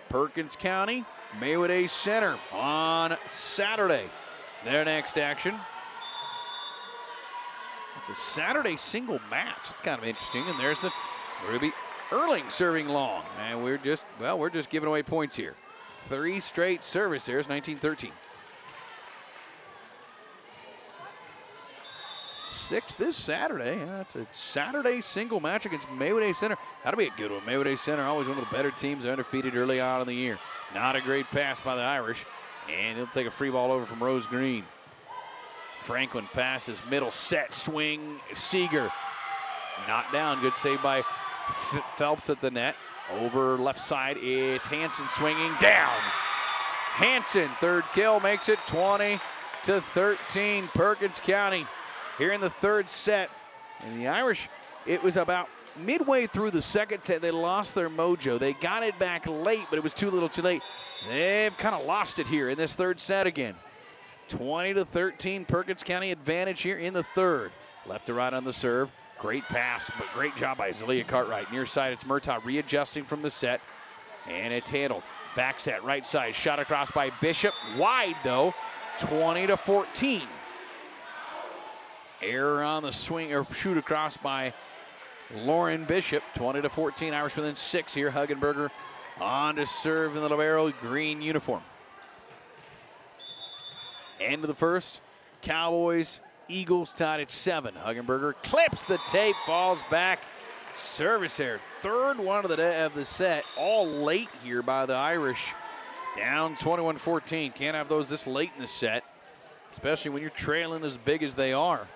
Perkins County, Maywood Center on Saturday. Their next action. It's a Saturday single match. It's kind of interesting. And there's the Ruby Erling serving long. And we're just giving away points here. 3 straight service errors, 19-13. 6 this Saturday. That's a Saturday single match against Maywood Center. That'll be a good one. Maywood Center, always one of the better teams. They're undefeated early on in the year. Not a great pass by the Irish. And he'll take a free ball over from Rose Green. Franklin passes, middle set, swing, Seeger. Not down, good save by Phelps at the net. Over left side, it's Hansen swinging, down. Hansen, third kill, makes it 20-13, Perkins County. Here in the third set, and the Irish, it was about midway through the second set, they lost their mojo. They got it back late, but it was too little too late. They've kind of lost it here in this third set again. 20-13, Perkins County advantage here in the third. Left to right on the serve. Great pass, but great job by Zelia Cartwright. Near side, it's Murtaugh readjusting from the set, and it's handled. Back set, right side, shot across by Bishop. Wide, though, 20-14. Error on the swing, or shoot across by Lauren Bishop. 20-14, Irish within 6 here. Huggenberger on to serve in the libero green uniform. End of the first. Cowboys, Eagles tied at 7. Huggenberger clips the tape, falls back. Service error. Third one of the set. All late here by the Irish. Down 21-14. Can't have those this late in the set, especially when you're trailing as big as they are.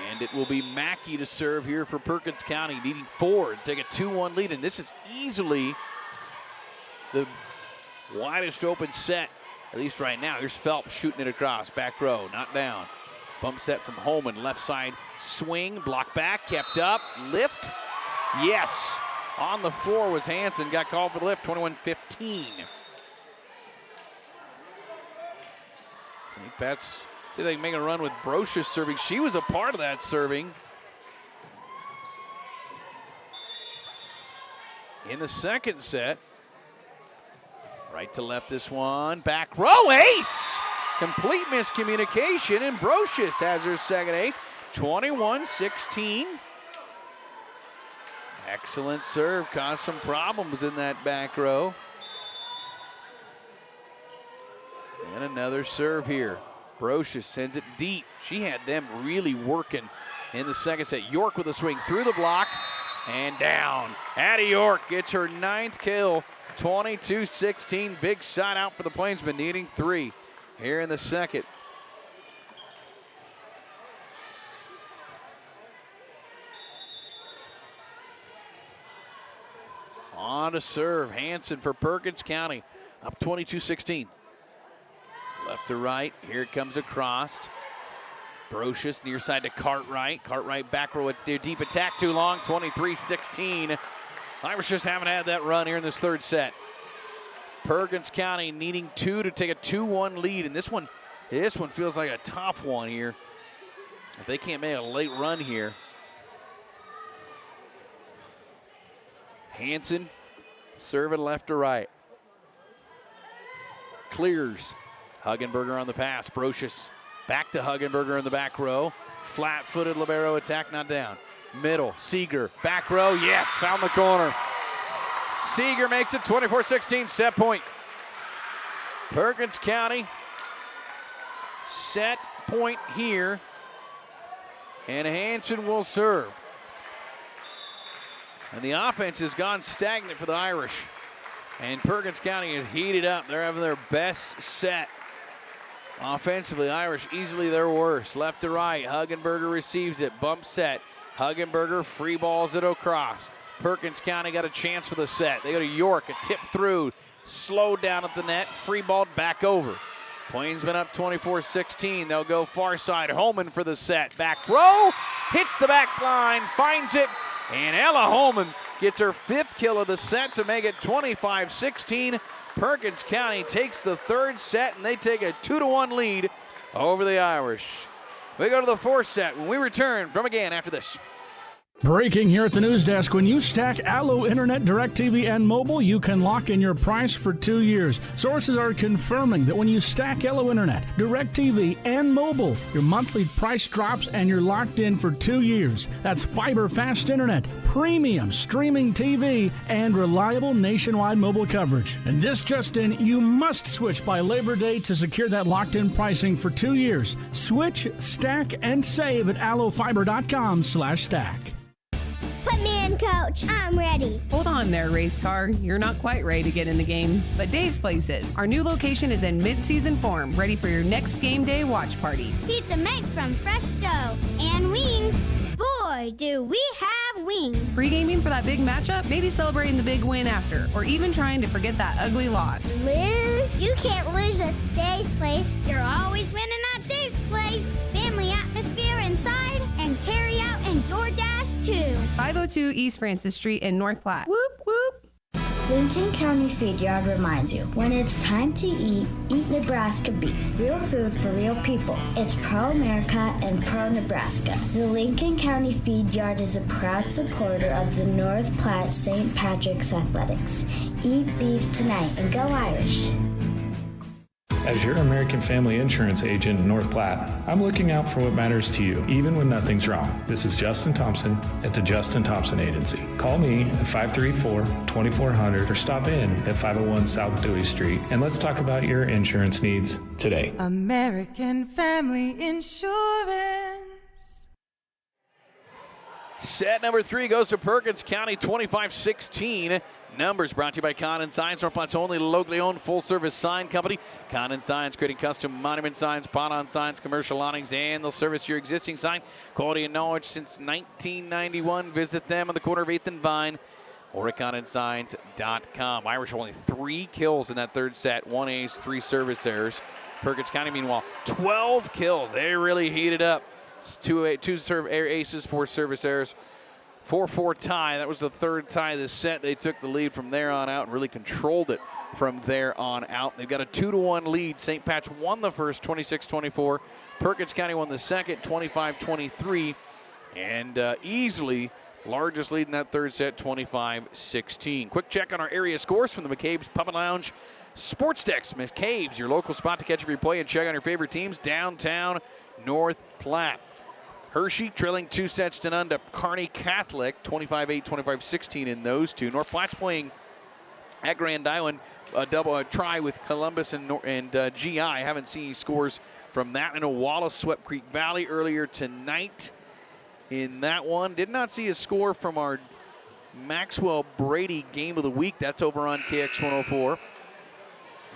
And it will be Mackey to serve here for Perkins County, needing 4 to take a 2-1 lead. And this is easily the widest open set, at least right now. Here's Phelps shooting it across, back row, not down. Bump set from Holman, left side swing, block back, kept up, lift. Yes, on the floor was Hansen, got called for the lift, 21-15. St. Pat's, see if they can make a run with Brocious serving. She was a part of that serving. In the second set, right to left this one, back row, ace! Complete miscommunication, and Brocious has her second ace, 21-16. Excellent serve, caused some problems in that back row. And another serve here. Brocious sends it deep. She had them really working in the second set. York with a swing through the block and down. Addie York gets her 9th kill, 22-16. Big shot out for the Plainsmen, needing 3 here in the second. On to serve, Hansen for Perkins County, up 22-16. Left to right, here it comes across. Brocious near side to Cartwright. Cartwright back row at their deep attack, too long, 23-16. Irish just haven't had that run here in this third set. Perkins County needing 2 to take a 2-1 lead, and this one feels like a tough one here. If they can't make a late run here. Hansen serving left to right. Clears. Huggenberger on the pass. Brocious back to Huggenberger in the back row. Flat-footed libero attack, not down. Middle, Seeger, back row, yes, found the corner. Seeger makes it 24-16, set point. Perkins County, set point here And Hansen will serve. And the offense has gone stagnant for the Irish. And Perkins County is heated up. They're having their best set. Offensively, Irish easily their worst. Left to right, Huggenberger receives it, bump set. Huggenberger free balls it across. Perkins County got a chance for the set. They go to York, a tip through, slowed down at the net, free balled back over. Plainsman up 24-16. They'll go far side. Holman for the set. Back row, hits the back line, finds it, and Ella Holman gets her 5th kill of the set to make it 25-16. Perkins County takes the 3rd set, and they take a 2-1 lead over the Irish. We go to the 4th set when we return from again after this. Breaking here at the news desk. When you stack Allo Internet, DirecTV, and mobile, you can lock in your price for 2 years. Sources are confirming that when you stack Allo Internet, DirecTV, and mobile, your monthly price drops and you're locked in for 2 years. That's fiber fast internet, premium streaming TV, and reliable nationwide mobile coverage. And this just in, you must switch by Labor Day to secure that locked-in pricing for 2 years. Switch, stack, and save at allofiber.com/stack. Put me in, Coach. I'm ready. Hold on there, race car. You're not quite ready to get in the game, but Dave's Place is. Our new location is in mid-season form, ready for your next game day watch party. Pizza made from fresh dough and wings. Boy, do we have wings. Pre-gaming for that big matchup, maybe celebrating the big win after, or even trying to forget that ugly loss. Lose? You can't lose at Dave's Place. You're always winning at Dave's Place. Family atmosphere inside and carry out and DoorDash too. 502 East Francis Street in North Platte. Whoop, whoop. Lincoln County Feed Yard reminds you, when it's time to eat Nebraska beef. Real food for real people. It's pro-America and pro-Nebraska. The Lincoln County Feed Yard is a proud supporter of the North Platte St. Patrick's Athletics. Eat beef tonight and go Irish. As your American Family Insurance agent in North Platte, I'm looking out for what matters to you, even when nothing's wrong. This is Justin Thompson at the Justin Thompson Agency. Call me at 534-2400 or stop in at 501 South Dewey Street, and let's talk about your insurance needs today. American Family Insurance. Set number 3 goes to Perkins County, 25-16. Numbers brought to you by Condon Signs, North Platte's only locally owned full-service sign company. Condon Signs, creating custom monument signs, pylon signs, commercial awnings, and they'll service your existing sign. Quality and knowledge since 1991. Visit them on the corner of 8th and Vine or at CondonSigns.com. Irish only 3 kills in that 3rd set, 1 ace, 3 service errors. Perkins County, meanwhile, 12 kills. They really heated up. 2 serve aces, 4 service errors. 4-4 tie. That was the 3rd tie of the set. They took the lead from there on out and really controlled it from there on out. They've got a 2-1 lead. St. Pat's won the first 26-24. Perkins County won the second 25-23. And easily largest lead in that 3rd set, 25-16. Quick check on our area scores from the McCabe's Pub and Lounge Sports Decks. McCabe's, your local spot to catch every play and check on your favorite teams downtown North Platte. Hershey trailing 2 sets to none to Kearney Catholic, 25-8, 25-16 in those two. North Platte's playing at Grand Island, a try with Columbus and GI. I haven't seen any scores from that. I know Wallace swept Creek Valley earlier tonight in that one. Did not see a score from our Maxwell Brady game of the week. That's over on KX 104.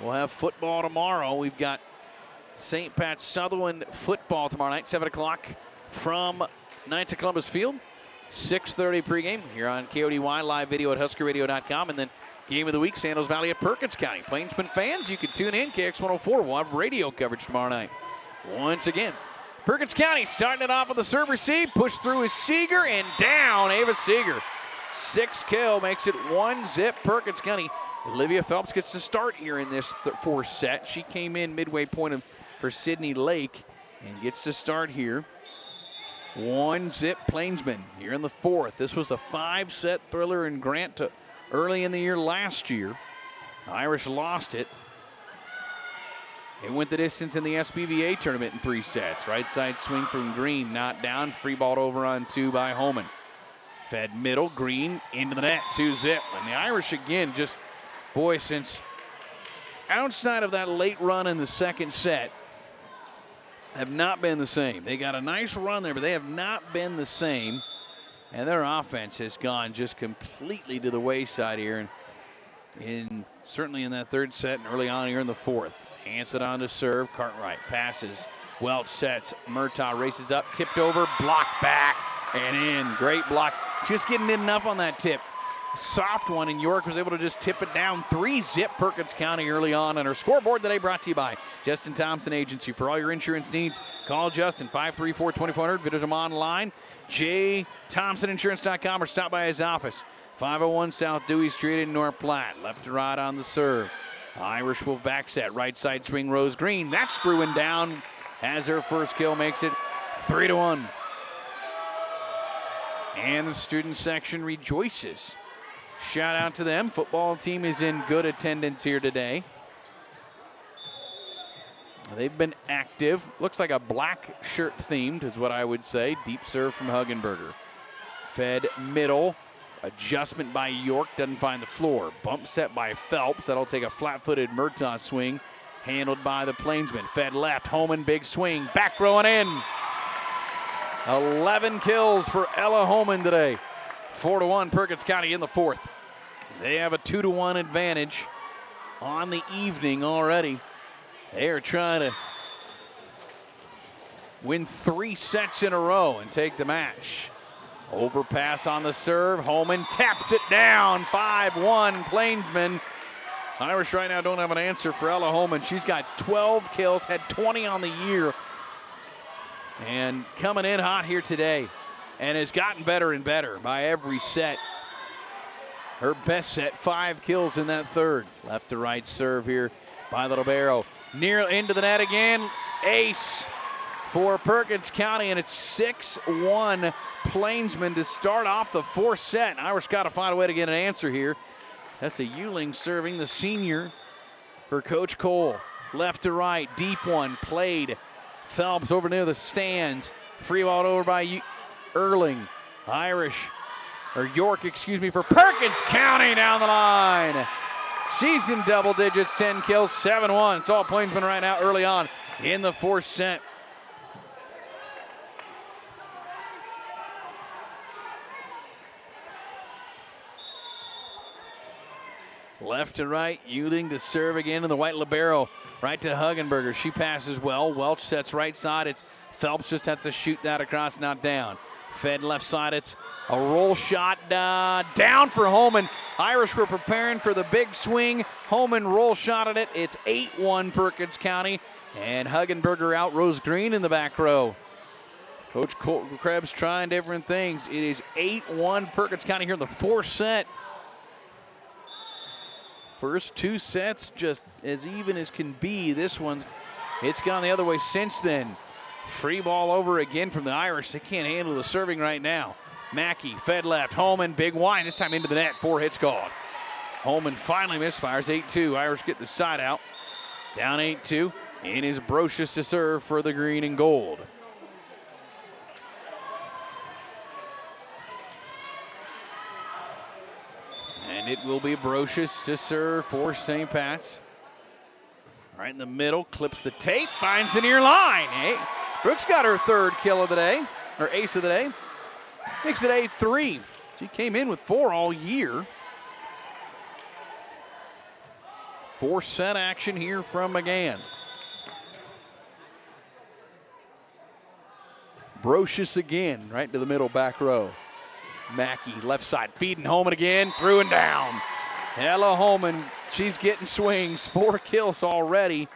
We'll have football tomorrow. We've got St. Pat's Sutherland football tomorrow night, 7 o'clock from Knights of Columbus Field. 6:30 pregame here on KODY, live video at HuskerRadio.com. And then game of the week, Sandals Valley at Perkins County. Plainsman fans, you can tune in, KX 104. We'll have radio coverage tomorrow night. Once again, Perkins County starting it off with the serve receive. Push through is Seeger and down Ava Seeger. 6 kill makes it 1-0 Perkins County. Olivia Phelps gets to start here in this 4th set. She came in midway point for Sydney Lake and gets to start here. 1-0 Plainsman here in the 4th. This was a 5-set thriller in Grant early in the year last year. Irish lost it. It went the distance in the SBVA tournament in 3 sets. Right side swing from Green, not down. Free ball over on 2 by Holman. Fed middle, Green into the net, 2-0. And the Irish again just, boy, since outside of that late run in the 2nd set, have not been the same. They got a nice run there, but they have not been the same. And their offense has gone just completely to the wayside here. And certainly in that third set and early on here in the fourth. Hands it on to serve. Cartwright passes. Welch sets. Murtaugh races up. Tipped over. Blocked back. And in. Great block. Just getting in enough on that tip. Soft one, and York was able to just tip it down. 3-zip Perkins County early on. And our scoreboard today brought to you by Justin Thompson Agency. For all your insurance needs, call Justin, 534-2400. Visit him online, jthompsoninsurance.com, or stop by his office, 501 South Dewey Street in North Platte. Left to right on the serve. Irish will back set. Right side swing, Rose Green. That's through and down. Has her first kill, makes it 3-1. And the student section rejoices. Shout out to them. Football team is in good attendance here today. They've been active. Looks like a black shirt themed is what I would say. Deep serve from Huggenberger. Fed middle. Adjustment by York. Doesn't find the floor. Bump set by Phelps. That'll take a flat-footed Murtaugh swing. Handled by the Plainsman. Fed left. Homan big swing. Back row and in. 11 kills for Ella Homan today. 4-1 Perkins County in the fourth. They have a 2-1 advantage on the evening already. They are trying to win 3 sets in a row and take the match. Overpass on the serve. Holman taps it down. 5-1 Plainsman. Irish right now don't have an answer for Ella Holman. She's got 12 kills, had 20 on the year, and coming in hot here today. And has gotten better and better by every set. Her best set, 5 kills in that third. Left to right serve here by the libero. Near into the net again. Ace for Perkins County, and it's 6-1 Plainsman to start off the fourth set. Irish got to find a way to get an answer here. That's a Ewing serving, the senior for Coach Cole. Left to right, deep one, played. Phelps over near the stands. Free ball over by Erling. York, for Perkins County down the line. She's in double digits, 10 kills, 7-1. It's all Plainsman right now early on in the fourth set. Left to right, Ewing to serve again in the white libero. Right to Huggenberger. She passes well. Welch sets right side. It's Phelps just has to shoot that across, not down. Fed left side. It's a roll shot down for Holman. Irish were preparing for the big swing. Holman roll shotted it. It's 8-1 Perkins County. And Huggenberger out. Rose Green in the back row. Coach Krebs trying different things. It is 8-1 Perkins County here in the fourth set. First 2 sets just as even as can be. This one's, it's gone the other way since then. Free ball over again from the Irish. They can't handle the serving right now. Mackey fed left. Holman, big wine. This time into the net. 4 hits called. Holman finally misfires. 8-2. Irish get the side out. Down 8-2. And is Brocious to serve for the green and gold. And it will be Brocious to serve for St. Pat's. Right in the middle, clips the tape, finds the near line. Hey, Brooks got her third kill of the day, or ace of the day. Makes it 8-3. She came in with 4 all year. 4-set action here from McGann. Brocious again, right to the middle back row. Mackey, left side, feeding Holman again, through and down. Ella Holman, she's getting swings. 4 kills already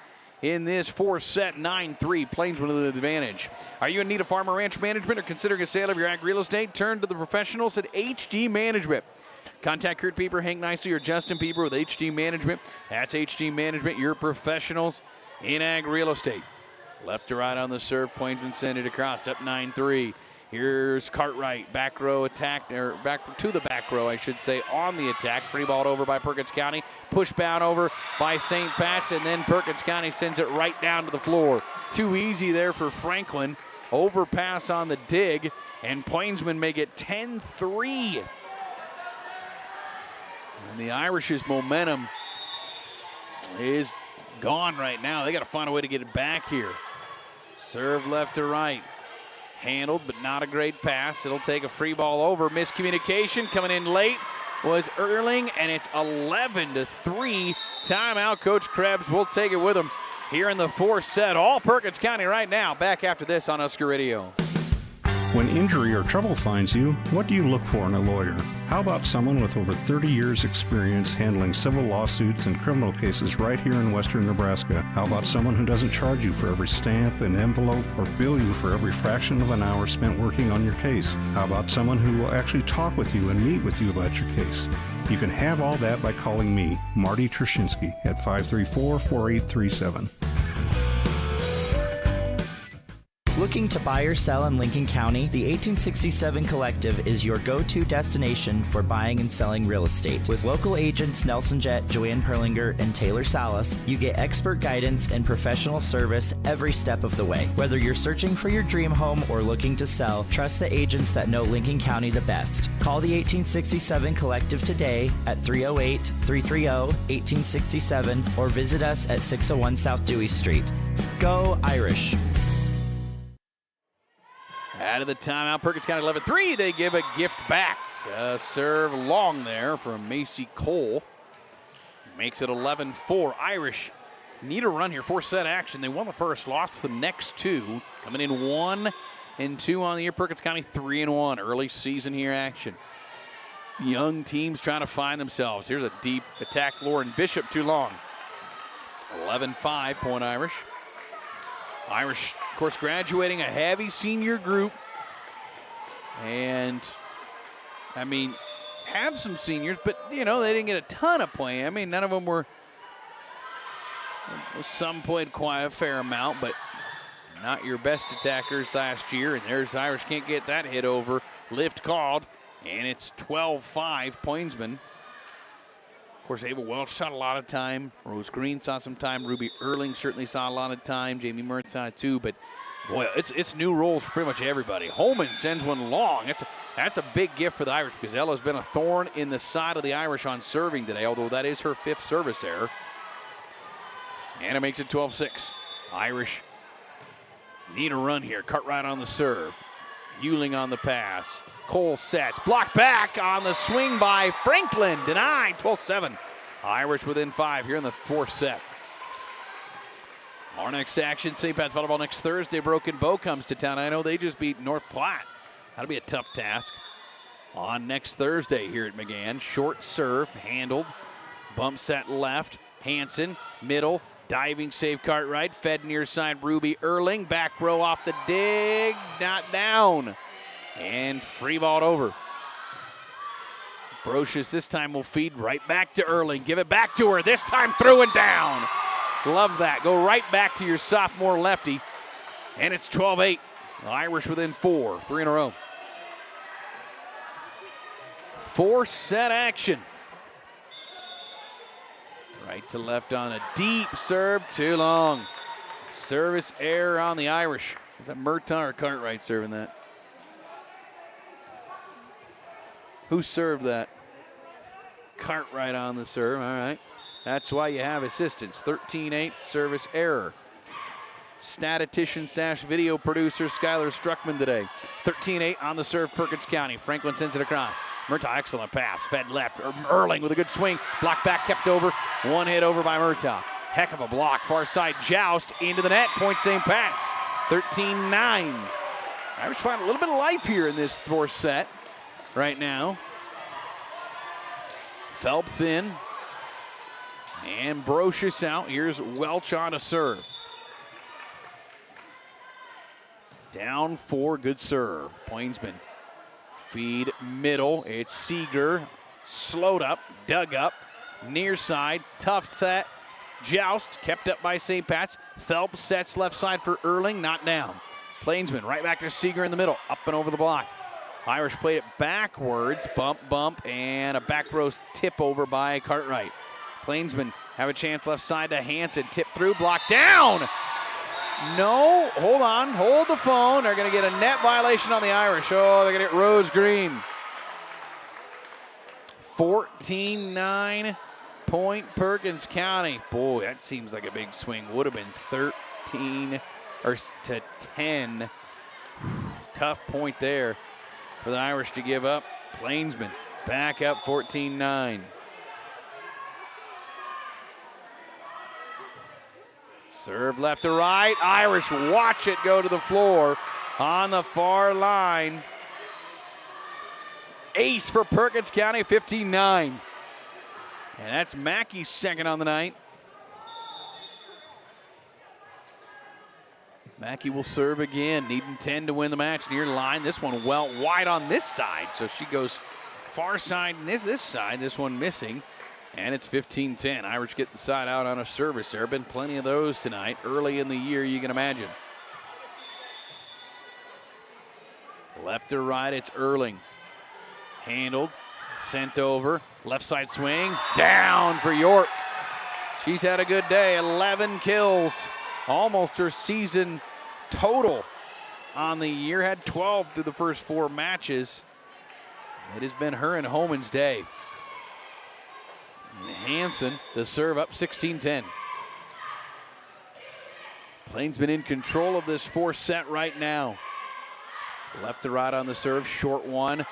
in this fourth set, 9-3. Plainsman with the advantage. Are you in need of farm or ranch management or considering a sale of your ag real estate? Turn to the professionals at HG Management. Contact Kurt Pieper, Hank Nicely, or Justin Pieper with HG Management. That's HG Management, your professionals in ag real estate. Left to right on the serve, Plainsman send it across, up 9-3. Here's Cartwright, back row attack, or back to the back row, I should say, on the attack. Free ball over by Perkins County. Push down over by St. Pat's, and then Perkins County sends it right down to the floor. Too easy there for Franklin. Overpass on the dig, and Plainsman make it 10-3. And the Irish's momentum is gone right now. They got to find a way to get it back here. Serve left to right. Handled, but not a great pass. It'll take a free ball over. Miscommunication coming in late was Erling, and it's 11-3. Timeout. Coach Krebs will take it with him here in the fourth set. All Perkins County right now. Back after this on Husker Radio. When injury or trouble finds you, what do you look for in a lawyer? How about someone with over 30 years experience handling civil lawsuits and criminal cases right here in western Nebraska? How about someone who doesn't charge you for every stamp and envelope or bill you for every fraction of an hour spent working on your case? How about someone who will actually talk with you and meet with you about your case? You can have all that by calling me, Marty Trzynski, at 534-4837. Looking to buy or sell in Lincoln County? The 1867 Collective is your go-to destination for buying and selling real estate. With local agents Nelson Jett, Joanne Perlinger, and Taylor Salas, you get expert guidance and professional service every step of the way. Whether you're searching for your dream home or looking to sell, trust the agents that know Lincoln County the best. Call the 1867 Collective today at 308-330-1867 or visit us at 601 South Dewey Street. Go Irish! Out of the timeout, Perkins County 11-3. They give a gift back. Serve long there from Macy Cole. Makes it 11-4. Irish need a run here. 4-set action. They won the first, lost the next two. Coming in 1-2 on the year. Perkins County 3-1. Early season here action. Young teams trying to find themselves. Here's a deep attack. Lauren Bishop too long. 11-5, point Irish. Irish, of course, graduating a heavy senior group. And, I mean, have some seniors, but, you know, they didn't get a ton of play. I mean, none of them were, some played quite a fair amount, but not your best attackers last year. And there's Irish, can't get that hit over. Lift called, and it's 12-5, Plainsman. Of course, Ava Welch saw a lot of time. Rose Green saw some time. Ruby Erling certainly saw a lot of time. Jamie Murtaugh too. But boy, it's new roles for pretty much everybody. Holman sends one long. That's a big gift for the Irish because Ella's been a thorn in the side of the Irish on serving today, although that is her 5th service error. And it makes it 12-6. Irish need a run here. Cartwright on the serve. Euling on the pass. Cole sets. Blocked back on the swing by Franklin. Denied. 12-7. Irish within 5 here in the 4th set. Our next action, St. Pat's Volleyball next Thursday. Broken Bow comes to town. I know they just beat North Platte. That'll be a tough task on next Thursday here at McGann. Short serve, handled. Bump set left. Hanson, middle. Diving save Cartwright. Fed near side Ruby Erling. Back row off the dig. Not down. And free ball over. Brocious this time will feed right back to Erling. Give it back to her. This time through and down. Love that. Go right back to your sophomore lefty. And it's 12-8. Irish within 4. 3 in a row. 4-set action. Right to left on a deep serve. Too long. Service error on the Irish. Is that Murtaugh or Cartwright serving that? Who served that? Cartwright on the serve. All right. That's why you have assistants. 13-8 service error. Statistician / video producer Skylar Struckman today. 13-8 on the serve, Perkins County. Franklin sends it across. Murtaugh, excellent pass. Fed left. Erling with a good swing. Block back, kept over. One hit over by Murtaugh. Heck of a block. Far side joust into the net. Point St. Pat's. 13-9. Irish find a little bit of life here in this 4th set right now. Phelps in. And Brocious out. Here's Welch on a serve. Down 4, good serve. Plainsman feed middle. It's Seeger. Slowed up, dug up. Near side, tough set. Joust, kept up by St. Pat's. Phelps sets left side for Erling, not down. Plainsman right back to Seeger in the middle, up and over the block. Irish played it backwards, bump, and a back row tip over by Cartwright. Plainsman have a chance left side to Hanson. Tip through, blocked down. No, hold on, hold the phone. They're going to get a net violation on the Irish. Oh, they're going to get Rose Green. 14-9, Point Perkins County. Boy, that seems like a big swing. Would have been 13-9. or to 10. Tough point there for the Irish to give up. Plainsman back up 14-9. Serve left to right. Irish watch it go to the floor on the far line. Ace for Perkins County, 15-9. And that's Mackey's second on the night. Mackey will serve again, needing 10 to win the match. Near line, this one well wide on this side, so she goes far side and this side, this one missing. And it's 15-10. Irish get the side out on a service. There have been plenty of those tonight. Early in the year, you can imagine. Left to right, it's Erling. Handled, sent over, left side swing, down for York. She's had a good day, 11 kills. Almost her season total on the year. Had 12 through the first 4 matches. It has been her and Homan's day. And Hansen to serve up 16-10. Plainsman in control of this 4th set right now. Left to right on the serve, short one.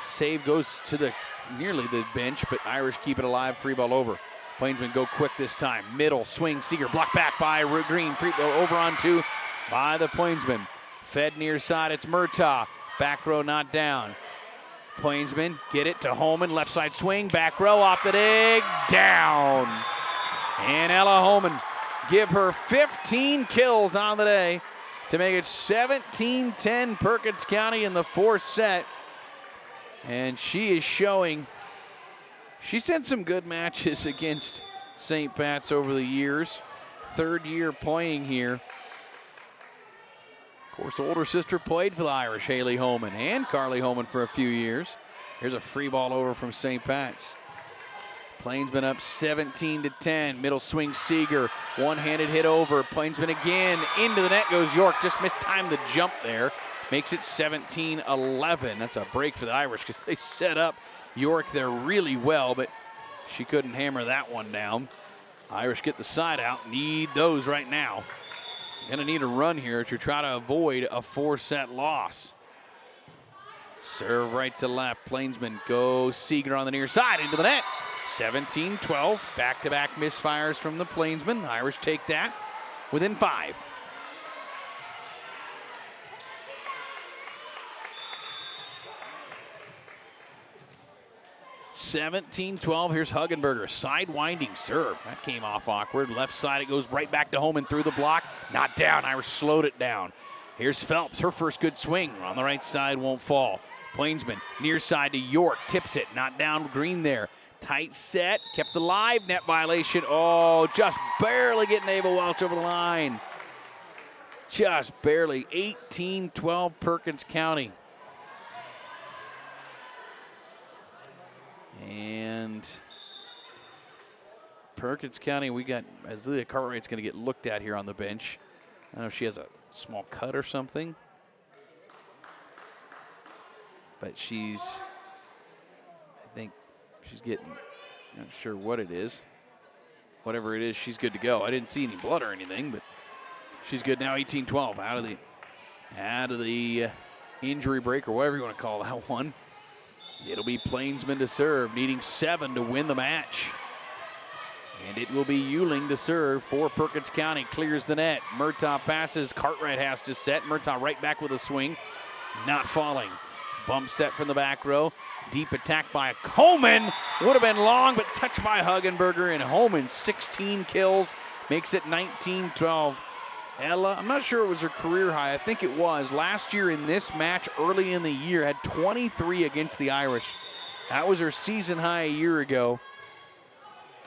Save goes to nearly the bench, but Irish keep it alive, free ball over. Plainsman go quick this time. Middle, swing, Seeger, blocked back by Green. Free ball over on 2 by the Plainsman. Fed near side, it's Murtaugh. Back row not down. Plainsman get it to Holman, left side swing, back row off the dig, down. And Ella Holman give her 15 kills on the day to make it 17-10 Perkins County in the 4th set. And she is showing, she's had some good matches against St. Pat's over the years. 3rd year playing here. Of course, older sister played for the Irish, Haley Holman, and Carly Holman for a few years. Here's a free ball over from St. Pat's. Plainsman up 17-10. Middle swing, Seeger. One-handed hit over. Plainsman again. Into the net goes York. Just mistimed the jump there. Makes it 17-11. That's a break for the Irish because they set up York there really well, but she couldn't hammer that one down. Irish get the side out. Need those right now. Gonna need a run here to try to avoid a 4-set loss. Serve right to left. Plainsman goes Seeger on the near side into the net. 17-12. Back-to-back misfires from the Plainsman. Irish take that within 5. (17-12). Here's Huggenberger. Side winding serve. That came off awkward. Left side, it goes right back to Holman through the block. Not down. Irish slowed it down. Here's Phelps. Her first good swing. On the right side, won't fall. Plainsman near side to York. Tips it. Not down. Green there. Tight set. Kept alive. Net violation. Oh, just barely getting Ava Welch over the line. Just barely. 18-12 Perkins County. And Perkins County, we got Azealia Cartwright's going to get looked at here on the bench. I don't know if she has a small cut or something. But I think she's getting, not sure what it is. Whatever it is, she's good to go. I didn't see any blood or anything, but she's good now. 18-12 out of the injury break or whatever you want to call that one. It'll be Plainsman to serve, needing 7 to win the match. And it will be Euling to serve for Perkins County. Clears the net. Murtaugh passes. Cartwright has to set. Murtaugh right back with a swing. Not falling. Bump set from the back row. Deep attack by Holman. Would have been long, but touched by Huggenberger. And Holman, 16 kills, makes it 19-12. Ella, I'm not sure it was her career high. I think it was. Last year in this match, early in the year, had 23 against the Irish. That was her season high a year ago.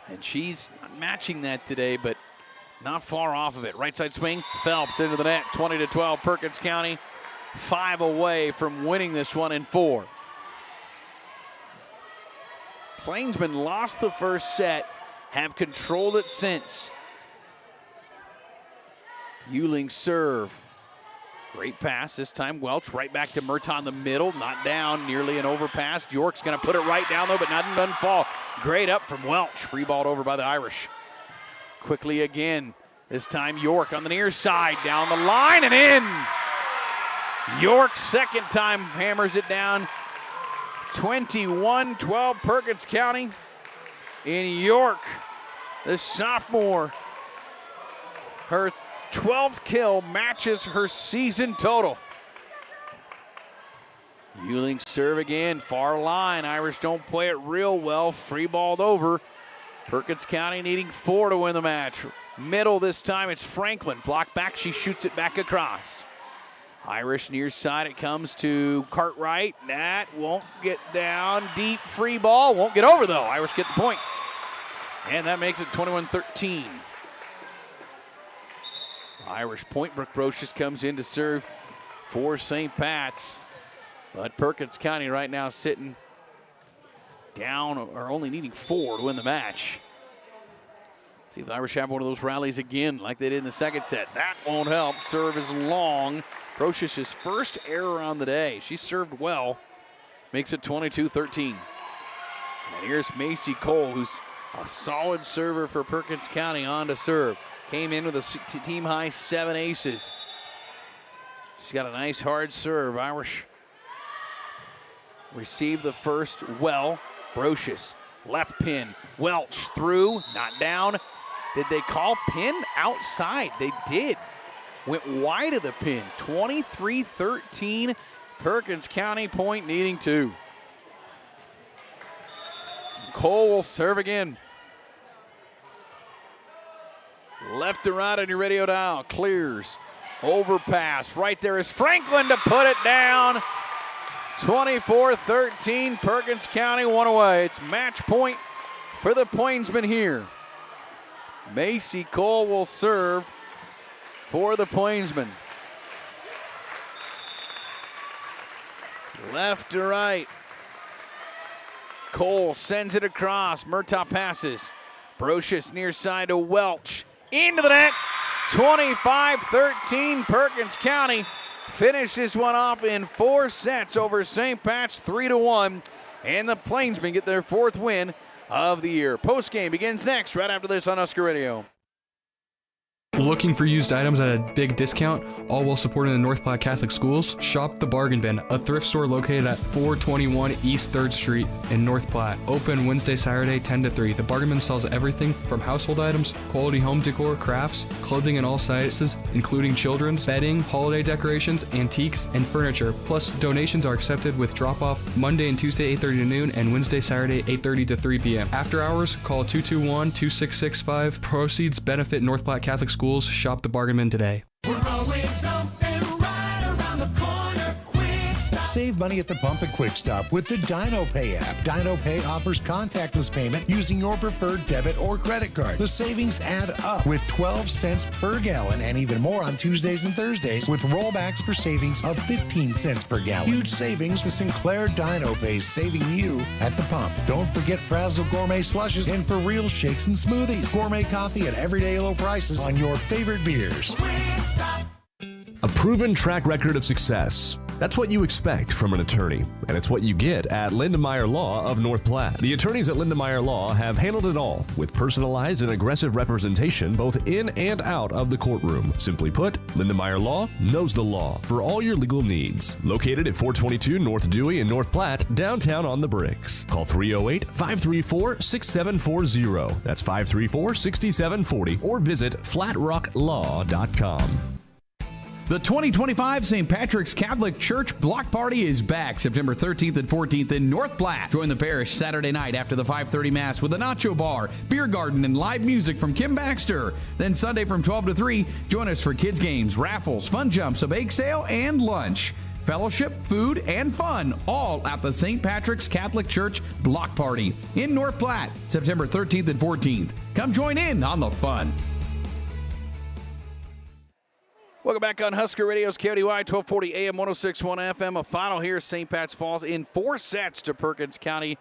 And she's not matching that today, but not far off of it. Right side swing, Phelps into the net, 20-12. Perkins County, 5 away from winning this one in 4. Plainsman lost the first set, have controlled it since. Euling serve. Great pass this time. Welch right back to Murtaugh in the middle. Not down. Nearly an overpass. York's going to put it right down, though, but doesn't fall. Great up from Welch. Free balled over by the Irish. Quickly again. This time York on the near side, down the line and in. York second time hammers it down. 21-12 Perkins County. In York, the sophomore, her 12th kill matches her season total. Euling serve again, far line. Irish don't play it real well, free balled over. Perkins County needing 4 to win the match. Middle this time, it's Franklin. Block back, she shoots it back across. Irish near side, it comes to Cartwright. That won't get down. Deep free ball, won't get over though. Irish get the point. And that makes it 21-13. Irish point, Brooke Brocious comes in to serve for St. Pat's. But Perkins County right now sitting down or only needing 4 to win the match. See if the Irish have one of those rallies again like they did in the second set. That won't help. Serve is long. Brocious' first error on the day. She served well. Makes it 22-13. And here's Macy Cole, who's a solid server for Perkins County on to serve. Came in with a team-high 7 aces. She's got a nice hard serve. Irish received the first well. Brocious, left pin. Welch through, not down. Did they call pin outside? They did. Went wide of the pin. 23-13. Perkins County point needing 2. Cole will serve again. Left to right on your radio dial. Clears. Overpass. Right there is Franklin to put it down. 24-13. Perkins County one away. It's match point for the Plainsmen here. Macy Cole will serve for the Plainsmen. Left to right. Cole sends it across. Murtaugh passes. Brocious near side to Welch. Into the net. 25-13. Perkins County finishes one off in 4 sets over St. Pat's 3-1. And the Plainsmen get their 4th win of the year. Postgame begins next right after this on Husker Radio. Looking for used items at a big discount, all while supporting the North Platte Catholic Schools? Shop the Bargain Bin, a thrift store located at 421 East 3rd Street in North Platte. Open Wednesday, Saturday, 10 to 3. The Bargain Bin sells everything from household items, quality home decor, crafts, clothing in all sizes, including children's, bedding, holiday decorations, antiques, and furniture. Plus, donations are accepted with drop-off Monday and Tuesday, 8:30 to noon, and Wednesday, Saturday, 8:30 to 3 p.m. After hours, call 221-2665. Proceeds benefit North Platte Catholic Schools. Shop the Bargain Bin today. We're always open right around the corner. Quick Stop. Save money at the pump at Quick Stop with the DinoPay app. DinoPay offers contactless payment using your preferred debit or credit card. The savings add up with 12 cents per gallon and even more on Tuesdays and Thursdays with rollbacks for savings of 15 cents per gallon. Huge savings. The Sinclair DinoPay saving you at the pump. Don't forget Frazzle Gourmet Slushes and For Real Shakes and Smoothies. Gourmet coffee at everyday low prices on your favorite beers. A proven track record of success. That's what you expect from an attorney, and it's what you get at Lindemeyer Law of North Platte. The attorneys at Lindemeyer Law have handled it all with personalized and aggressive representation both in and out of the courtroom. Simply put, Lindemeyer Law knows the law for all your legal needs. Located at 422 North Dewey in North Platte, downtown on the Bricks. Call 308-534-6740. That's 534-6740, or visit flatrocklaw.com. The 2025 St. Patrick's Catholic Church Block Party is back September 13th and 14th in North Platte. Join the parish Saturday night after the 5:30 Mass with a nacho bar, beer garden, and live music from Kim Baxter. Then Sunday from 12 to 3, join us for kids' games, raffles, fun jumps, a bake sale, and lunch. Fellowship, food, and fun, all at the St. Patrick's Catholic Church Block Party in North Platte, September 13th and 14th. Come join in on the fun. Welcome back on Husker Radio's KODY 1240 AM 106.1 FM. A final here, St. Pat's falls in 4 sets to Perkins County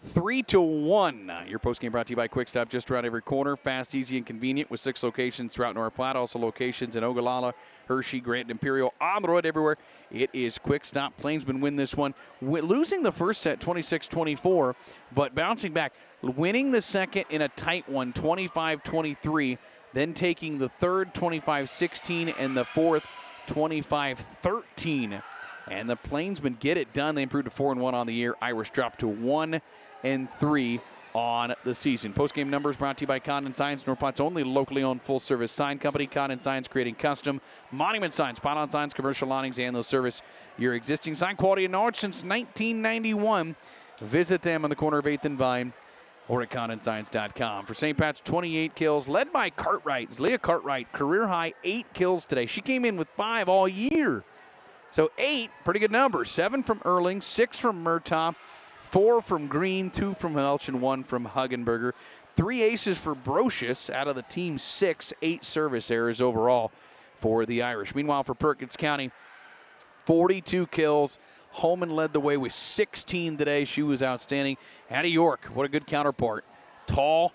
3-1. Your postgame brought to you by Quick Stop, just around every corner. Fast, easy, and convenient with 6 locations throughout North Platte. Also locations in Ogallala, Hershey, Grant, Imperial, on the road everywhere. It is Quick Stop. Plainsman win this one, losing the first set 26-24, but bouncing back, winning the second in a tight one, 25-23, then taking the third 25-16 and the fourth 25-13. And the Plainsmen get it done. They improved to 4-1 on the year. Irish dropped to 1-3 on the season. Postgame numbers brought to you by Condon Signs, North Platte's only locally owned full-service sign company. Condon Signs, creating custom monument signs, pylon signs, commercial awnings, and they'll service your existing sign. Quality and knowledge since 1991. Visit them on the corner of 8th and Vine or at condonsigns.com. For St. Pat's, 28 kills, led by Cartwright. Leah Cartwright, career high 8 kills today. She came in with 5 all year. So 8, pretty good numbers. 7 from Erling, 6 from Murtaugh, 4 from Green, 2 from Welch, and 1 from Huggenberger. 3 aces for Brocious out of the team's 6, 8 service errors overall for the Irish. Meanwhile, for Perkins County, 42 kills. Holman led the way with 16 today. She was outstanding. Addie York, what a good counterpart. Tall,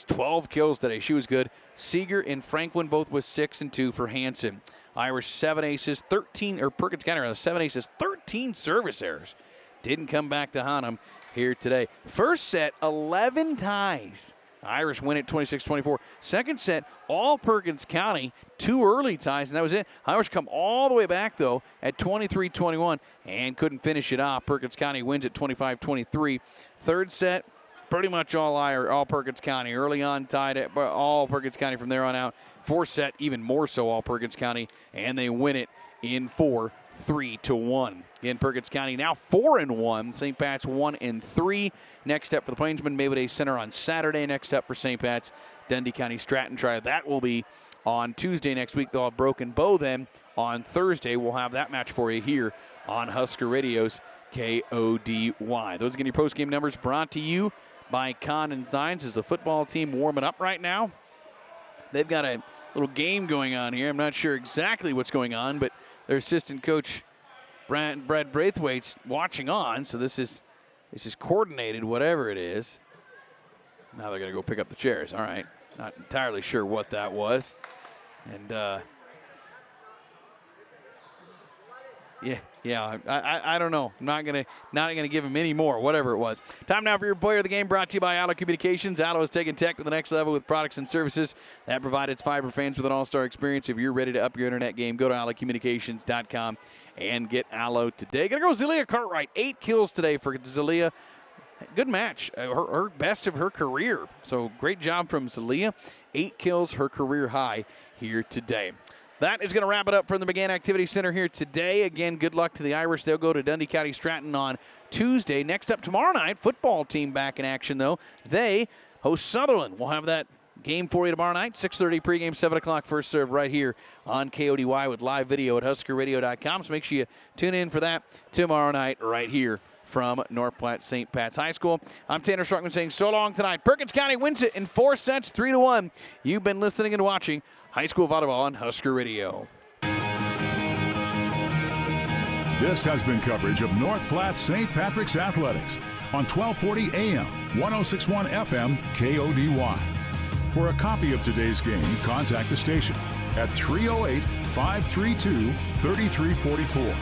12 kills today. She was good. Seeger and Franklin both with 6 and 2 for Hanson. Irish 7 aces, 13, or Perkins County rather, 7 aces, 13 service errors. Didn't come back to haunt them here today. First set, 11 ties. Irish win it 26-24. Second set, all Perkins County, 2 early ties, and that was it. Irish come all the way back, though, at 23-21 and couldn't finish it off. Perkins County wins at 25-23. Third set, pretty much all Perkins County. Early on tied at all Perkins County from there on out. Fourth set, even more so all Perkins County, and they win it in 4, 3-1. Again, Perkins County now 4-1. St. Pat's 1-3. Next up for the Plainsmen, Maywood Day Center on Saturday. Next up for St. Pat's, Dundee County Stratton Trial. That will be on Tuesday next week. They'll have Broken Bow then on Thursday. We'll have that match for you here on Husker Radio's KODY. Those are going to be your postgame numbers brought to you by Condon Signs. Is the football team warming up right now? They've got a little game going on here. I'm not sure exactly what's going on, but their assistant coach, Brad Braithwaite's watching on, so this is coordinated, whatever it is. Now they're going to go pick up the chairs. All right. Not entirely sure what that was. And, yeah, I don't know. I'm not gonna give him any more, whatever it was. Time now for your player of the game, brought to you by Allo Communications. Allo is taking tech to the next level with products and services that provide its fiber fans with an all-star experience. If you're ready to up your internet game, go to allocommunications.com and get Allo today. Gonna go Zelia Cartwright. 8 kills today for Zelia. Good match. Her best of her career. So great job from Zelia. 8 kills, her career high here today. That is going to wrap it up from the McGann Activity Center here today. Again, good luck to the Irish. They'll go to Dundee County Stratton on Tuesday. Next up tomorrow night, football team back in action, though. They host Sutherland. We'll have that game for you tomorrow night, 6:30 pregame, 7 o'clock first serve right here on KODY with live video at HuskerRadio.com. So make sure you tune in for that tomorrow night right here from North Platte St. Pat's High School. I'm Tanner Struckman saying so long tonight. Perkins County wins it in 4 sets, 3-1. You've been listening and watching High School Volleyball on Husker Radio. This has been coverage of North Platte St. Patrick's Athletics on 1240 AM, 1061 FM, KODY. For a copy of today's game, contact the station at 308-532-3344.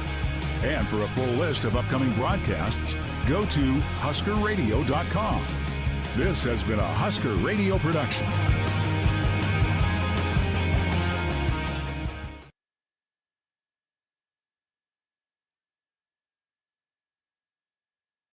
And for a full list of upcoming broadcasts, go to HuskerRadio.com. This has been a Husker Radio production.